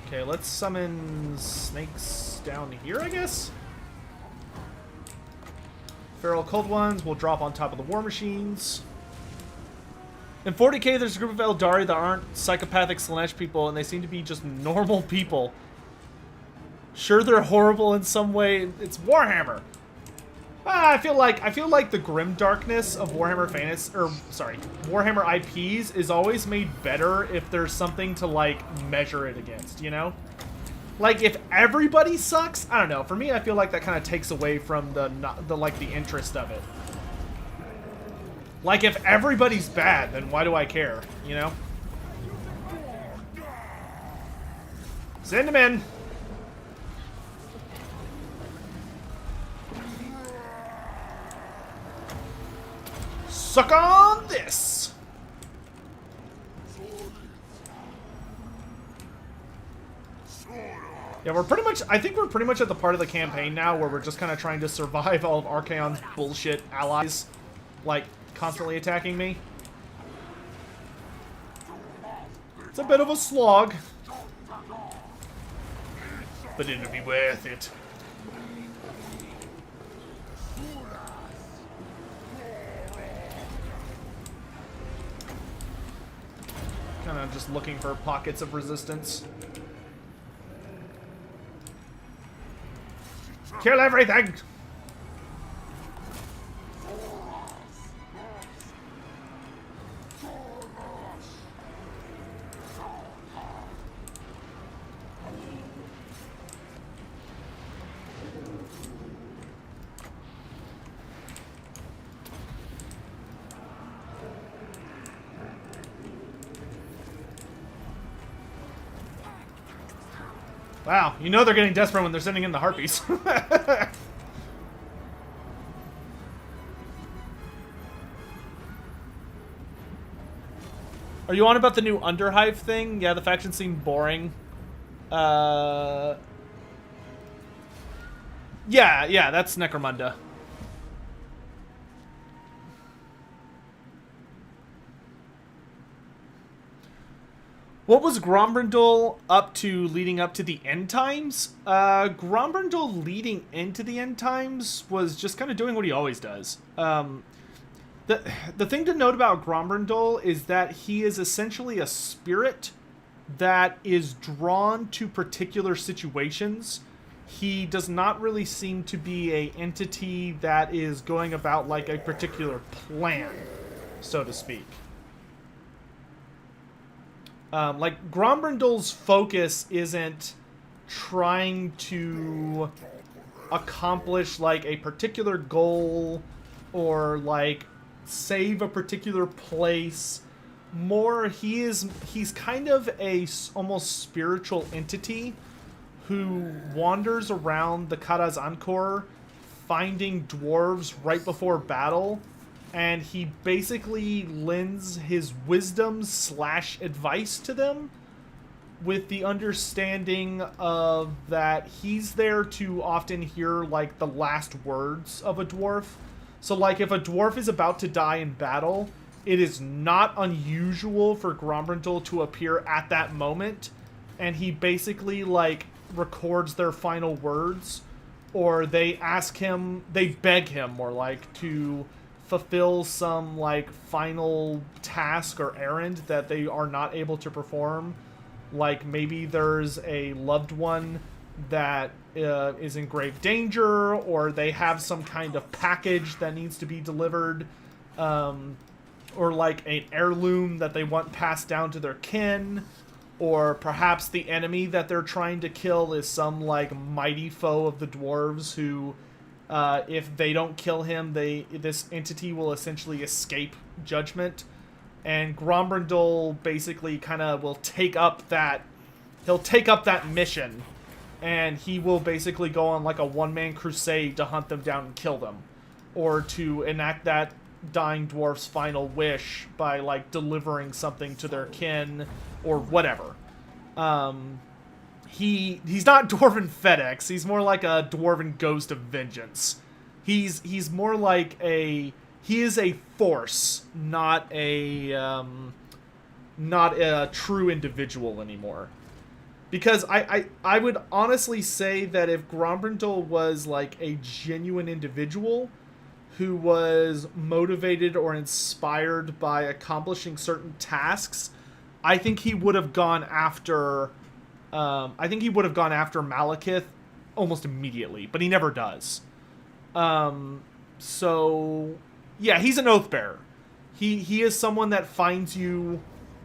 Okay, let's summon snakes down here, I guess? Feral cold ones will drop on top of the war machines. In 40k, there's a group of Eldari that aren't psychopathic Slanesh people, and they seem to be just normal people. Sure, they're horrible in some way. It's Warhammer. I feel like the grim darkness of Warhammer Warhammer IPs is always made better if there's something to like measure it against, you know? Like if everybody sucks, I don't know. For me, I feel like that kind of takes away from the interest of it. Like if everybody's bad, then why do I care, you know? Send him in. Suck on this! Yeah, we're pretty much, I think we're pretty much at the part of the campaign now where we're just kind of trying to survive all of Archaon's bullshit allies, like, constantly attacking me. It's a bit of a slog, but it'll be worth it. Kind of just looking for pockets of resistance. Kill everything! Wow, you know they're getting desperate when they're sending in the harpies. Are you on about the new Underhive thing? Yeah, the faction seemed boring. Yeah, that's Necromunda. What was Grombrindal up to leading up to the end times? Grombrindal leading into the end times was just kind of doing what he always does. The thing to note about Grombrindal is that he is essentially a spirit that is drawn to particular situations. He does not really seem to be a entity that is going about like a particular plan, so to speak. Like, Grombrindal's focus isn't trying to accomplish, like, a particular goal or, like, save a particular place. More, he's kind of a almost spiritual entity who wanders around the Karaz Ankor finding dwarves right before battle, and he basically lends his wisdom / advice to them with the understanding of that he's there to often hear, like, the last words of a dwarf. So, like, if a dwarf is about to die in battle, it is not unusual for Grombrindal to appear at that moment, and he basically, like, records their final words, or they beg him, more like, to fulfill some, like, final task or errand that they are not able to perform. Like, maybe there's a loved one that is in grave danger, or they have some kind of package that needs to be delivered, or like an heirloom that they want passed down to their kin, or perhaps the enemy that they're trying to kill is some, like, mighty foe of the dwarves who, if they don't kill him, this entity will essentially escape judgment. And Grombrindal basically kind of will take up that mission, and he will basically go on, like, a one-man crusade to hunt them down and kill them, or to enact that dying dwarf's final wish by, like, delivering something to their kin or whatever. He's not Dwarven FedEx. He's more like a Dwarven Ghost of Vengeance. He's more like he is a force, not a true individual anymore. Because I would honestly say that if Grombrindal was, like, a genuine individual who was motivated or inspired by accomplishing certain tasks, I think he would have gone after Malekith almost immediately, but he never does. So yeah, he's an Oathbearer. He is someone that finds you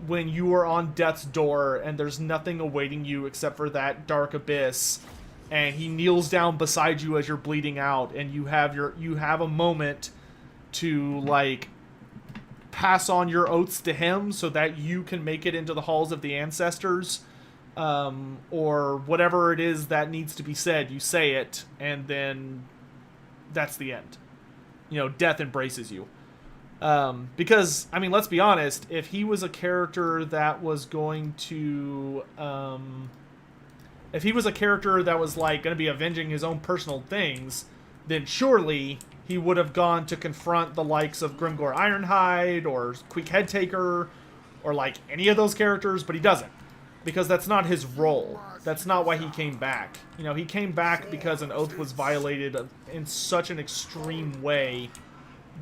when you are on death's door and there's nothing awaiting you except for that dark abyss, and he kneels down beside you as you're bleeding out, and you have a moment to, like, pass on your oaths to him so that you can make it into the halls of the ancestors, or whatever it is that needs to be said. You say it, and then that's the end. You know, death embraces you. Because, I mean, let's be honest, if he was a character that was going to, if he was a character that was, like, going to be avenging his own personal things, then surely he would have gone to confront the likes of Grimgor Ironhide or Queek Headtaker or, like, any of those characters, but he doesn't. Because that's not his role. That's not why he came back. You know, he came back because an oath was violated in such an extreme way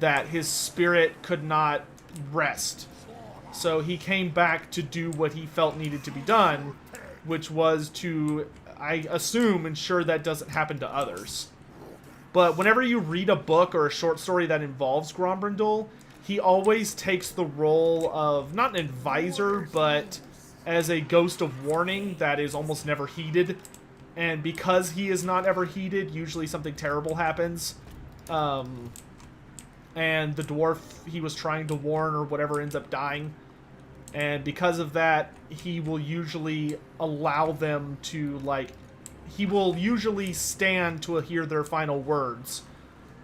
that his spirit could not rest. So he came back to do what he felt needed to be done, which was to, I assume, ensure that doesn't happen to others. But whenever you read a book or a short story that involves Grombrindal, he always takes the role of, not an advisor, but as a ghost of warning that is almost never heeded. And because he is not ever heeded, usually something terrible happens. And the dwarf he was trying to warn or whatever ends up dying. And because of that, he will usually allow them to, like, he will usually stand to hear their final words,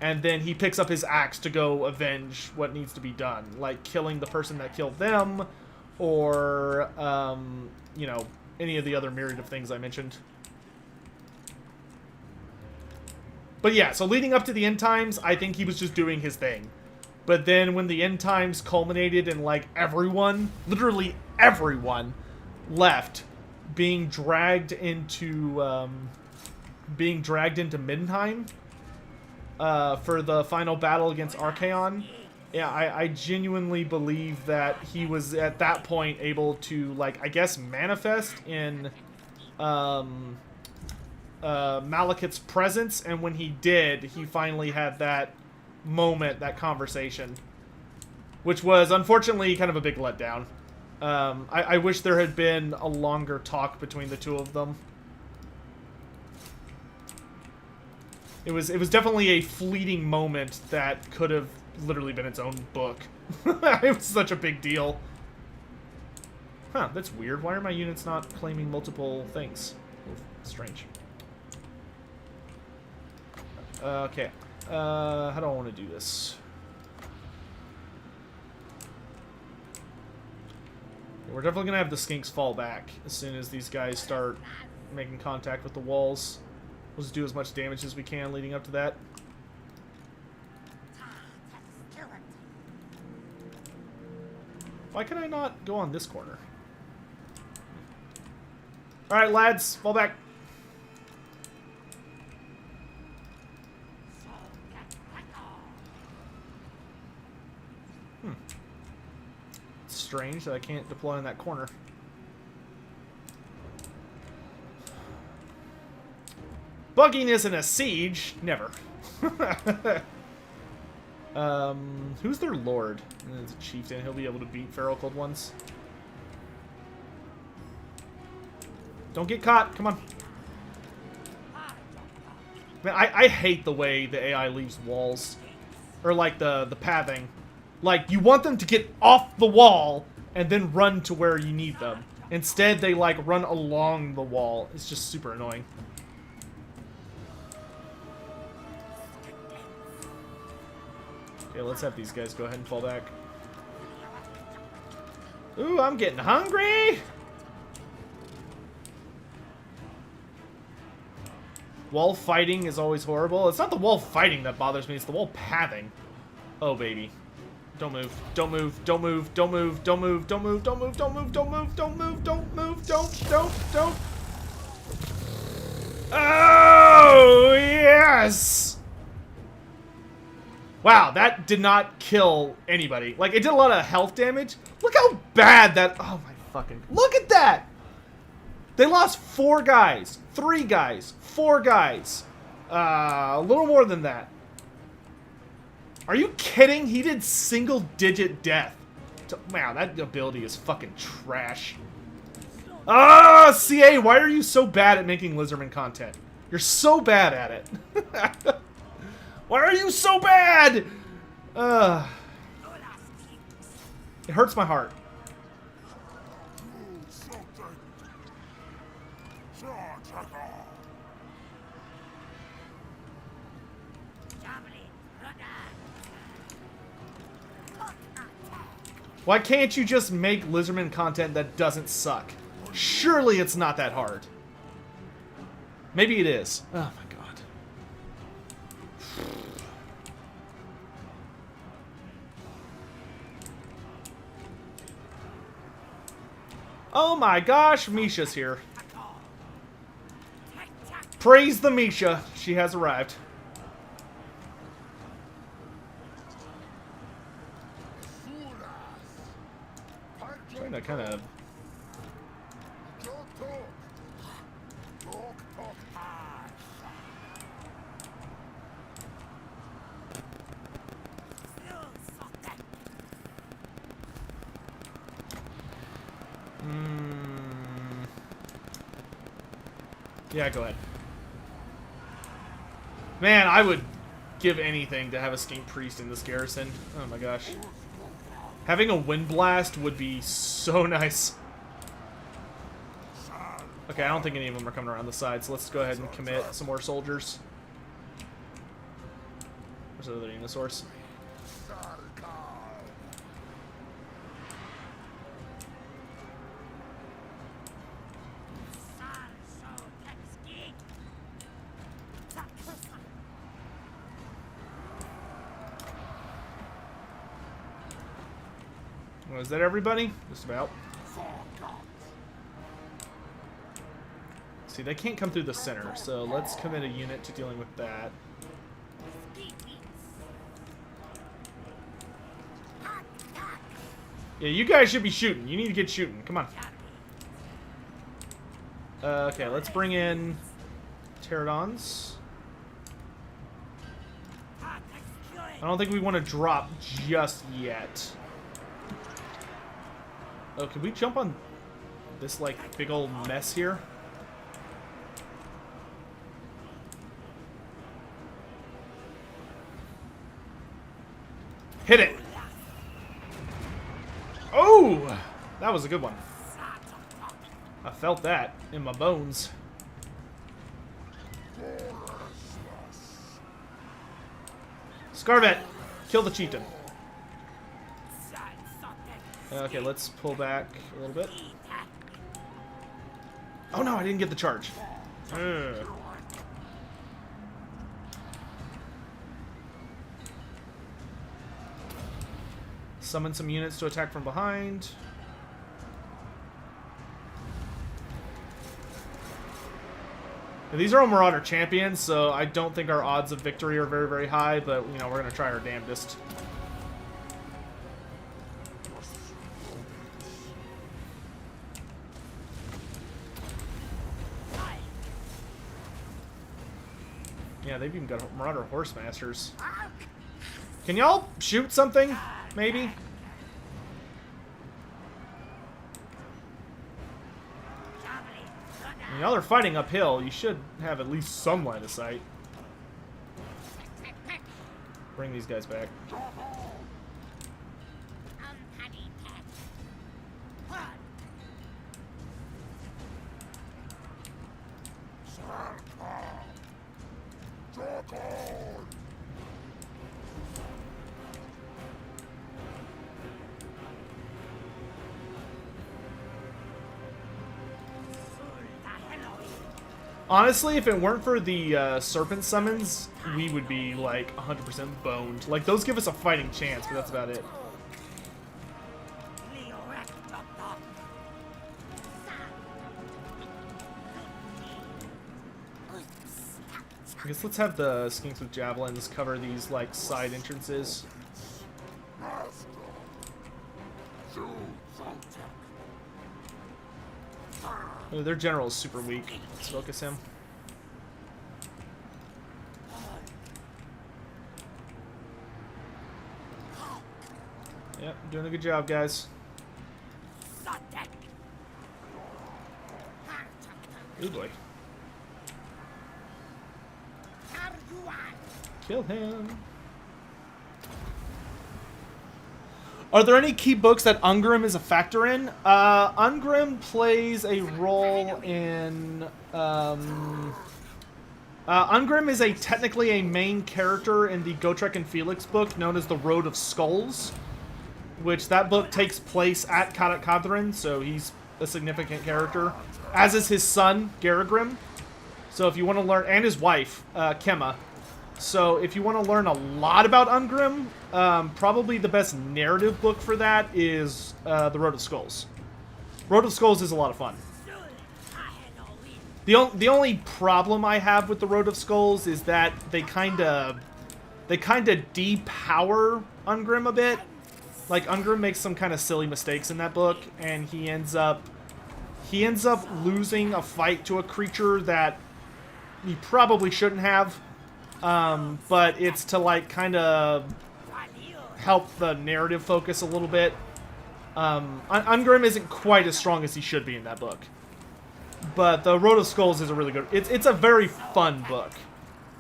and then he picks up his axe to go avenge what needs to be done, like killing the person that killed them, or you know, any of the other myriad of things I mentioned. But yeah, so leading up to the end times, I think he was just doing his thing. But then when the end times culminated and like everyone, literally everyone, left, being dragged into Middenheim for the final battle against Archaon. Yeah, I genuinely believe that he was at that point able to, like, I guess manifest in Malekith's presence, and when he did, he finally had that moment, that conversation, which was unfortunately kind of a big letdown. I wish there had been a longer talk between the two of them. It was definitely a fleeting moment that could have literally been its own book. It was such a big deal. Huh, that's weird. Why are my units not claiming multiple things? Strange. Okay. How do I want to do this? We're definitely going to have the skinks fall back as soon as these guys start making contact with the walls. We'll just do as much damage as we can leading up to that. Why can I not go on this corner? Alright, lads, fall back. It's strange that I can't deploy in that corner. Bugginess in a siege? Never. Who's their lord? It's a chieftain. He'll be able to beat feral cold ones. Don't get caught. Come on. Man, I hate the way the AI leaves walls. Or like the pathing. Like, you want them to get off the wall and then run to where you need them. Instead, they like run along the wall. It's just super annoying. Okay, let's have these guys go ahead and fall back. Ooh, I'm getting hungry! Wall fighting is always horrible. It's not the wall fighting that bothers me, it's the wall pathing. Oh, baby. Don't move. Don't move. Don't move. Don't move. Don't move. Don't move. Don't move. Don't move. Don't move. Don't move. Don't move. Don't. Oh, yes! Wow, that did not kill anybody. Like, it did a lot of health damage. Look how bad that... Oh, my fucking... Look at that! They lost 4 guys, 3 guys, 4 guys. A little more than that. Are you kidding? He did single-digit death. Wow, that ability is fucking trash. Ah, CA, why are you so bad at making Lizardmen content? You're so bad at it. Why are you so bad? It hurts my heart. Why can't you just make Lizardman content that doesn't suck? Surely it's not that hard. Maybe it is. Oh my god. Oh my gosh, Misha's here. Praise the Misha. She has arrived. Trying to kind of... Yeah, go ahead. Man, I would give anything to have a skink priest in this garrison. Oh my gosh. Having a wind blast would be so nice. Okay, I don't think any of them are coming around the side, so let's go ahead and commit some more soldiers. Where's the other dinosaurs? Is that everybody? Just about. See, they can't come through the center, so let's commit a unit to dealing with that. Yeah, you guys should be shooting. You need to get shooting. Come on. Okay, let's bring in pterodons. I don't think we want to drop just yet. Oh, can we jump on this, like, big old mess here? Hit it! Oh! That was a good one. I felt that in my bones. Scarvet! Kill the chieftain. Okay, let's pull back a little bit. Oh no, I didn't get the charge. Ugh. Summon some units to attack from behind. Now, these are all Marauder champions, so I don't think our odds of victory are very, very high, but, you know, we're going to try our damnedest. Yeah, they've even got Marauder Horsemasters. Can y'all shoot something? Maybe? Y'all are fighting uphill. You should have at least some line of sight. Bring these guys back. Honestly, if it weren't for the serpent summons, we would be like 100% boned. Like, those give us a fighting chance, but that's about it. I guess let's have the skinks with javelins cover these like side entrances. Oh, their general is super weak. Let's focus him. Yep, doing a good job, guys. Oh boy. Kill him. Are there any key books that Ungrim is a factor in? Ungrim plays a role in... Ungrim is technically a main character in the Gotrek and Felix book known as The Road of Skulls, which that book takes place at Kadak Kadrin, so he's a significant character, as is his son, Garagrim. So if you want to learn... and his wife, Kemma. So if you want to learn a lot about Ungrim, probably the best narrative book for that is The Road of Skulls. Road of Skulls is a lot of fun. The only problem I have with The Road of Skulls is that they kind of depower Ungrim a bit. Like, Ungrim makes some kind of silly mistakes in that book, and he ends up losing a fight to a creature that he probably shouldn't have. But it's to, like, kind of help the narrative focus a little bit. Ungrim isn't quite as strong as he should be in that book. But The Road of Skulls is a really good... It's a very fun book.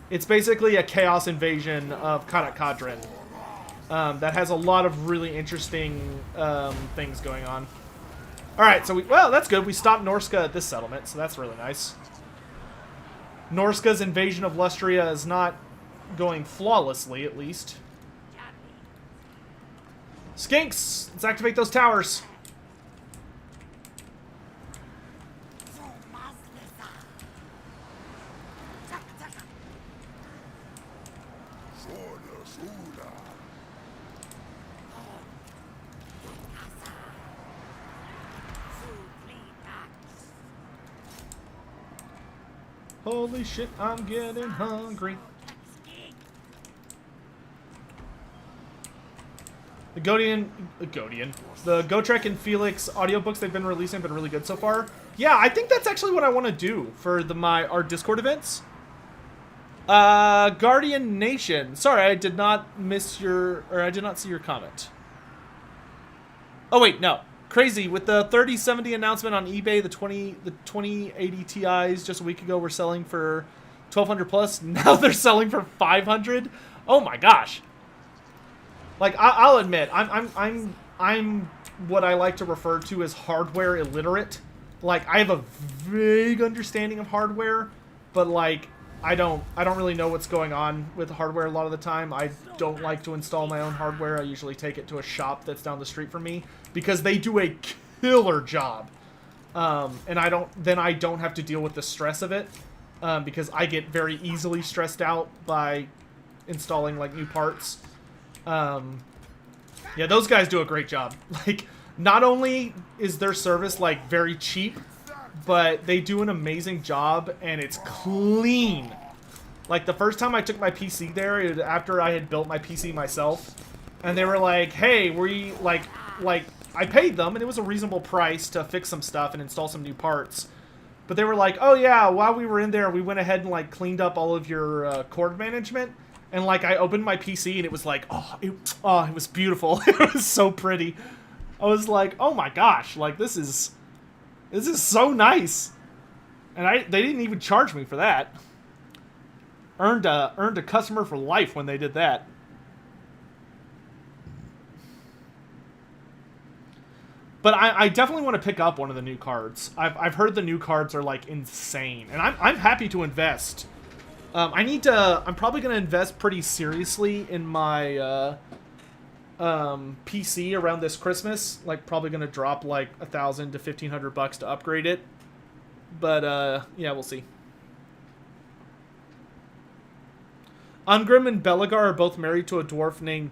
It's basically a chaos invasion of Kadak Kadrin that has a lot of really interesting things going on. Alright, so well, that's good. We stopped Norska at this settlement, so that's really nice. Norska's invasion of Lustria is not going flawlessly, at least. Skinks! Let's activate those towers. Holy shit, I'm getting hungry. The the Gotrek and Felix audiobooks they've been releasing have been really good so far. Yeah, I think that's actually what I want to do for our Discord events. Guardian Nation. Sorry, I did not I did not see your comment. Oh wait, no. Crazy, with the 3070 announcement on eBay, the 2080 Ti's just a week ago were selling for 1200 plus. Now they're selling for 500. Oh my gosh. Like I'll admit, I'm what I like to refer to as hardware illiterate. Like I have a vague understanding of hardware, but like I don't really know what's going on with hardware a lot of the time. I don't like to install my own hardware. I usually take it to a shop that's down the street from me because they do a killer job. And I don't have to deal with the stress of it because I get very easily stressed out by installing like new parts. Yeah, those guys do a great job. Like, not only is their service like very cheap, but they do an amazing job, and it's clean. Like, the first time I took my PC there, it was after I had built my PC myself, and they were like, hey, I paid them, and it was a reasonable price to fix some stuff and install some new parts. But they were like, oh yeah, while we were in there, we went ahead and, like, cleaned up all of your cord management, and, like, I opened my PC, and it was like, it was beautiful. It was so pretty. I was like, oh my gosh, like, this is so nice. And they didn't even charge me for that. Earned a customer for life when they did that. But I definitely want to pick up one of the new cards. I've heard the new cards are like insane, and I'm happy to invest. I'm probably gonna invest pretty seriously in my PC around this Christmas. Like, probably gonna drop like $1,000 to $1,500 to upgrade it. But yeah, we'll see. Ungrim and Bellagar are both married to a dwarf named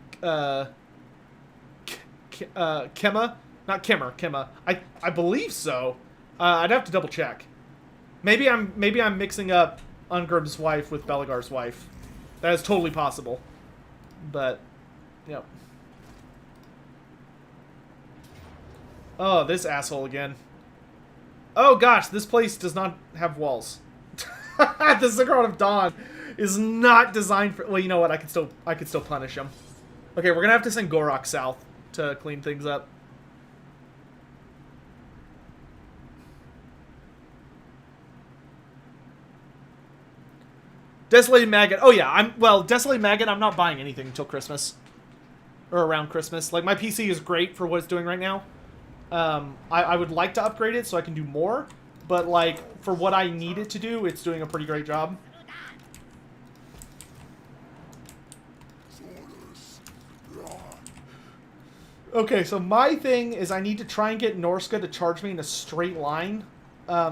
Kemma. Not Kimmer, Kemma. I believe so. I'd have to double check. Maybe I'm mixing up Ungrim's wife with Bellagar's wife. That is totally possible. But, yep. Oh, this asshole again. Oh gosh, this place does not have walls. The Ziggurat of Dawn is not designed for. Well, you know what? I could still punish him. Okay, we're gonna have to send Gorok south to clean things up. Desolated Maggot. Oh yeah, Desolated Maggot. I'm not buying anything until Christmas or around Christmas. Like, my PC is great for what it's doing right now. I would like to upgrade it so I can do more, but like for what I need it to do, it's doing a pretty great job. Okay, so my thing is I need to try and get Norska to charge me in a straight line,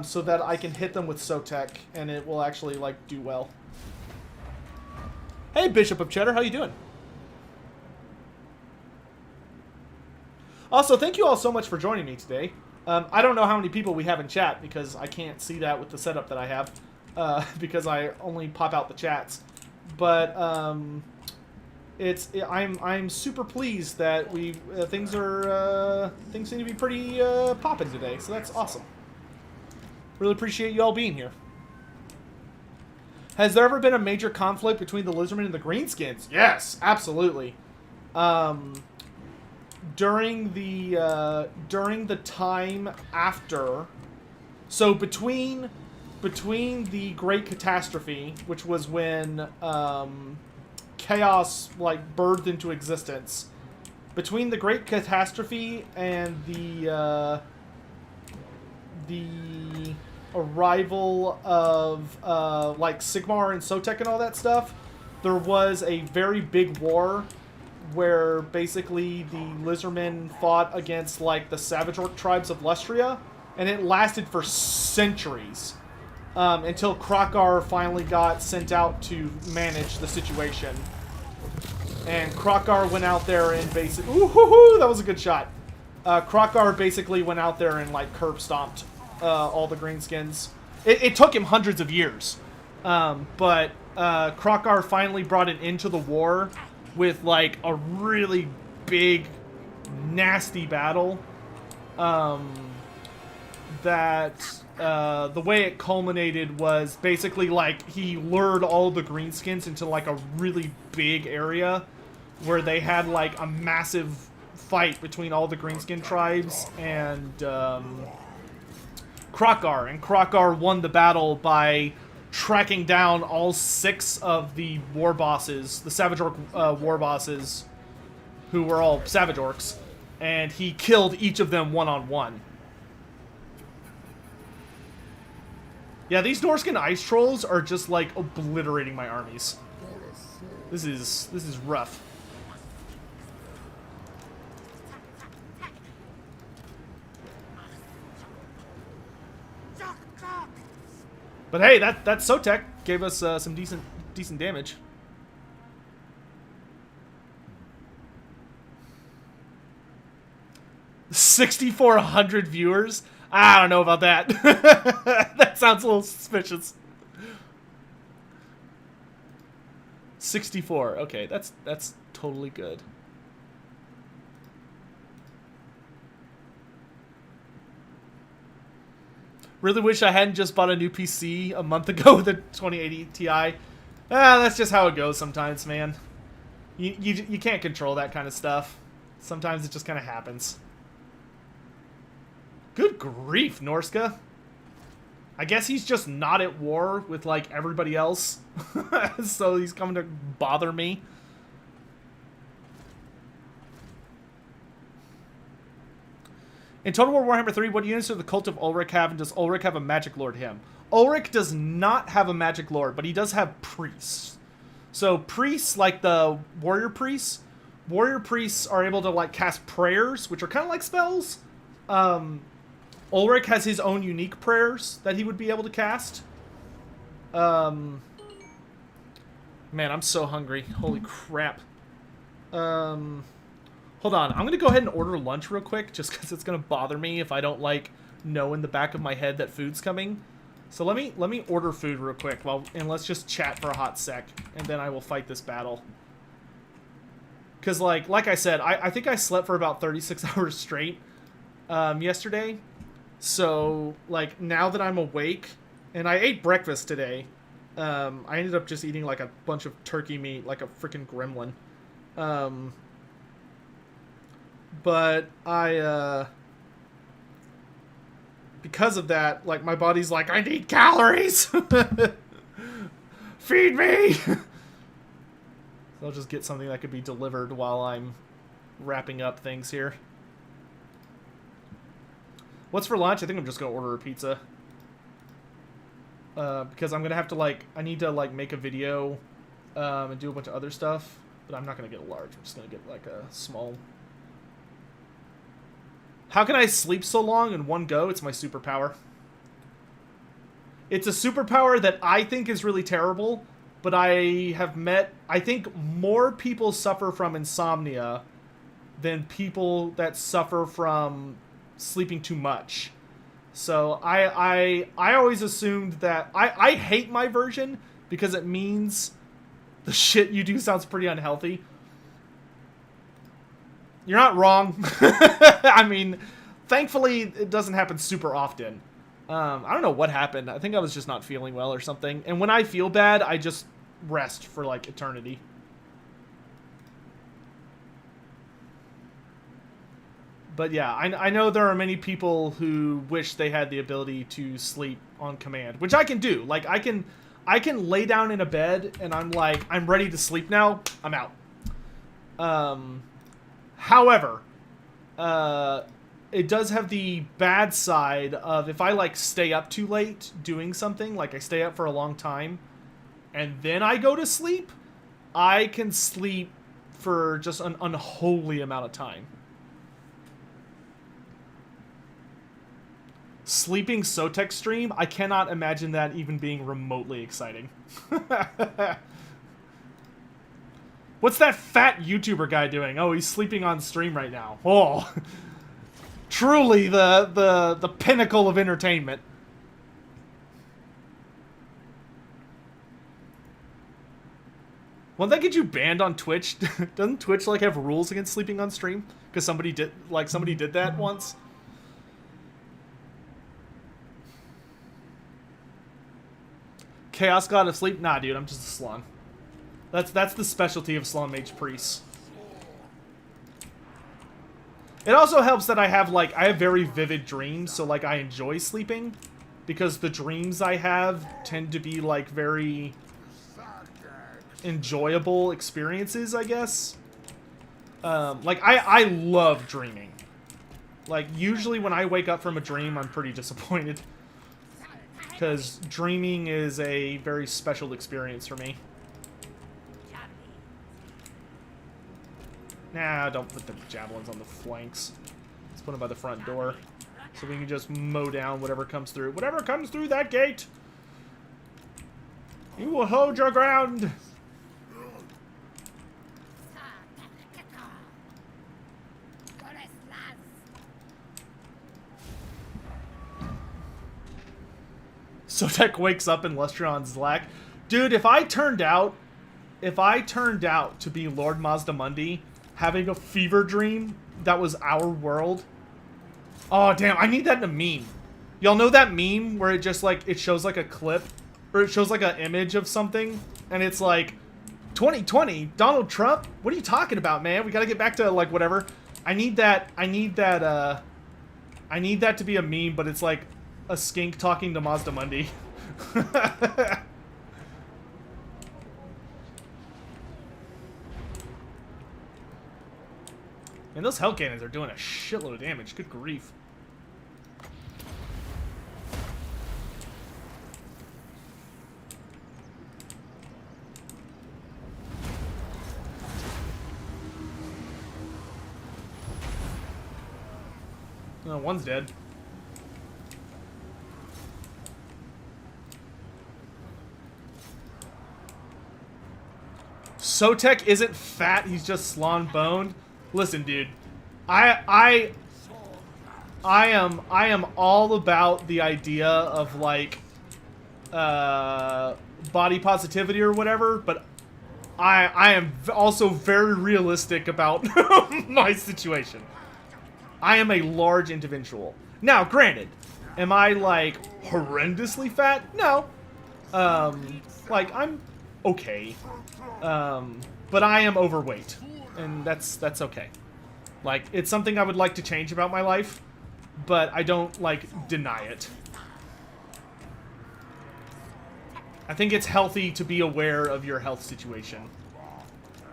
so that I can hit them with Sotek, and it will actually like do well. Hey, Bishop of Cheddar, how you doing? Also, thank you all so much for joining me today. I don't know how many people we have in chat because I can't see that with the setup that I have, because I only pop out the chats. But I'm super pleased that things seem to be pretty popping today. So that's awesome. Really appreciate you all being here. Has there ever been a major conflict between the Lizardmen and the Greenskins? Yes, absolutely. During the time after, so between the Great Catastrophe, which was when chaos like birthed into existence, between the Great Catastrophe and the the arrival of like Sigmar and Sotek and all that stuff, there was a very big war where basically the Lizardmen fought against like the Savage Orc tribes of Lustria, and it lasted for centuries until Krokar finally got sent out to manage the situation. And Krokar went out there and basically... Ooh, hoo, hoo, that was a good shot. Krokar basically went out there and like curb stomped all the Greenskins. It took him hundreds of years. But Krokar finally brought an end to the war with like a really big, nasty battle. The way it culminated was basically like he lured all the Greenskins into like a really big area where they had like a massive fight between all the Greenskin tribes and Krokar. And Krokar won the battle by tracking down all 6 of the war bosses, the Savage Orc war bosses, who were all Savage Orcs, and he killed each of them one-on-one. Yeah, these Norskin ice trolls are just like obliterating my armies. This is rough. But hey, that Sotek gave us some decent damage. $6,400 viewers. I don't know about that. That sounds a little suspicious. 64. Okay, that's totally good. Really wish I hadn't just bought a new PC a month ago with a 2080 Ti. That's just how it goes sometimes, man. You can't control that kind of stuff. Sometimes it just kind of happens. Good grief, Norska. I guess he's just not at war with, like, everybody else. So he's coming to bother me. In Total War Warhammer 3, what units does the Cult of Ulrich have, and does Ulrich have a Magic Lord him? Ulrich does not have a Magic Lord, but he does have priests. So priests, like the warrior priests are able to, like, cast prayers, which are kind of like spells. Ulrich has his own unique prayers that he would be able to cast. Man, I'm so hungry. Holy crap. Hold on. I'm going to go ahead and order lunch real quick, just because it's going to bother me if I don't, like, know in the back of my head that food's coming. So let me order food real quick, and let's just chat for a hot sec, and then I will fight this battle. Because, like I said, I think I slept for about 36 hours straight yesterday. So, like, now that I'm awake, and I ate breakfast today, I ended up just eating, like, a bunch of turkey meat, like a freaking gremlin. But because of that, like, my body's like, I need calories! Feed me! So I'll just get something that could be delivered while I'm wrapping up things here. What's for lunch? I think I'm just going to order a pizza. Because I'm going to have to, like, I need to, like, make a video and do a bunch of other stuff. But I'm not going to get a large. I'm just going to get, like, a small. How can I sleep so long in one go? It's my superpower. It's a superpower that I think is really terrible, but I think more people suffer from insomnia than people that suffer from sleeping too much. So I always assumed that I hate my version because it means the shit you do sounds pretty unhealthy. You're not wrong. I mean, thankfully it doesn't happen super often. I don't know what happened. I think I was just not feeling well or something. And when I feel bad, I just rest for like eternity. But yeah, I know there are many people who wish they had the ability to sleep on command, which I can do. Like, I can lay down in a bed and I'm like, I'm ready to sleep now. I'm out. However, it does have the bad side of if I like stay up too late doing something, like I stay up for a long time and then I go to sleep, I can sleep for just an unholy amount of time. Sleeping Sotek stream, I cannot imagine that even being remotely exciting. What's that fat YouTuber guy doing? Oh, he's sleeping on stream right now. Oh, truly the pinnacle of entertainment. Won't that get you banned on Twitch? Doesn't Twitch like have rules against sleeping on stream? Because somebody did that once. Chaos God of Sleep? Nah, dude, I'm just a Slaanesh. That's the specialty of Slaanesh Mage Priests. It also helps that I have very vivid dreams, so like I enjoy sleeping because the dreams I have tend to be like very enjoyable experiences, I guess. Like I love dreaming. Like usually when I wake up from a dream, I'm pretty disappointed. Because dreaming is a very special experience for me. Nah, don't put the javelins on the flanks. Let's put them by the front door. So we can just mow down whatever comes through. Whatever comes through that gate! You will hold your ground! Sotek wakes up in Lustrion's lack. Dude, if I turned out to be Lord Mazdamundi, having a fever dream that was our world. Oh, damn, I need that in a meme. Y'all know that meme where it just, like, it shows, like, a clip, or it shows, like, an image of something, and it's like, 2020, Donald Trump? What are you talking about, man? We gotta get back to, like, whatever. I need that to be a meme, but it's, like, a skink talking to Mazdamundi. And those hell cannons are doing a shitload of damage. Good grief. Oh, one's dead. Sotek isn't fat, he's just Slaanesh boned. Listen, dude. I am all about the idea of like body positivity or whatever, but I am also very realistic about my situation. I am a large individual. Now, granted, am I like horrendously fat? No. Like I'm okay. But I am overweight, and that's okay. Like, it's something I would like to change about my life, but I don't, like, deny it. I think it's healthy to be aware of your health situation.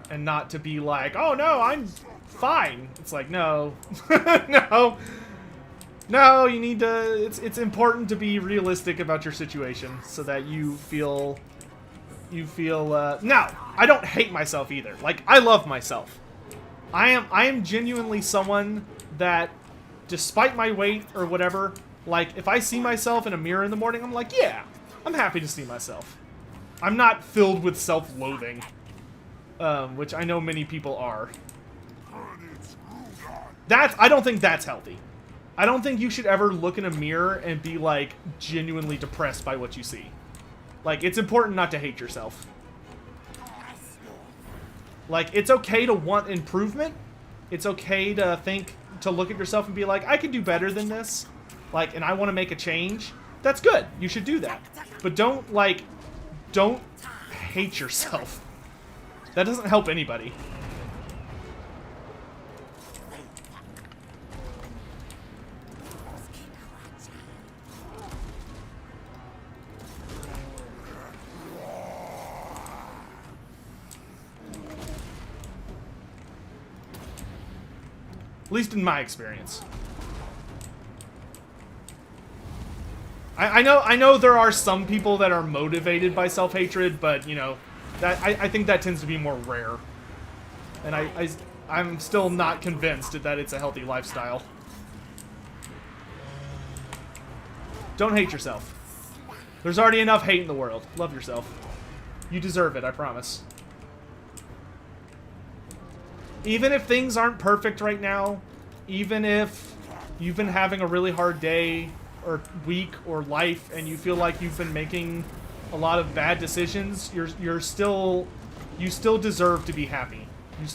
And not to be like, oh no, I'm fine. It's like, no. No. No, you need to... It's important to be realistic about your situation so that you feel... No, I don't hate myself either. Like, I love myself. I am genuinely someone that, despite my weight or whatever, like, if I see myself in a mirror in the morning, I'm like, yeah, I'm happy to see myself. I'm not filled with self-loathing, which I know many people are. I don't think that's healthy. I don't think you should ever look in a mirror and be, like, genuinely depressed by what you see. Like, it's important not to hate yourself. Like, it's okay to want improvement. It's okay to look at yourself and be like, I can do better than this. Like, and I want to make a change. That's good. You should do that. But don't hate yourself. That doesn't help anybody. At least in my experience. I know there are some people that are motivated by self-hatred, but, you know, that I think that tends to be more rare. And I'm still not convinced that it's a healthy lifestyle. Don't hate yourself. There's already enough hate in the world. Love yourself. You deserve it, I promise. Even if things aren't perfect right now, even if you've been having a really hard day or week or life and you feel like you've been making a lot of bad decisions, you still deserve to be happy. You're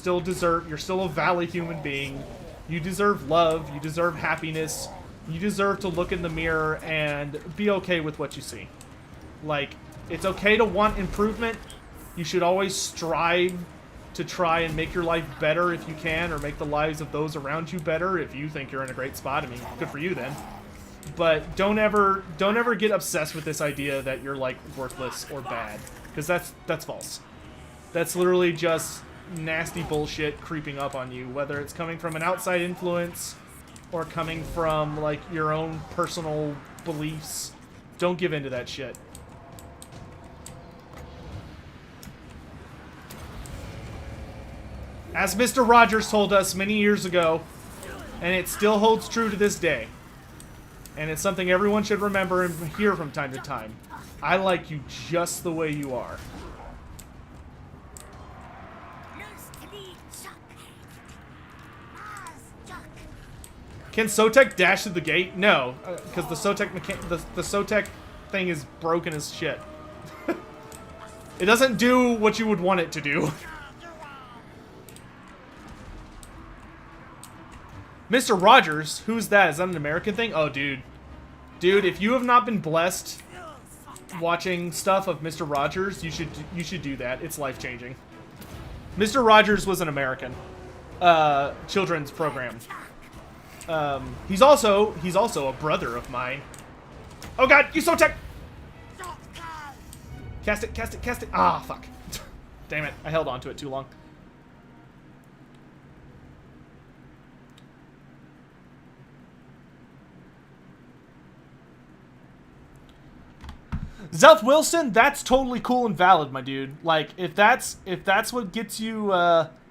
still a valid human being. You deserve love, you deserve happiness. You deserve to look in the mirror and be okay with what you see. Like, it's okay to want improvement. You should always strive to try and make your life better if you can, or make the lives of those around you better if you think you're in a great spot. I mean, good for you then. But don't ever get obsessed with this idea that you're, like, worthless or bad, because that's false. That's literally just nasty bullshit creeping up on you, whether it's coming from an outside influence or coming from, like, your own personal beliefs. Don't give in to that shit. As Mr. Rogers told us many years ago, and it still holds true to this day, and it's something everyone should remember and hear from time to time, I like you just the way you are. Can Sotek dash through the gate? No, because the Sotek thing is broken as shit. It doesn't do what you would want it to do. Mr. Rogers, who's that? Is that an American thing? Oh, dude. Dude, if you have not been blessed watching stuff of Mr. Rogers, you should do that. It's life-changing. Mr. Rogers was an American children's program. He's also a brother of mine. Oh god, you so tech! Cast it, cast it, cast it. Ah, fuck. Damn it, I held on to it too long. Zelth Wilson, that's totally cool and valid, my dude. Like, if that's what gets you,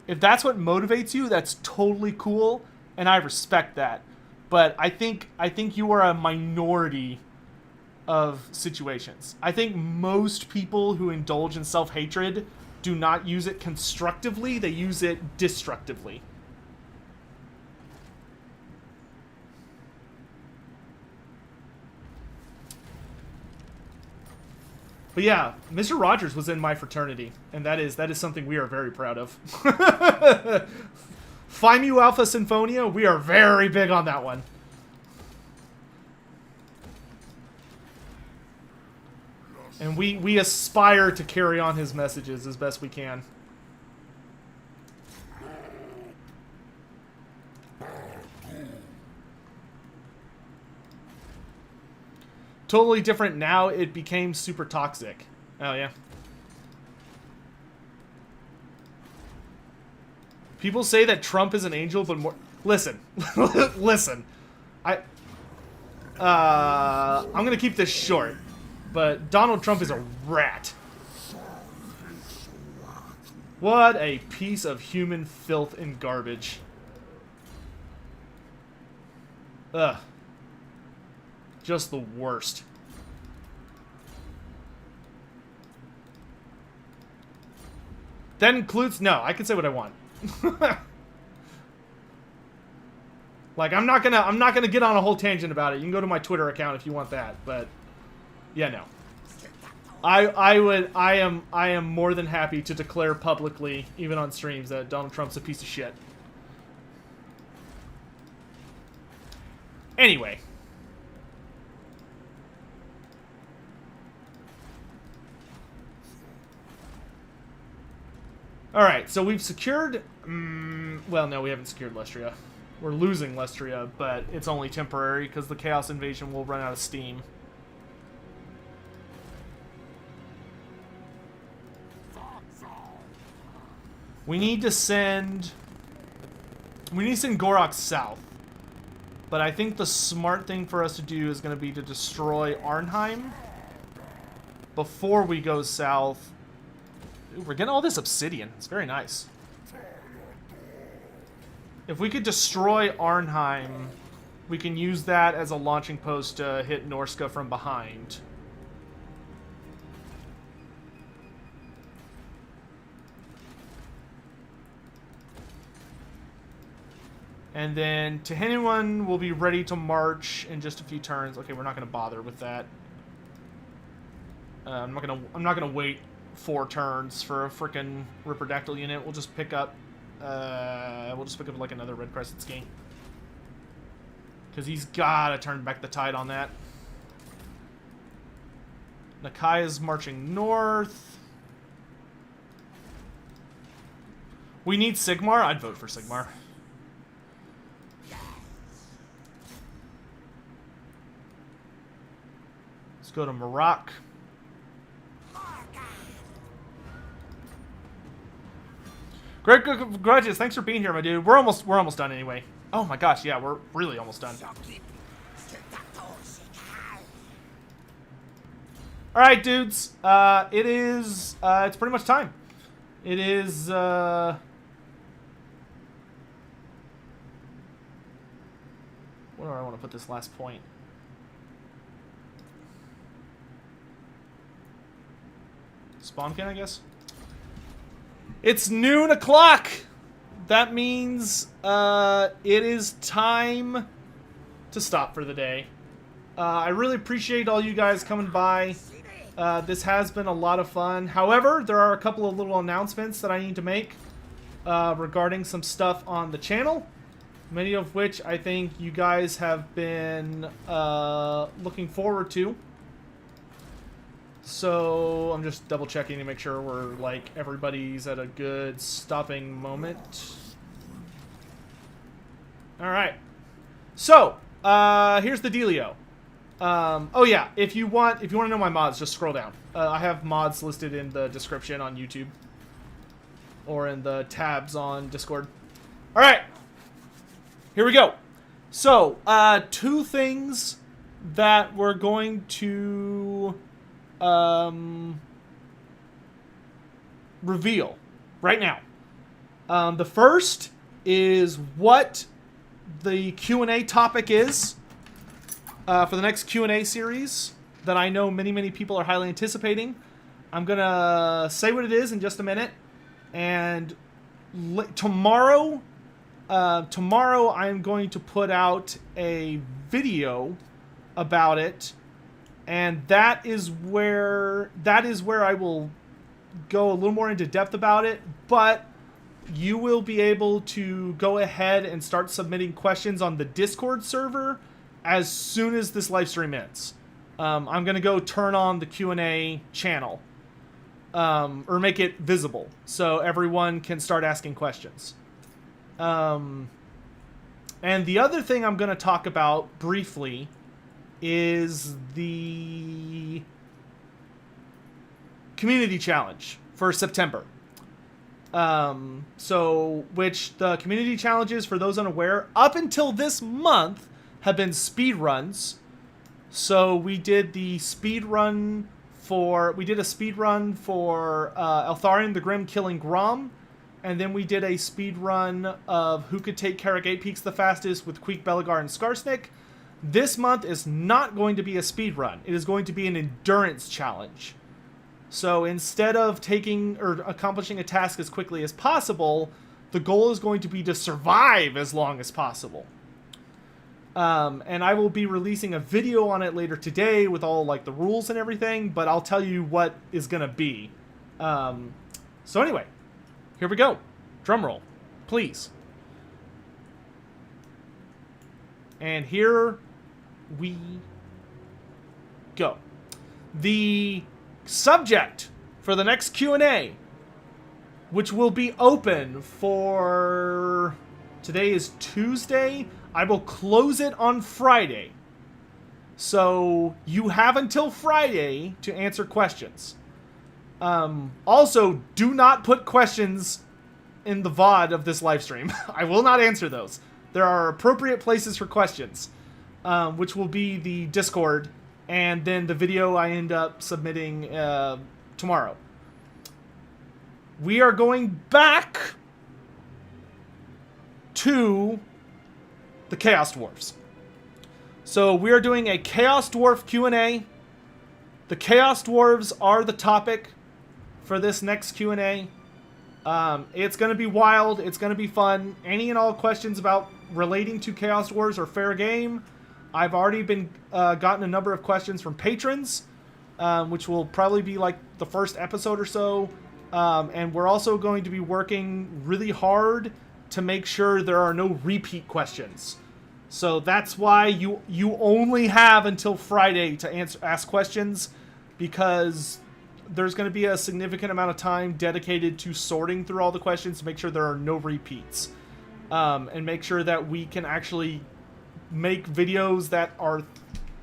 if that's what motivates you, that's totally cool, and I respect that. But I think you are a minority of situations. I think most people who indulge in self-hatred do not use it constructively, they use it destructively. But yeah, Mr. Rogers was in my fraternity, and that is something we are very proud of. Phi Mu Alpha Symphonia, we are very big on that one. And we aspire to carry on his messages as best we can. Totally different now, it became super toxic. Oh, yeah. People say that Trump is an angel, but more... Listen. Listen. I'm gonna keep this short, but Donald Trump is a rat. What a piece of human filth and garbage. Ugh. Just the worst. That includes... No, I can say what I want. Like, I'm not gonna get on a whole tangent about it. You can go to my Twitter account if you want that, but yeah, no. I am more than happy to declare publicly, even on streams, that Donald Trump's a piece of shit. Anyway. Alright, so we've secured... well, no, we haven't secured Lestria. We're losing Lestria, but it's only temporary because the Chaos Invasion will run out of steam. We need to send... We need to send Gorok south. But I think the smart thing for us to do is going to be to destroy Arnheim before we go south. Ooh, we're getting all this obsidian. It's very nice. If we could destroy Arnheim, we can use that as a launching post to hit Norska from behind. And then Tehenhauin will be ready to march in just a few turns. Okay, we're not going to bother with that. I'm not gonna wait 4 turns for a frickin' Ripperdactyl unit. We'll just pick up. Like another Red Crescent ski. Because he's gotta turn back the tide on that. Nakaya's marching north. We need Sigmar. I'd vote for Sigmar. Let's go to Morocco. Great, grudges. Thanks for being here, my dude. We're almost done anyway. Oh my gosh, yeah, we're really almost done. All right, dudes. It's pretty much time. It is. Where do I want to put this last point? Spawnkin, I guess. It's noon o'clock. That means it is time to stop for the day. I really appreciate all you guys coming by. This has been a lot of fun. However, there are a couple of little announcements that I need to make regarding some stuff on the channel. Many of which I think you guys have been looking forward to. So I'm just double checking to make sure we're like everybody's at a good stopping moment. All right. So here's the dealio. Oh yeah, if you want to know my mods, just scroll down. I have mods listed in the description on YouTube or in the tabs on Discord. All right. Here we go. So 2 things that we're going to reveal right now. The first is what the Q&A topic is for the next Q&A series that I know many people are highly anticipating. I'm gonna say what it is in just a minute, and tomorrow I'm going to put out a video about it. And that is where I will go a little more into depth about it, but you will be able to go ahead and start submitting questions on the Discord server as soon as this live stream ends. I'm going to go turn on the Q&A channel, or make it visible so everyone can start asking questions. And the other thing I'm going to talk about briefly is the community challenge for September. Which the community challenges, for those unaware, up until this month have been speed runs. So we did a speed run for Eltharion the Grim killing Grom, and then we did a speed run of who could take Karagate Peaks the fastest with Queek, Bellagar, and Skarsnik. This month is not going to be a speed run. It is going to be an endurance challenge. So instead of taking or accomplishing a task as quickly as possible, the goal is going to be to survive as long as possible. And I will be releasing a video on it later today with all like the rules and everything, but I'll tell you what is going to be. So anyway, here we go. Drum roll, please. And here we go. The subject for the next Q&A, which will be open for... Today is Tuesday. I will close it on Friday. So you have until Friday to answer questions. Also, do not put questions in the VOD of this live stream. I will not answer those. There are appropriate places for questions, which will be the Discord, and then the video I end up submitting tomorrow. We are going back to the Chaos Dwarves. So we are doing a Chaos Dwarf Q&A. The Chaos Dwarves are the topic for this next Q&A. It's going to be wild. It's going to be fun. Any and all questions about relating to Chaos Dwarves are fair game. I've already been gotten a number of questions from patrons, which will probably be like the first episode or so. And we're also going to be working really hard to make sure there are no repeat questions. So that's why you only have until Friday to ask questions, because there's going to be a significant amount of time dedicated to sorting through all the questions to make sure there are no repeats. And make sure that we can actually make videos that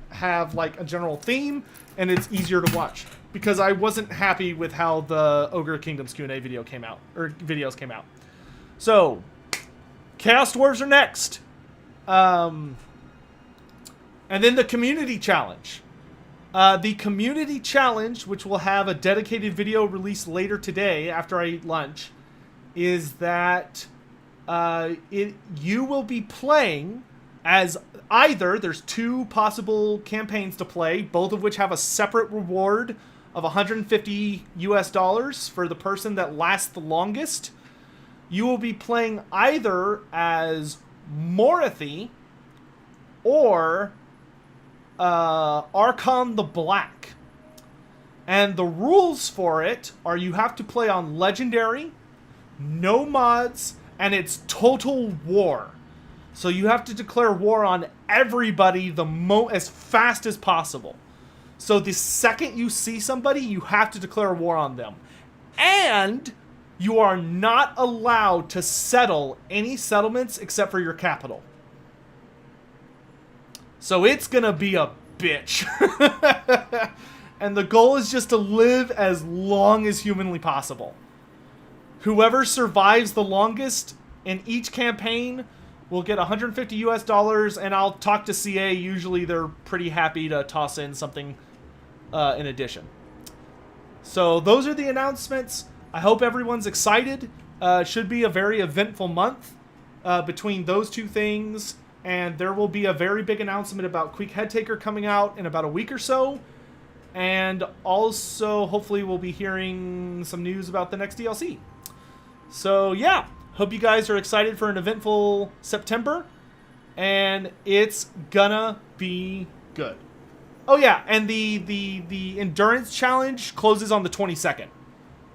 have like a general theme and it's easier to watch. Because I wasn't happy with how the Ogre Kingdoms Q&A video came out, or videos came out. So, Chaos Dwarves are next. And then the Community Challenge. The Community Challenge, which will have a dedicated video released later today after I eat lunch, is that you will be playing as either, there's 2 possible campaigns to play, both of which have a separate reward of $150 for the person that lasts the longest. You will be playing either as Morphe or Archon the Black. And the rules for it are you have to play on Legendary, no mods, and it's total war. So you have to declare war on everybody as fast as possible. So the second you see somebody, you have to declare war on them. And you are not allowed to settle any settlements except for your capital. So it's gonna be a bitch. And the goal is just to live as long as humanly possible. Whoever survives the longest in each campaign will get $150, and I'll talk to CA. Usually they're pretty happy to toss in something in addition. So those are the announcements. I hope everyone's excited. It should be a very eventful month between those 2 things, and there will be a very big announcement about Queek Headtaker coming out in about a week or so, and also hopefully we'll be hearing some news about the next DLC. So yeah, hope you guys are excited for an eventful September, and it's gonna be good. Oh yeah, and the Endurance Challenge closes on the 22nd.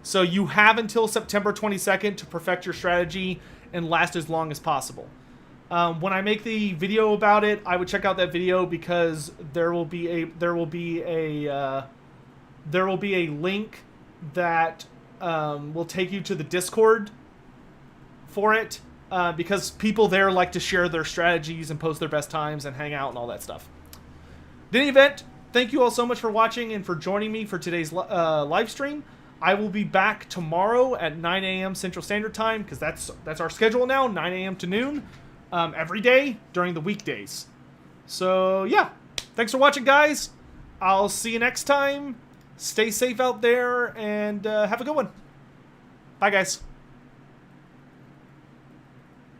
So you have until September 22nd to perfect your strategy and last as long as possible. When I make the video about it, I would check out that video, because there will be a link that will take you to the Discord for it, because people there like to share their strategies and post their best times and hang out and all that stuff. In any event, thank you all so much for watching and for joining me for today's live stream. I will be back tomorrow at 9 a.m. Central Standard Time, because that's our schedule now, 9 a.m. to noon, every day during the weekdays. So yeah, thanks for watching, guys. I'll see you next time. Stay safe out there, and have a good one. Bye, guys.